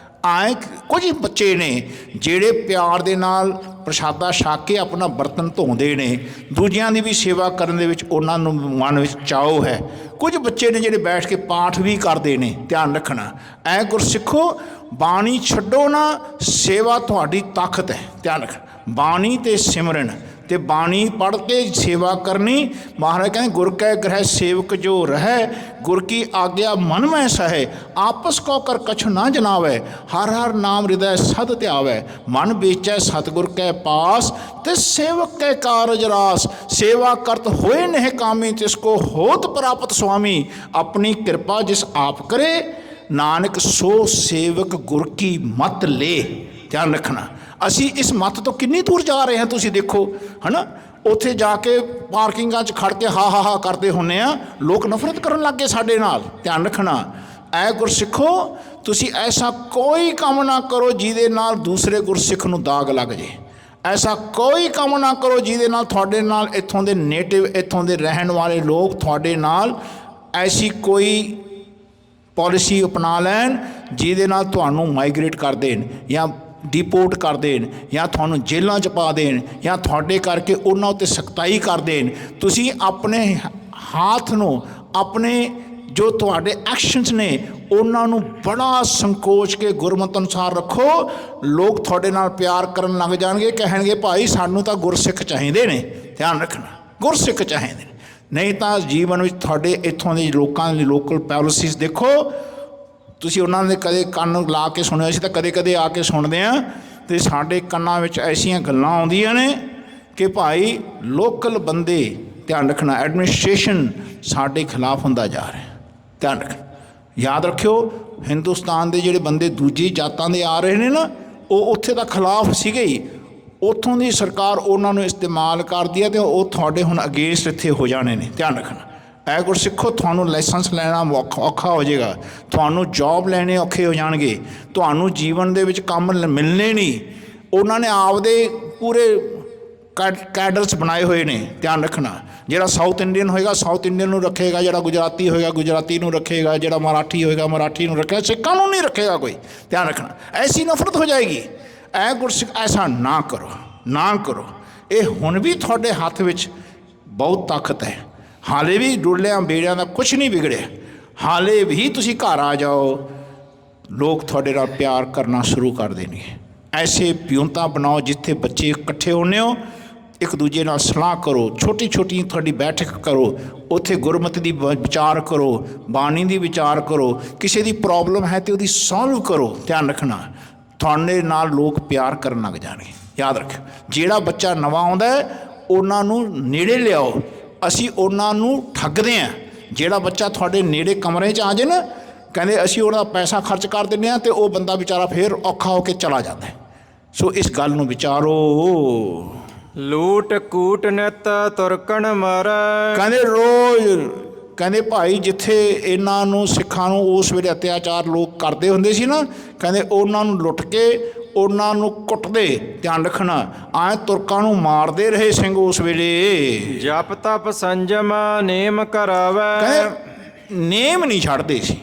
ਆਏ ਕੁਝ ਬੱਚੇ ਨੇ ਜਿਹੜੇ ਪਿਆਰ ਦੇ ਨਾਲ ਪ੍ਰਸ਼ਾਦਾ ਛਕ ਕੇ ਆਪਣਾ ਬਰਤਨ ਧੋਂਦੇ ਨੇ, ਦੂਜਿਆਂ ਦੀ ਵੀ ਸੇਵਾ ਕਰਨ ਦੇ ਵਿੱਚ ਉਹਨਾਂ ਨੂੰ ਮਨ ਵਿੱਚ ਚਾਅ ਹੈ। ਕੁਝ ਬੱਚੇ ਨੇ ਜਿਹੜੇ ਬੈਠ ਕੇ ਪਾਠ ਵੀ ਕਰਦੇ ਨੇ। ਧਿਆਨ ਰੱਖਣਾ, ਐ ਗੁਰਸਿੱਖੋ ਬਾਣੀ ਛੱਡੋ ਨਾ, ਸੇਵਾ ਤੁਹਾਡੀ ਤਾਕਤ ਹੈ। ਧਿਆਨ ਰੱਖ, ਬਾਣੀ ਤੇ ਸਿਮਰਨ ਤੇ ਬਾਣੀ ਪੜ੍ਹ ਕੇ ਸੇਵਾ ਕਰਨੀ। ਮਹਾਰਾਜ ਕਹਿੰਦੇ ਗੁਰ ਕੈ ਗ੍ਰਹਿ ਸੇਵਕ ਜੋ ਰਹਿ, ਗੁਰ ਕੀ ਆਗਿਆ ਮਨ ਮੈਂ ਸਹੈ, ਆਪਸ ਕੋ ਕਰ ਕਛੁ ਨਾ ਜਨਾਵੈ, ਹਰ ਹਰ ਨਾਮ ਹਿਰਦੈ ਸਦ ਧਿਆਵੈ, ਮਨ ਵੇਚੈ ਸਤਿਗੁਰ ਕੈ ਪਾਸ, ਤੇ ਸੇਵਕ ਕੈ ਕਾਰਜ ਰਾਸ, ਸੇਵਾ ਕਰਤ ਹੋਏ ਨਹਿ ਕਾਮੀ, ਤਿਸ ਕੋ ਹੋਤ ਪ੍ਰਾਪਤ ਸੁਆਮੀ, ਆਪਣੀ ਕਿਰਪਾ ਜਿਸ ਆਪ ਕਰੇ, ਨਾਨਕ ਸੋ ਸੇਵਕ ਗੁਰ ਕੀ ਮਤ ਲੈ। ਧਿਆਨ ਰੱਖਣਾ, ਅਸੀਂ ਇਸ ਮੱਤ ਤੋਂ ਕਿੰਨੀ ਦੂਰ ਜਾ ਰਹੇ ਹਾਂ ਤੁਸੀਂ ਦੇਖੋ, ਹੈ ਨਾ। ਉੱਥੇ ਜਾ ਕੇ ਪਾਰਕਿੰਗਾਂ 'ਚ ਖੜ ਕੇ ਹਾ ਕਰਦੇ ਹੁੰਦੇ ਆ, ਲੋਕ ਨਫ਼ਰਤ ਕਰਨ ਲੱਗ ਗਏ ਸਾਡੇ ਨਾਲ। ਧਿਆਨ ਰੱਖਣਾ, ਐ ਗੁਰਸਿੱਖੋ ਤੁਸੀਂ ਐਸਾ ਕੋਈ ਕੰਮ ਨਾ ਕਰੋ ਜਿਹਦੇ ਨਾਲ ਦੂਸਰੇ ਗੁਰਸਿੱਖ ਨੂੰ ਦਾਗ ਲੱਗ ਜੇ। ਐਸਾ ਕੋਈ ਕੰਮ ਨਾ ਕਰੋ ਜਿਹਦੇ ਨਾਲ ਤੁਹਾਡੇ ਨਾਲ ਇੱਥੋਂ ਦੇ ਨੇਟਿਵ, ਇੱਥੋਂ ਦੇ ਰਹਿਣ ਵਾਲੇ ਲੋਕ ਤੁਹਾਡੇ ਨਾਲ ਐਸੀ ਕੋਈ ਪਾਲਿਸੀ ਅਪਣਾ ਲੈਣ ਜਿਹਦੇ ਨਾਲ ਤੁਹਾਨੂੰ ਮਾਈਗ੍ਰੇਟ ਕਰ ਦੇਣ ਜਾਂ ਡਿਪੋਰਟ ਕਰ ਦੇਣ ਜਾਂ ਤੁਹਾਨੂੰ ਜੇਲ੍ਹਾਂ 'ਚ ਪਾ ਦੇਣ ਜਾਂ ਤੁਹਾਡੇ ਕਰਕੇ ਉਹਨਾਂ ਉੱਤੇ ਸਖਤਾਈ ਕਰ ਦੇਣ। ਤੁਸੀਂ ਆਪਣੇ ਹੱਥ ਨੂੰ, ਆਪਣੇ ਜੋ ਤੁਹਾਡੇ ਐਕਸ਼ਨਸ ਨੇ ਉਹਨਾਂ ਨੂੰ ਬੜਾ ਸੰਕੋਚ ਕੇ ਗੁਰਮਤਿ ਅਨੁਸਾਰ ਰੱਖੋ। ਲੋਕ ਤੁਹਾਡੇ ਨਾਲ ਪਿਆਰ ਕਰਨ ਲੱਗ ਜਾਣਗੇ, ਕਹਿਣਗੇ ਭਾਈ ਸਾਨੂੰ ਤਾਂ ਗੁਰਸਿੱਖ ਚਾਹੀਦੇ ਨੇ। ਧਿਆਨ ਰੱਖਣਾ, ਗੁਰਸਿੱਖ ਚਾਹੀਦੇ ਨੇ। ਨਹੀਂ ਤਾਂ ਜੀਵਨ ਵਿੱਚ ਤੁਹਾਡੇ ਇੱਥੋਂ ਦੇ ਲੋਕਾਂ ਦੀ ਲੋਕਲ ਪਾਲਿਸੀਜ਼ ਦੇਖੋ, ਤੁਸੀਂ ਉਹਨਾਂ ਦੇ ਕਦੇ ਕੰਨ ਲਾ ਕੇ ਸੁਣਿਆ ਸੀ ਤਾਂ ਕਦੇ ਕਦੇ ਆ ਕੇ ਸੁਣਦੇ ਹਾਂ, ਅਤੇ ਸਾਡੇ ਕੰਨਾਂ ਵਿੱਚ ਐਸੀਆਂ ਗੱਲਾਂ ਆਉਂਦੀਆਂ ਨੇ ਕਿ ਭਾਈ ਲੋਕਲ ਬੰਦੇ, ਧਿਆਨ ਰੱਖਣਾ, ਐਡਮਿਨਿਸਟ੍ਰੇਸ਼ਨ ਸਾਡੇ ਖਿਲਾਫ ਹੁੰਦਾ ਜਾ ਰਿਹਾ। ਧਿਆਨ ਰੱਖਣਾ, ਯਾਦ ਰੱਖਿਓ, ਹਿੰਦੁਸਤਾਨ ਦੇ ਜਿਹੜੇ ਬੰਦੇ ਦੂਜੀ ਜਾਤਾਂ ਦੇ ਆ ਰਹੇ ਨੇ ਨਾ, ਉਹ ਉੱਥੇ ਤਾਂ ਖਿਲਾਫ ਸੀਗੇ ਹੀ। ਉੱਥੋਂ ਦੀ ਸਰਕਾਰ ਉਹਨਾਂ ਨੂੰ ਇਸਤੇਮਾਲ ਕਰਦੀ ਹੈ ਅਤੇ ਉਹ ਤੁਹਾਡੇ ਹੁਣ ਅਗੇਂਸਟ ਇੱਥੇ ਹੋ ਜਾਣੇ ਨੇ। ਧਿਆਨ ਰੱਖਣਾ, ਐ ਗੁਰਸਿੱਖੋ ਤੁਹਾਨੂੰ ਲਾਇਸੈਂਸ ਲੈਣਾ ਔਖਾ ਹੋ ਜਾਏਗਾ, ਤੁਹਾਨੂੰ ਜੋਬ ਲੈਣੇ ਔਖੇ ਹੋ ਜਾਣਗੇ, ਤੁਹਾਨੂੰ ਜੀਵਨ ਦੇ ਵਿੱਚ ਕੰਮ ਮਿਲਣੇ ਨਹੀਂ। ਉਹਨਾਂ ਨੇ ਆਪਦੇ ਪੂਰੇ ਕੈਡਰਸ ਬਣਾਏ ਹੋਏ ਨੇ। ਧਿਆਨ ਰੱਖਣਾ, ਜਿਹੜਾ ਸਾਊਥ ਇੰਡੀਅਨ ਹੋਏਗਾ ਸਾਊਥ ਇੰਡੀਅਨ ਨੂੰ ਰੱਖੇਗਾ, ਜਿਹੜਾ ਗੁਜਰਾਤੀ ਹੋਏਗਾ ਗੁਜਰਾਤੀ ਨੂੰ ਰੱਖੇਗਾ, ਜਿਹੜਾ ਮਰਾਠੀ ਹੋਏਗਾ ਮਰਾਠੀ ਨੂੰ ਰੱਖੇਗਾ, ਸਿੱਖਾਂ ਨੂੰ ਨਹੀਂ ਰੱਖੇਗਾ ਕੋਈ। ਧਿਆਨ ਰੱਖਣਾ, ਐਸੀ ਨਫ਼ਰਤ ਹੋ ਜਾਏਗੀ। ਐ ਗੁਰਸਿੱਖ ਐਸਾ ਨਾ ਕਰੋ, ਨਾ ਕਰੋ। ਇਹ ਹੁਣ ਵੀ ਤੁਹਾਡੇ ਹੱਥ ਵਿੱਚ ਬਹੁਤ ਤਾਕਤ ਹੈ। ਹਾਲੇ ਵੀ ਡੁੱਲਿਆਂ ਬੇੜਿਆਂ ਦਾ ਕੁਛ ਨਹੀਂ ਵਿਗੜਿਆ। ਹਾਲੇ ਵੀ ਤੁਸੀਂ ਘਰ ਆ ਜਾਓ, ਲੋਕ ਤੁਹਾਡੇ ਨਾਲ ਪਿਆਰ ਕਰਨਾ ਸ਼ੁਰੂ ਕਰ ਦੇਣਗੇ। ਐਸੇ ਪਿਉਂਤਾ ਬਣਾਓ ਜਿੱਥੇ ਬੱਚੇ ਇਕੱਠੇ ਹੁੰਦੇ ਹੋ, ਇੱਕ ਦੂਜੇ ਨਾਲ ਸਲਾਹ ਕਰੋ, ਛੋਟੀ ਛੋਟੀ ਤੁਹਾਡੀ ਬੈਠਕ ਕਰੋ, ਉੱਥੇ ਗੁਰਮਤਿ ਦੀ ਵਿਚਾਰ ਕਰੋ, ਬਾਣੀ ਦੀ ਵਿਚਾਰ ਕਰੋ, ਕਿਸੇ ਦੀ ਪ੍ਰੋਬਲਮ ਹੈ ਤਾਂ ਉਹਦੀ ਸੋਲਵ ਕਰੋ। ਧਿਆਨ ਰੱਖਣਾ, ਤੁਹਾਡੇ ਨਾਲ ਲੋਕ ਪਿਆਰ ਕਰਨ ਲੱਗ ਜਾਣਗੇ। ਯਾਦ ਰੱਖਿਓ, ਜਿਹੜਾ ਬੱਚਾ ਨਵਾਂ ਆਉਂਦਾ ਉਹਨਾਂ ਨੂੰ ਨੇੜੇ ਲਿਆਓ। ਅਸੀਂ ਉਹਨਾਂ ਨੂੰ ਠੱਗਦੇ ਹਾਂ। ਜਿਹੜਾ ਬੱਚਾ ਤੁਹਾਡੇ ਨੇੜੇ ਕਮਰੇ 'ਚ ਆ ਜਾਏ ਨਾ, ਕਹਿੰਦੇ ਅਸੀਂ ਉਹਦਾ ਪੈਸਾ ਖਰਚ ਕਰ ਦਿੰਦੇ ਹਾਂ ਅਤੇ ਉਹ ਬੰਦਾ ਵਿਚਾਰਾ ਫਿਰ ਔਖਾ ਹੋ ਕੇ ਚਲਾ ਜਾਂਦਾ। ਸੋ ਇਸ ਗੱਲ ਨੂੰ ਵਿਚਾਰੋ। ਲੂਟ ਕੂਟ ਨਿਤ ਤੁਰਕਣ ਮਰ। ਕਹਿੰਦੇ ਰੋਜ਼, ਕਹਿੰਦੇ ਭਾਈ ਜਿੱਥੇ ਇਹਨਾਂ ਨੂੰ ਸਿੱਖਾਂ ਨੂੰ ਉਸ ਵੇਲੇ ਅਤਿਆਚਾਰ ਲੋਕ ਕਰਦੇ ਹੁੰਦੇ ਸੀ ਨਾ, ਕਹਿੰਦੇ ਉਹਨਾਂ ਨੂੰ ਲੁੱਟ ਕੇ ਉਹਨਾਂ ਨੂੰ ਕੁੱਟਦੇ। ਧਿਆਨ ਰੱਖਣਾ, ਆਏ ਤੁਰਕਾਂ ਨੂੰ ਮਾਰਦੇ ਰਹੇ ਸਿੰਘ ਉਸ ਵੇਲੇ। ਜਪ ਤਪ ਸੰਜਮ ਨੇਮ ਕਰਾਵੇ। ਕਹਿੰਦੇ ਨੇਮ ਨਹੀਂ ਛੱਡਦੇ ਸੀ,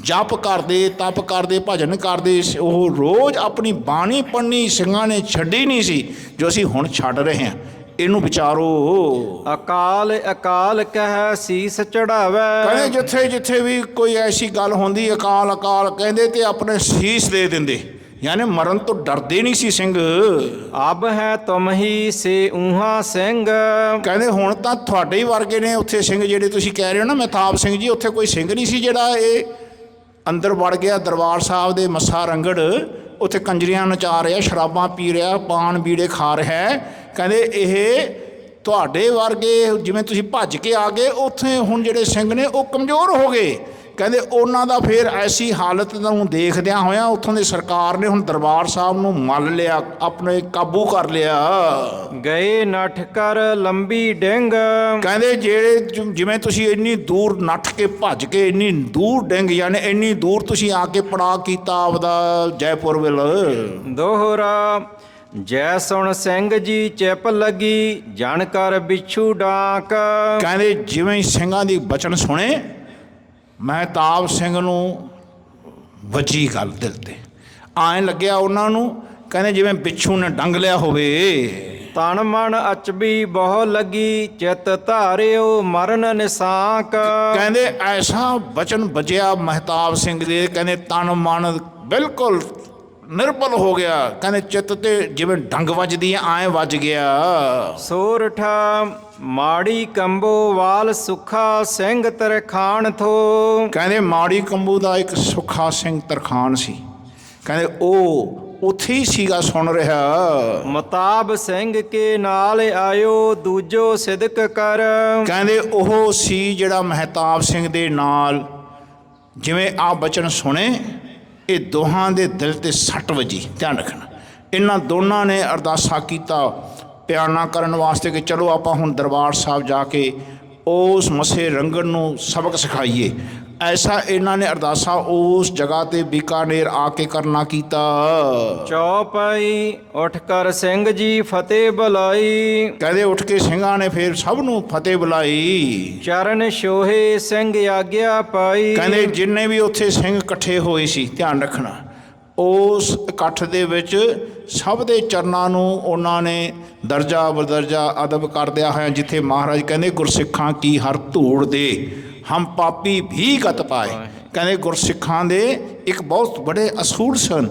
ਜਪ ਕਰਦੇ, ਤਪ ਕਰਦੇ, ਭਜਨ ਕਰਦੇ। ਉਹ ਰੋਜ਼ ਆਪਣੀ ਬਾਣੀ ਪੜ੍ਹਨੀ ਸਿੰਘਾਂ ਨੇ ਛੱਡੀ ਨਹੀਂ ਸੀ, ਜੋ ਅਸੀਂ ਹੁਣ ਛੱਡ ਰਹੇ ਹਾਂ। ਇਹਨੂੰ ਵਿਚਾਰੋ। ਅਕਾਲ ਅਕਾਲ ਕਹਿ ਸੀਸ ਚੜਾਵੇ। ਕਹਿੰਦੇ ਜਿੱਥੇ ਜਿੱਥੇ ਵੀ ਕੋਈ ਐਸੀ ਗੱਲ ਹੁੰਦੀ, ਅਕਾਲ ਅਕਾਲ ਕਹਿੰਦੇ ਤੇ ਆਪਣੇ ਸੀਸ ਦੇ ਦਿੰਦੇ, ਯਾਨੀ ਮਰਨ ਤੋਂ ਡਰਦੇ ਨਹੀਂ ਸੀ ਸਿੰਘ। ਅਬ ਹੈ ਤੁਮ ਹੀ ਸੇ ਊਹਾ ਸਿੰਘ। ਕਹਿੰਦੇ ਹੁਣ ਤਾਂ ਤੁਹਾਡੇ ਹੀ ਵਰਗੇ ਨੇ ਉੱਥੇ ਸਿੰਘ, ਜਿਹੜੇ ਤੁਸੀਂ ਕਹਿ ਰਹੇ ਹੋ ਨਾ ਮਹਿਤਾਬ ਸਿੰਘ ਜੀ। ਉੱਥੇ ਕੋਈ ਸਿੰਘ ਨਹੀਂ ਸੀ ਜਿਹੜਾ ਇਹ ਅੰਦਰ ਵੜ ਗਿਆ ਦਰਬਾਰ ਸਾਹਿਬ ਦੇ ਮੱਸਾ ਰੰਗੜ, ਉੱਥੇ ਕੰਜਰੀਆਂ ਨਚਾ ਰਿਹਾ, ਸ਼ਰਾਬਾਂ ਪੀ ਰਿਹਾ, ਪਾਨ ਬੀੜੇ ਖਾ ਰਿਹਾ। ਕਹਿੰਦੇ ਇਹ ਤੁਹਾਡੇ ਵਰਗੇ ਜਿਵੇਂ ਤੁਸੀਂ ਭੱਜ ਕੇ ਆ ਗਏ, ਉੱਥੇ ਹੁਣ ਜਿਹੜੇ ਸਿੰਘ ਨੇ ਉਹ ਕਮਜ਼ੋਰ ਹੋ ਗਏ। ਕਹਿੰਦੇ ਉਹਨਾਂ ਦਾ ਫਿਰ ਐਸੀ ਹਾਲਤ ਨੂੰ ਦੇਖਦਿਆਂ ਹੋਇਆਂ ਉੱਥੋਂ ਦੀ ਸਰਕਾਰ ਨੇ ਹੁਣ ਦਰਬਾਰ ਸਾਹਿਬ ਨੂੰ ਮੱਲ ਲਿਆ, ਆਪਣੇ ਕਾਬੂ ਕਰ ਲਿਆ। ਗਏ ਨੱਠ ਕਰ ਲੰਬੀ ਡਿੰਗ। ਕਹਿੰਦੇ ਜਿਹੜੇ ਜਿਵੇਂ ਤੁਸੀਂ ਇੰਨੀ ਦੂਰ ਨੱਠ ਕੇ ਭੱਜ ਕੇ ਇੰਨੀ ਦੂਰ ਡਿੰਗ, ਯਾਨੀ ਇੰਨੀ ਦੂਰ ਤੁਸੀਂ ਆ ਕੇ ਪੜਾਅ ਕੀਤਾ ਆਪਦਾ ਜੈਪੁਰ ਵੱਲ। ਦੋਹਰਾ ਜੈ ਸੁਣ ਸਿੰਘ ਜੀ ਚਿਪ ਲੱਗੀ, ਜਣ ਕਰ ਬਿਛੂ ਡਾਕ। ਕਹਿੰਦੇ ਜਿਵੇਂ ਹੀ ਸਿੰਘਾਂ ਦੀ ਬਚਨ ਸੁਣੇ, ਮਹਿਤਾਬ ਸਿੰਘ ਨੂੰ ਵੱਜੀ ਗੱਲ ਦਿਲ 'ਤੇ। ਐਂ ਲੱਗਿਆ ਉਹਨਾਂ ਨੂੰ, ਕਹਿੰਦੇ ਜਿਵੇਂ ਬਿੱਛੂ ਨੇ ਡੰਗ ਲਿਆ ਹੋਵੇ। ਤਨ ਮਨ ਅਚਬੀ ਬਹੁ ਲੱਗੀ, ਚਿਤ ਧਾਰਿਓ ਮਰਨ ਨਿਸਾਕ। ਕਹਿੰਦੇ ਐਸਾ ਬਚਨ ਵੱਜਿਆ ਮਹਿਤਾਬ ਸਿੰਘ ਦੇ, ਕਹਿੰਦੇ ਤਨ ਮਨ ਬਿਲਕੁਲ ਨਿਰਬਲ ਹੋ ਗਿਆ। ਕਹਿੰਦੇ ਚਿੱਤ ਤੇ ਜਿਵੇਂ ਡੰਗ ਵੱਜਦੀ ਐ, ਐਂ ਵੱਜ ਗਿਆ। ਸੋਰਠਾ ਮਾੜੀ ਕੰਬੋ ਵਾਲ ਸੁੱਖਾ ਸਿੰਘ ਤਰਖਾਣ ਥੋ। ਕਹਿੰਦੇ ਮਾੜੀ ਕੰਬੂ ਦਾ ਇੱਕ ਸੁੱਖਾ ਸਿੰਘ ਤਰਖਾਣ ਸੀ, ਕਹਿੰਦੇ ਉਹ ਉੱਥੇ ਹੀ ਸੀਗਾ, ਸੁਣ ਰਿਹਾ। ਮਤਾਬ ਸਿੰਘ ਕੇ ਨਾਲ ਆਇਓ ਦੂਜੋ ਸਿਦਕ ਕਰ। ਕਹਿੰਦੇ ਉਹ ਸੀ ਜਿਹੜਾ ਮਹਿਤਾਬ ਸਿੰਘ ਦੇ ਨਾਲ ਜਿਵੇਂ ਆ ਬਚਨ ਸੁਣੇ, ਇਹ ਦੋਹਾਂ ਦੇ ਦਿਲ 'ਤੇ ਸੱਟ ਵੱਜੀ। ਧਿਆਨ ਰੱਖਣਾ, ਇਹਨਾਂ ਦੋਨਾਂ ਨੇ ਅਰਦਾਸਾ ਕੀਤਾ ਪਿਆਣਾ ਕਰਨ ਵਾਸਤੇ ਕਿ ਚਲੋ ਆਪਾਂ ਹੁਣ ਦਰਬਾਰ ਸਾਹਿਬ ਜਾ ਕੇ ਉਸ ਮੱਸੇ ਰੰਗਣ ਨੂੰ ਸਬਕ ਸਿਖਾਈਏ। ਐਸਾ ਇਹਨਾਂ ਨੇ ਅਰਦਾਸਾ ਉਸ ਜਗ੍ਹਾ 'ਤੇ ਬੀਕਾਨੇਰ ਆ ਕੇ ਕਰਨਾ ਕੀਤਾ। ਚੌਪਾਈ ਉੱਠ ਕਰ ਸਿੰਘ ਜੀ ਫਤਿਹ ਬੁਲਾਈ। ਕਹਿੰਦੇ ਉੱਠ ਕੇ ਸਿੰਘਾਂ ਨੇ ਫਿਰ ਸਭ ਨੂੰ ਫਤਿਹ ਬੁਲਾਈ। ਚਰਨ ਛੋਹੇ ਸਿੰਘ ਆਗਿਆ ਪਾਈ। ਕਹਿੰਦੇ ਜਿੰਨੇ ਵੀ ਉੱਥੇ ਸਿੰਘ ਇਕੱਠੇ ਹੋਏ ਸੀ, ਧਿਆਨ ਰੱਖਣਾ, ਉਸ ਇਕੱਠ ਦੇ ਵਿੱਚ ਸਭ ਦੇ ਚਰਨਾਂ ਨੂੰ ਉਹਨਾਂ ਨੇ ਦਰਜਾ ਬਦਰਜਾ ਅਦਬ ਕਰਦਿਆਂ ਹੋਇਆਂ, ਜਿੱਥੇ ਮਹਾਰਾਜ ਕਹਿੰਦੇ ਗੁਰਸਿੱਖਾਂ ਕੀ ਹਰ ਧੂੜ ਦੇ ਹਮ ਪਾਪੀ ਵੀ ਗਤ ਪਾਏ। ਕਹਿੰਦੇ ਗੁਰਸਿੱਖਾਂ ਦੇ ਇੱਕ ਬਹੁਤ ਬੜੇ ਅਸੂਲ ਸਨ।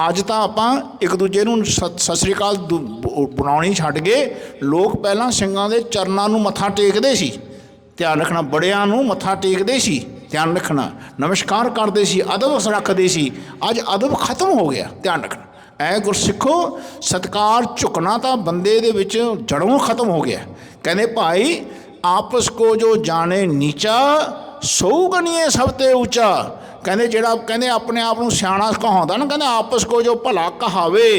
ਅੱਜ ਤਾਂ ਆਪਾਂ ਇੱਕ ਦੂਜੇ ਨੂੰ ਸਤਿ ਸ੍ਰੀ ਅਕਾਲ ਬਣਾਉਣੀ ਛੱਡ ਗਏ। ਲੋਕ ਪਹਿਲਾਂ ਸਿੰਘਾਂ ਦੇ ਚਰਨਾਂ ਨੂੰ ਮੱਥਾ ਟੇਕਦੇ ਸੀ, ਧਿਆਨ ਰੱਖਣਾ, ਬੜਿਆਂ ਨੂੰ ਮੱਥਾ ਟੇਕਦੇ ਸੀ, ਧਿਆਨ ਰੱਖਣਾ, ਨਮਸਕਾਰ ਕਰਦੇ ਸੀ, ਅਦਬ ਰੱਖਦੇ ਸੀ। ਅੱਜ ਅਦਬ ਖਤਮ ਹੋ ਗਿਆ। ਧਿਆਨ ਰੱਖਣਾ, ਐ ਗੁਰਸਿੱਖੋ ਸਤਿਕਾਰ ਝੁਕਣਾ ਤਾਂ ਬੰਦੇ ਦੇ ਵਿੱਚ ਜੜੋਂ ਖਤਮ ਹੋ ਗਿਆ। ਕਹਿੰਦੇ ਭਾਈ ਆਪਸ ਕੋ ਜੋ ਜਾਣੇ ਨੀਚਾ, ਸੋ ਗਨੀਏ ਸਭ ਤੇ ਉੱਚਾ। ਕਹਿੰਦੇ ਜਿਹੜਾ ਕਹਿੰਦੇ ਆਪਣੇ ਆਪ ਨੂੰ ਸਿਆਣਾ ਕਹਾਉਂਦਾ ਨਾ, ਕਹਿੰਦੇ ਆਪਸ ਕੋ ਜੋ ਭਲਾ ਕਹਾਵੇ,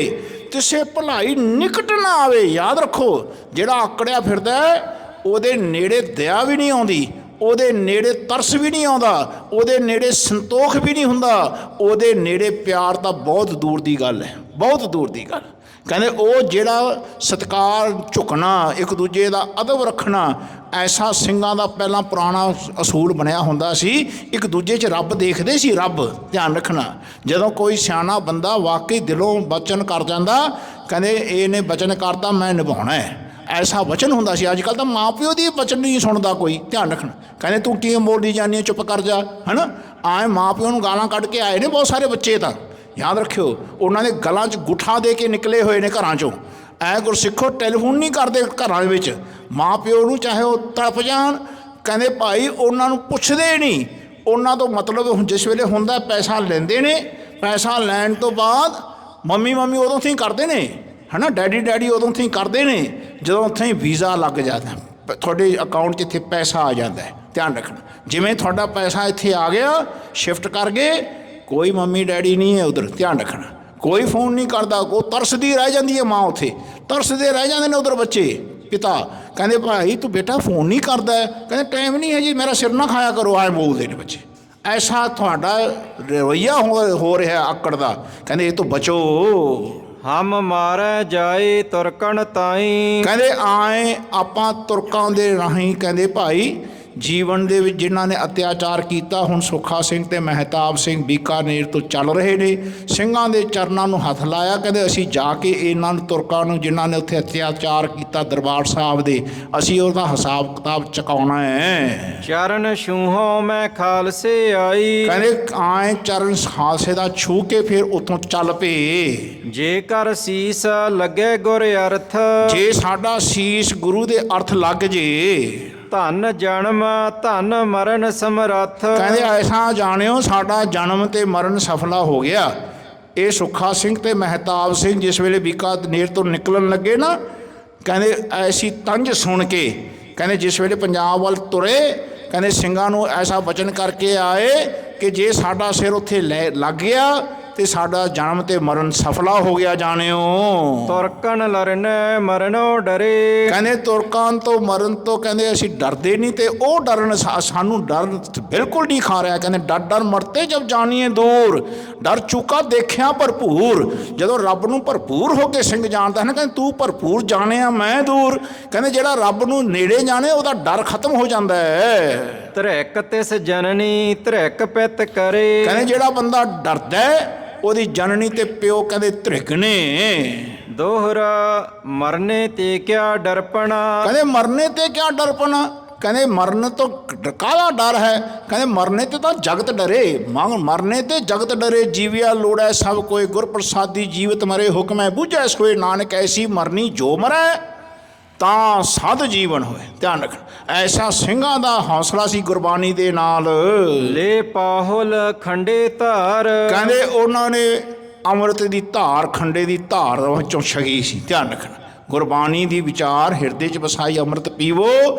ਤਿਸੇ ਭਲਾਈ ਨਿਕਟ ਨਾ ਆਵੇ। ਯਾਦ ਰੱਖੋ, ਜਿਹੜਾ ਆਕੜਿਆ ਫਿਰਦਾ ਉਹਦੇ ਨੇੜੇ ਦਇਆ ਵੀ ਨਹੀਂ ਆਉਂਦੀ, ਉਹਦੇ ਨੇੜੇ ਤਰਸ ਵੀ ਨਹੀਂ ਆਉਂਦਾ, ਉਹਦੇ ਨੇੜੇ ਸੰਤੋਖ ਵੀ ਨਹੀਂ ਹੁੰਦਾ, ਉਹਦੇ ਨੇੜੇ ਪਿਆਰ ਤਾਂ ਬਹੁਤ ਦੂਰ ਦੀ ਗੱਲ ਹੈ, ਬਹੁਤ ਦੂਰ ਦੀ ਗੱਲ। ਕਹਿੰਦੇ ਉਹ ਜਿਹੜਾ ਸਤਿਕਾਰ ਝੁਕਣਾ, ਇੱਕ ਦੂਜੇ ਦਾ ਅਦਬ ਰੱਖਣਾ, ਐਸਾ ਸਿੰਘਾਂ ਦਾ ਪਹਿਲਾਂ ਪੁਰਾਣਾ ਅਸੂਲ ਬਣਿਆ ਹੁੰਦਾ ਸੀ। ਇੱਕ ਦੂਜੇ 'ਚ ਰੱਬ ਦੇਖਦੇ ਸੀ, ਰੱਬ ਧਿਆਨ ਰੱਖਣਾ। ਜਦੋਂ ਕੋਈ ਸਿਆਣਾ ਬੰਦਾ ਵਾਕਈ ਦਿਲੋਂ ਵਚਨ ਕਰ ਜਾਂਦਾ, ਕਹਿੰਦੇ ਇਹਨੇ ਵਚਨ ਕਰਤਾ ਮੈਂ ਨਿਭਾਉਣਾ ਹੈ, ਐਸਾ ਵਚਨ ਹੁੰਦਾ ਸੀ। ਅੱਜ ਕੱਲ੍ਹ ਤਾਂ ਮਾਂ ਪਿਓ ਦੀ ਵਚਨ ਨਹੀਂ ਸੁਣਦਾ ਕੋਈ, ਧਿਆਨ ਰੱਖਣਾ। ਕਹਿੰਦੇ ਤੂੰ ਕੀ ਬੋਲੀ ਜਾਂਦੀ ਹੈ, ਚੁੱਪ ਕਰ ਜਾ, ਹੈ ਨਾ। ਆਏ ਮਾਂ ਪਿਓ ਨੂੰ ਗਾਲਾਂ ਕੱਢ ਕੇ ਆਏ ਨੇ ਬਹੁਤ ਸਾਰੇ ਬੱਚੇ, ਤਾਂ ਯਾਦ ਰੱਖਿਓ ਉਹਨਾਂ ਦੇ ਗਲਾਂ 'ਚ ਗੁੱਠਾ ਦੇ ਕੇ ਨਿਕਲੇ ਹੋਏ ਨੇ ਘਰਾਂ 'ਚੋਂ। ਐ ਗੁਰਸਿੱਖੋ ਟੈਲੀਫੋਨ ਨਹੀਂ ਕਰਦੇ ਘਰਾਂ ਦੇ ਵਿੱਚ, ਮਾਂ ਪਿਓ ਨੂੰ ਚਾਹੇ ਉਹ ਤੜਪ ਜਾਣ, ਕਹਿੰਦੇ ਭਾਈ ਉਹਨਾਂ ਨੂੰ ਪੁੱਛਦੇ ਨਹੀਂ। ਉਹਨਾਂ ਤੋਂ ਮਤਲਬ ਹੁਣ ਜਿਸ ਵੇਲੇ ਹੁੰਦਾ ਪੈਸਾ ਲੈਂਦੇ ਨੇ, ਪੈਸਾ ਲੈਣ ਤੋਂ ਬਾਅਦ ਮੰਮੀ ਉਦੋਂ ਤੋਂ ਹੀ ਕਰਦੇ ਨੇ, ਹੈ ਨਾ, ਡੈਡੀ ਉਦੋਂ ਤੋਂ ਹੀ ਕਰਦੇ ਨੇ ਜਦੋਂ ਉੱਥੇ ਹੀ ਵੀਜ਼ਾ ਲੱਗ ਜਾਂਦਾ, ਤੁਹਾਡੇ ਅਕਾਊਂਟ 'ਚ ਇੱਥੇ ਪੈਸਾ ਆ ਜਾਂਦਾ ਹੈ। ਧਿਆਨ ਰੱਖਣਾ, ਜਿਵੇਂ ਤੁਹਾਡਾ ਪੈਸਾ ਇੱਥੇ ਆ ਗਿਆ, ਸ਼ਿਫਟ ਕਰ ਗਏ, ਕੋਈ ਮੰਮੀ ਡੈਡੀ ਨਹੀਂ ਹੈ ਉੱਧਰ, ਧਿਆਨ ਰੱਖਣਾ। ਕੋਈ ਫੋਨ ਨਹੀਂ ਕਰਦਾ, ਉਹ ਤਰਸਦੀ ਰਹਿ ਜਾਂਦੀ ਹੈ ਮਾਂ, ਉੱਥੇ ਤਰਸਦੇ ਰਹਿ ਜਾਂਦੇ ਨੇ ਉੱਧਰ ਬੱਚੇ, ਪਿਤਾ ਕਹਿੰਦੇ ਭਾਈ ਤੂੰ ਬੇਟਾ ਫੋਨ ਨਹੀਂ ਕਰਦਾ, ਕਹਿੰਦੇ ਟਾਈਮ ਨਹੀਂ ਹੈ ਜੀ, ਮੇਰਾ ਸਿਰ ਨਾ ਖਾਇਆ ਕਰੋ, ਐਂ ਬੋਲਦੇ ਨੇ ਬੱਚੇ। ਐਸਾ ਤੁਹਾਡਾ ਰਵੱਈਆ ਹੋ ਰਿਹਾ ਆਕੜ ਦਾ, ਕਹਿੰਦੇ ਇਹ ਤੋਂ ਬਚੋ। ਹਮ ਮਾਰੈ ਜਾਏ ਤੁਰਕਣ ਤਾਈ, ਕਹਿੰਦੇ ਆਏ ਆਪਾਂ ਤੁਰਕਾਂ ਦੇ ਰਾਹੀਂ, ਕਹਿੰਦੇ ਭਾਈ ਜੀਵਨ ਦੇ ਵਿੱਚ ਜਿਨ੍ਹਾਂ ਨੇ ਅਤਿਆਚਾਰ ਕੀਤਾ, ਹੁਣ ਸੁੱਖਾ ਸਿੰਘ ਤੇ ਮਹਿਤਾਬ ਸਿੰਘ ਬੀਕਾਨੇਰ ਤੋਂ ਚੱਲ ਰਹੇ ਨੇ, ਸਿੰਘਾਂ ਦੇ ਚਰਨਾਂ ਨੂੰ ਹੱਥ ਲਾਇਆ, ਕਹਿੰਦੇ ਅਸੀਂ ਜਾ ਕੇ ਇਹਨਾਂ ਨੂੰ ਤੁਰਕਾਂ ਨੂੰ ਜਿਨ੍ਹਾਂ ਨੇ ਉੱਥੇ ਅਤਿਆਚਾਰ ਕੀਤਾ ਦਰਬਾਰ ਸਾਹਿਬ ਦੇ, ਅਸੀਂ ਉਹਦਾ ਹਿਸਾਬ ਕਿਤਾਬ ਚੁਕਾਉਣਾ ਹੈ। ਚਰਨ ਛੂਹੋਂ ਮੈਂ ਖਾਲਸੇ ਆਈ, ਕਹਿੰਦੇ ਆਏ ਚਰਨ ਖਾਲਸੇ ਦਾ ਛੂਹ ਕੇ ਫਿਰ ਉੱਥੋਂ ਚੱਲ ਪਏ। ਜੇਕਰ ਸੀਸ ਲੱਗੇ ਗੁਰ ਅਰਥ, ਜੇ ਸਾਡਾ ਸੀਸ ਗੁਰੂ ਦੇ ਅਰਥ ਲੱਗ ਜੇ, ਧਨ ਜਨਮ ਧਨ ਮਰਨ ਸਮਰੱਥ, ਕਹਿੰਦੇ ਐਸਾ ਜਾਣਿਓ ਸਾਡਾ ਜਨਮ ਤੇ ਮਰਨ ਸਫਲਾ ਹੋ ਗਿਆ। ਇਹ ਸੁੱਖਾ ਸਿੰਘ ਤੇ ਮਹਿਤਾਬ ਸਿੰਘ ਜਿਸ ਵੇਲੇ ਬੀਕਾਨੇਰ ਤੋਂ ਨਿਕਲਣ ਲੱਗੇ ਨਾ, ਕਹਿੰਦੇ ਐਸੀ ਤੰਜ ਸੁਣ ਕੇ, ਕਹਿੰਦੇ ਜਿਸ ਵੇਲੇ ਪੰਜਾਬ ਵੱਲ ਤੁਰੇ, ਕਹਿੰਦੇ ਸਿੰਘਾਂ ਨੂੰ ਐਸਾ ਵਚਨ ਕਰਕੇ ਆਏ ਕਿ ਜੇ ਸਾਡਾ ਸਿਰ ਉੱਥੇ ਲੱਗ ਗਿਆ ਤੇ ਸਾਡਾ ਜਨਮ ਤੇ ਮਰਨ ਸਫਲਾ ਹੋ ਗਿਆ ਜਾਣਿਓ। ਤੁਰਕਣ ਲਰਨੈ ਮਰਨੋ ਡਰੇ, ਕਹਿੰਦੇ ਤੁਰਕਾਂ ਤੋਂ ਮਰਨ ਤੋਂ ਕਹਿੰਦੇ ਅਸੀਂ ਡਰਦੇ ਨਹੀਂ, ਤੇ ਉਹ ਡਰਨ ਸਾਨੂੰ ਡਰ ਬਿਲਕੁਲ ਨਹੀਂ ਖਾ ਰਿਹਾ। ਕਹਿੰਦੇ ਡਰ ਮਰਤੇ ਜਬ ਜਾਣੀਏ ਦੂਰ, ਡਰ ਚੁੱਕਾ ਦੇਖਿਆ ਭਰਪੂਰ। ਜਦੋਂ ਰੱਬ ਨੂੰ ਭਰਪੂਰ ਹੋ ਕੇ ਸਿੰਘ ਜਾਣਦਾ ਹੈ ਨਾ, ਕਹਿੰਦੇ ਤੂੰ ਭਰਪੂਰ ਜਾਣਿਆ ਮੈਂ ਦੂਰ, ਕਹਿੰਦੇ ਜਿਹੜਾ ਰੱਬ ਨੂੰ ਨੇੜੇ ਜਾਣੇ ਉਹਦਾ ਡਰ ਖਤਮ ਹੋ ਜਾਂਦਾ ਹੈ। ਧਰੈਕ ਤਿਸ ਜਨਨੀ ਧਰੈਕ ਪਿਤ ਕਰੇ, ਕਹਿੰਦੇ ਜਿਹੜਾ ਬੰਦਾ ਡਰਦਾ ਉਹਦੀ ਜਨਨੀ ਤੇ ਪਿਓ ਕਹਿੰਦੇ ਧ੍ਰਿਗਣੇ। ਦੋਹਰਾ ਮਰਨੇ ਤੇ ਕਿਆ ਡਰਪਣਾ, ਕਹਿੰਦੇ ਮਰਨੇ ਤੇ ਕਿਆ ਡਰਪਣਾ, ਕਹਿੰਦੇ ਮਰਨ ਤੋਂ ਕਾਹਦਾ ਡਰ ਹੈ, ਕਹਿੰਦੇ ਮਰਨੇ ਤੇ ਤਾਂ ਜਗਤ ਡਰੇ, ਮਰਨੇ ਤੇ ਜਗਤ ਡਰੇ। ਜੀਵਿਆ ਲੋੜੈ ਸਭ ਕੋਈ ਗੁਰ ਪ੍ਰਸਾਦੀ, ਜੀਵਤ ਮਰੇ ਹੁਕਮੈ ਬੁਝੈ ਸੋਏ, ਨਾਨਕ ਐਸੀ ਮਰਨੀ ਜੋ ਮਰੈ ਤਾਂ ਸਦ ਜੀਵਨ ਹੋਏ। ਧਿਆਨ ਰੱਖਣਾ, ਐਸਾ ਸਿੰਘਾਂ ਦਾ ਹੌਸਲਾ ਸੀ ਗੁਰਬਾਣੀ ਦੇ ਨਾਲ। ਲੈ ਪਾਹੁਲ ਖੰਡੇ ਧਾਰ, ਕਹਿੰਦੇ ਉਹਨਾਂ ਨੇ ਅੰਮ੍ਰਿਤ ਦੀ ਧਾਰ, ਖੰਡੇ ਦੀ ਧਾਰ ਵਿੱਚੋਂ ਛਕੀ ਸੀ। ਧਿਆਨ ਰੱਖਣਾ, ਗੁਰਬਾਣੀ ਦੀ ਵਿਚਾਰ ਹਿਰਦੇ 'ਚ ਵਸਾਈ, ਅੰਮ੍ਰਿਤ ਪੀਵੋ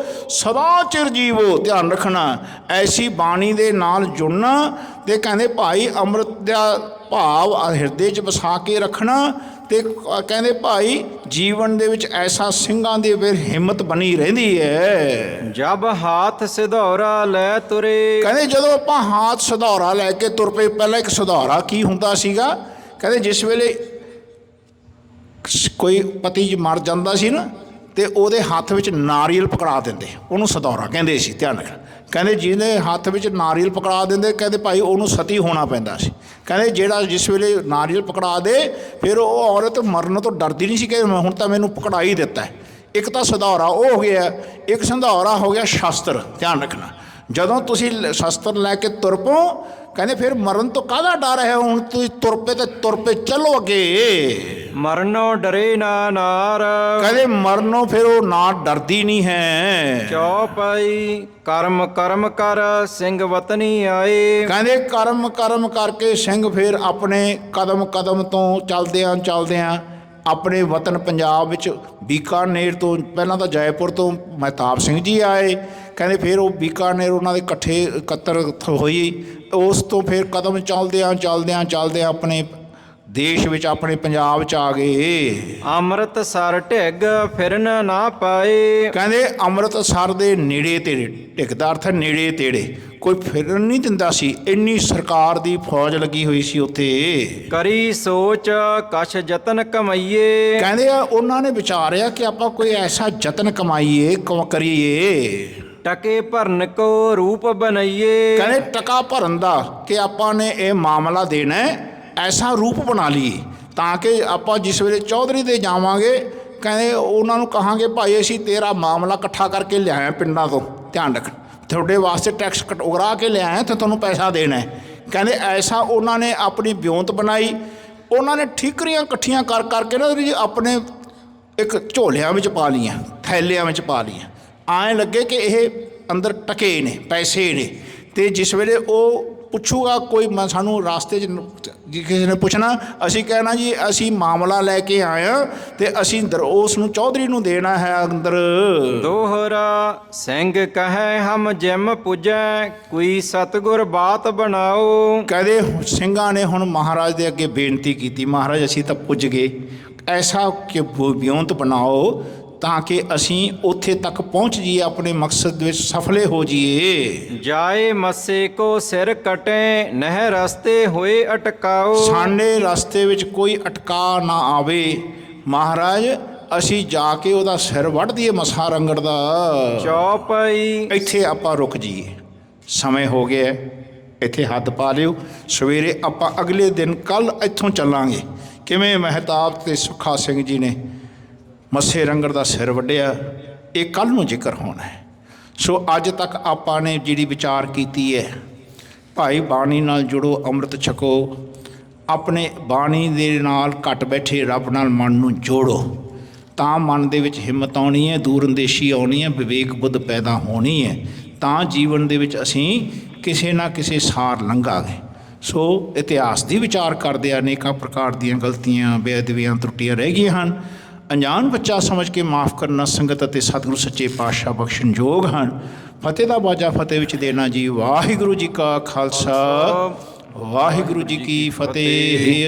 ਸਦਾ ਚਿਰ ਜੀਵੋ। ਧਿਆਨ ਰੱਖਣਾ, ਐਸੀ ਬਾਣੀ ਦੇ ਨਾਲ ਜੁੜਨਾ, ਤੇ ਕਹਿੰਦੇ ਭਾਈ ਅੰਮ੍ਰਿਤ ਦਾ ਭਾਵ ਹਿਰਦੇ 'ਚ ਵਸਾ ਕੇ ਰੱਖਣਾ, ਤੇ ਕਹਿੰਦੇ ਭਾਈ ਜੀਵਨ ਦੇ ਵਿੱਚ ਐਸਾ ਸਿੰਘਾਂ ਦੀ ਫਿਰ ਹਿੰਮਤ ਬਣੀ ਰਹਿੰਦੀ ਹੈ। ਜਬ ਹਾਥ ਸਿਧੌਰਾ ਲੈ ਤੁਰੇ, ਕਹਿੰਦੇ ਜਦੋਂ ਆਪਾਂ ਹਾਥ ਸਿਧੌਰਾ ਲੈ ਕੇ ਤੁਰ ਪਏ। ਪਹਿਲਾਂ ਇੱਕ ਸਿਧੌਰਾ ਕੀ ਹੁੰਦਾ ਸੀਗਾ, ਕਹਿੰਦੇ ਜਿਸ ਵੇਲੇ ਕੋਈ ਪਤੀ ਮਰ ਜਾਂਦਾ ਸੀ ਨਾ, ਤੇ ਉਹਦੇ ਹੱਥ ਵਿੱਚ ਨਾਰੀਅਲ ਪਕੜਾ ਦਿੰਦੇ, ਉਹਨੂੰ ਸਿਧੌਰਾ ਕਹਿੰਦੇ ਸੀ। ਧਿਆਨ ਰੱਖਣਾ, ਕਹਿੰਦੇ ਜਿਹਦੇ ਹੱਥ ਵਿੱਚ ਨਾਰੀਅਲ ਪਕੜਾ ਦਿੰਦੇ, ਕਹਿੰਦੇ ਭਾਈ ਉਹਨੂੰ ਸਤੀ ਹੋਣਾ ਪੈਂਦਾ ਸੀ। ਕਹਿੰਦੇ ਜਿਹੜਾ ਜਿਸ ਵੇਲੇ ਨਾਰੀਅਲ ਪਕੜਾ ਦੇ, ਫਿਰ ਉਹ ਔਰਤ ਮਰਨ ਤੋਂ ਡਰਦੀ ਨਹੀਂ ਸੀ ਕਿ ਹੁਣ ਤਾਂ ਮੈਨੂੰ ਪਕੜਾ ਹੀ ਦਿੱਤਾ। ਇੱਕ ਤਾਂ ਸਿਧੌਰਾ ਉਹ ਹੋ ਗਿਆ, ਇੱਕ ਸਿਧੌਰਾ ਹੋ ਗਿਆ ਸ਼ਸਤਰ। ਧਿਆਨ ਰੱਖਣਾ, ਜਦੋਂ ਤੁਸੀਂ ਸ਼ਸਤਰ ਲੈ ਕੇ ਤੁਰ ਪਓ, ਕਹਿੰਦੇ ਫਿਰ ਮਰਨ ਤੋਂ ਕਾਹਦਾ ਡਰ ਹੈ, ਹੁਣ ਤੁਸੀਂ ਤੁਰ ਪਏ ਤੇ ਤੁਰ ਪਏ ਚੱਲੋ ਅੱਗੇ। ਮਰਨੋ ਡਰੇ ਨਾ ਨਾਰ, ਕਹਿੰਦੇ ਮਰਨੋਂ ਫਿਰ ਉਹ ਨਾ ਡਰਦੀ ਨਹੀਂ ਹੈ। ਚੌਪਾਈ ਕਰਮ ਕਰਮ ਕਰ ਸਿੰਘ ਵਤਨੀ ਆਏ, ਕਹਿੰਦੇ ਕਰਮ ਕਰਕੇ ਸਿੰਘ ਫਿਰ ਆਪਣੇ ਕਦਮ ਤੋਂ ਚਲਦਿਆਂ ਆਪਣੇ ਵਤਨ ਪੰਜਾਬ ਵਿੱਚ ਬੀਕਾਨੇਰ ਤੋਂ, ਪਹਿਲਾਂ ਤਾਂ ਜੈਪੁਰ ਤੋਂ ਮਹਿਤਾਬ ਸਿੰਘ ਜੀ ਆਏ। ਕਹਿੰਦੇ ਫਿਰ ਉਹ ਬੀਕਾਨੇਰ ਉਹਨਾਂ ਦੇ ਇਕੱਤਰ ਹੋਈ। ਉਸ ਤੋਂ ਫਿਰ ਕਦਮ ਚੱਲਦਿਆਂ ਆਪਣੇ ਦੇਸ਼ ਵਿੱਚ ਆਪਣੇ ਪੰਜਾਬ 'ਚ ਆ ਗਏ। ਅੰਮ੍ਰਿਤਸਰ ਢਿੱਗ ਫਿਰਨ ਨਾ ਪਾਏ। ਕਹਿੰਦੇ ਅੰਮ੍ਰਿਤਸਰ ਦੇ ਨੇੜੇ ਤੇੜੇ, ਢਿੱਗਦਾ ਅਰਥ ਹੈ ਨੇੜੇ ਤੇੜੇ, ਕੋਈ ਫਿਰਨ ਨਹੀਂ ਦਿੰਦਾ ਸੀ, ਇੰਨੀ ਸਰਕਾਰ ਦੀ ਫੌਜ ਲੱਗੀ ਹੋਈ ਸੀ ਉੱਥੇ। ਕਰੀ ਸੋਚ ਕਛ ਯਤਨ ਕਮਾਈਏ। ਕਹਿੰਦੇ ਆ ਉਹਨਾਂ ਨੇ ਵਿਚਾਰਿਆ ਕਿ ਆਪਾਂ ਕੋਈ ਐਸਾ ਯਤਨ ਕਮਾਈਏ, ਕਰੀਏ, ਟਕੇ ਭਰਨ ਕੋ ਰੂਪ ਬਣਾਈਏ। ਕਹਿੰਦੇ ਟਕਾ ਭਰਨ ਦਾ ਕਿ ਆਪਾਂ ਨੇ ਇਹ ਮਾਮਲਾ ਦੇਣਾ ਹੈ, ਐਸਾ ਰੂਪ ਬਣਾ ਲਈਏ ਤਾਂ ਕਿ ਆਪਾਂ ਜਿਸ ਵੇਲੇ ਚੌਧਰੀ ਦੇ ਜਾਵਾਂਗੇ, ਕਹਿੰਦੇ ਉਹਨਾਂ ਨੂੰ ਕਹਾਂਗੇ ਭਾਈ ਅਸੀਂ ਤੇਰਾ ਮਾਮਲਾ ਇਕੱਠਾ ਕਰਕੇ ਲਿਆਏ ਪਿੰਡਾਂ ਤੋਂ, ਧਿਆਨ ਰੱਖ, ਤੁਹਾਡੇ ਵਾਸਤੇ ਟੈਕਸ ਉਗਰਾ ਕੇ ਲਿਆਏ ਤੇ ਤੁਹਾਨੂੰ ਪੈਸਾ ਦੇਣਾ ਹੈ। ਕਹਿੰਦੇ ਐਸਾ ਉਹਨਾਂ ਨੇ ਆਪਣੀ ਵਿਉਂਤ ਬਣਾਈ। ਉਹਨਾਂ ਨੇ ਠੀਕਰੀਆਂ ਇਕੱਠੀਆਂ ਕਰ ਕਰਕੇ ਨਾ ਆਪਣੇ ਇੱਕ ਝੋਲਿਆਂ ਵਿੱਚ ਪਾ ਲਈਆਂ, ਥੈਲਿਆਂ ਵਿੱਚ ਪਾ ਲਈਆਂ, ਐਂ ਲੱਗੇ ਕਿ ਇਹ ਅੰਦਰ ਟਕੇ ਨੇ, ਪੈਸੇ ਨੇ। ਅਤੇ ਜਿਸ ਵੇਲੇ ਉਹ ਪੁੱਛੂਗਾ ਕੋਈ, ਸਾਨੂੰ ਰਾਸਤੇ 'ਚ ਕਿਸੇ ਨੇ ਪੁੱਛਣਾ, ਅਸੀਂ ਕਹਿਣਾ ਜੀ ਅਸੀਂ ਮਾਮਲਾ ਲੈ ਕੇ ਆਏ ਹਾਂ ਅਤੇ ਅਸੀਂ ਉਸ ਨੂੰ ਚੌਧਰੀ ਨੂੰ ਦੇਣਾ ਹੈ ਅੰਦਰ। ਦੋਹਰਾ ਸਿੰਘ ਕਹੈ ਹਮ ਜਿਮ ਪੁਜੈ, ਕੋਈ ਸਤਿਗੁਰ ਬਾਤ ਬਣਾਓ। ਕਹਿੰਦੇ ਸਿੰਘਾਂ ਨੇ ਹੁਣ ਮਹਾਰਾਜ ਦੇ ਅੱਗੇ ਬੇਨਤੀ ਕੀਤੀ, ਮਹਾਰਾਜ ਅਸੀਂ ਤਾਂ ਪੁੱਜ ਗਏ, ਐਸਾ ਕਿ ਵਿਉਂਤ ਬਣਾਓ ਤਾਂ ਕਿ ਅਸੀਂ ਉੱਥੇ ਤੱਕ ਪਹੁੰਚ ਜਾਈਏ, ਆਪਣੇ ਮਕਸਦ ਵਿੱਚ ਸਫਲੇ ਹੋ ਜਾਈਏ। ਜਾਏ ਮੱਸੇ ਕੋ ਸਿਰ ਕਟੇ, ਨਹਿ ਰਸਤੇ ਹੋਏ ਅਟਕਾਓ। ਸਾਡੇ ਰਸਤੇ ਵਿੱਚ ਕੋਈ ਅਟਕਾ ਨਾ ਆਵੇ ਮਹਾਰਾਜ, ਅਸੀਂ ਜਾ ਕੇ ਉਹਦਾ ਸਿਰ ਵੱਢ ਦਈਏ ਮੱਸਾ ਰੰਗੜ ਦਾ। ਚੌਪਈ ਇੱਥੇ ਆਪਾਂ ਰੁਕ ਜਾਈਏ, ਸਮੇਂ ਹੋ ਗਿਆ, ਇੱਥੇ ਹੱਦ ਪਾ ਲਿਓ। ਸਵੇਰੇ ਆਪਾਂ ਅਗਲੇ ਦਿਨ ਕੱਲ੍ਹ ਇੱਥੋਂ ਚੱਲਾਂਗੇ, ਕਿਵੇਂ ਮਹਿਤਾਬ ਅਤੇ ਸੁੱਖਾ ਸਿੰਘ ਜੀ ਨੇ ਮੱਸੇ ਰੰਗੜ ਦਾ ਸਿਰ ਵੱਢਿਆ, ਇਹ ਕੱਲ੍ਹ ਨੂੰ ਜ਼ਿਕਰ ਹੋਣਾ ਹੈ। ਸੋ ਅੱਜ ਤੱਕ ਆਪਾਂ ਨੇ ਜਿਹੜੀ ਵਿਚਾਰ ਕੀਤੀ ਹੈ, ਭਾਈ ਬਾਣੀ ਨਾਲ ਜੁੜੋ, ਅੰਮ੍ਰਿਤ ਛਕੋ, ਆਪਣੇ ਬਾਣੀ ਦੇ ਨਾਲ ਘੱਟ ਬੈਠੇ ਰੱਬ ਨਾਲ ਮਨ ਨੂੰ ਜੋੜੋ, ਤਾਂ ਮਨ ਦੇ ਵਿੱਚ ਹਿੰਮਤ ਆਉਣੀ ਹੈ, ਦੂਰ ਅੰਦੇਸ਼ੀ ਆਉਣੀ ਹੈ, ਵਿਵੇਕ ਬੁੱਧ ਪੈਦਾ ਹੋਣੀ ਹੈ, ਤਾਂ ਜੀਵਨ ਦੇ ਵਿੱਚ ਅਸੀਂ ਕਿਸੇ ਨਾ ਕਿਸੇ ਸਾਰ ਲੰਘਾਂਗੇ। ਸੋ ਇਤਿਹਾਸ ਦੀ ਵਿਚਾਰ ਕਰਦੇ ਅਨੇਕਾਂ ਪ੍ਰਕਾਰ ਦੀਆਂ ਗਲਤੀਆਂ, ਬੇਅਦਬੀਆਂ, ਤਰੁੱਟੀਆਂ ਰਹਿ ਗਈਆਂ ਹਨ। ਅਣਜਾਣ ਬੱਚਾ ਸਮਝ ਕੇ ਮਾਫ਼ ਕਰਨਾ ਸੰਗਤ ਅਤੇ ਸਤਿਗੁਰੂ ਸੱਚੇ ਪਾਤਸ਼ਾਹ ਬਖਸ਼ਣ ਯੋਗ ਹਨ। ਫਤਿਹ ਦਾ ਬਾਜਾ ਫਤਿਹ ਵਿੱਚ ਦੇਣਾ ਜੀ। ਵਾਹਿਗੁਰੂ ਜੀ ਕਾ ਖਾਲਸਾ, ਵਾਹਿਗੁਰੂ ਜੀ ਕੀ ਫਤਿਹ।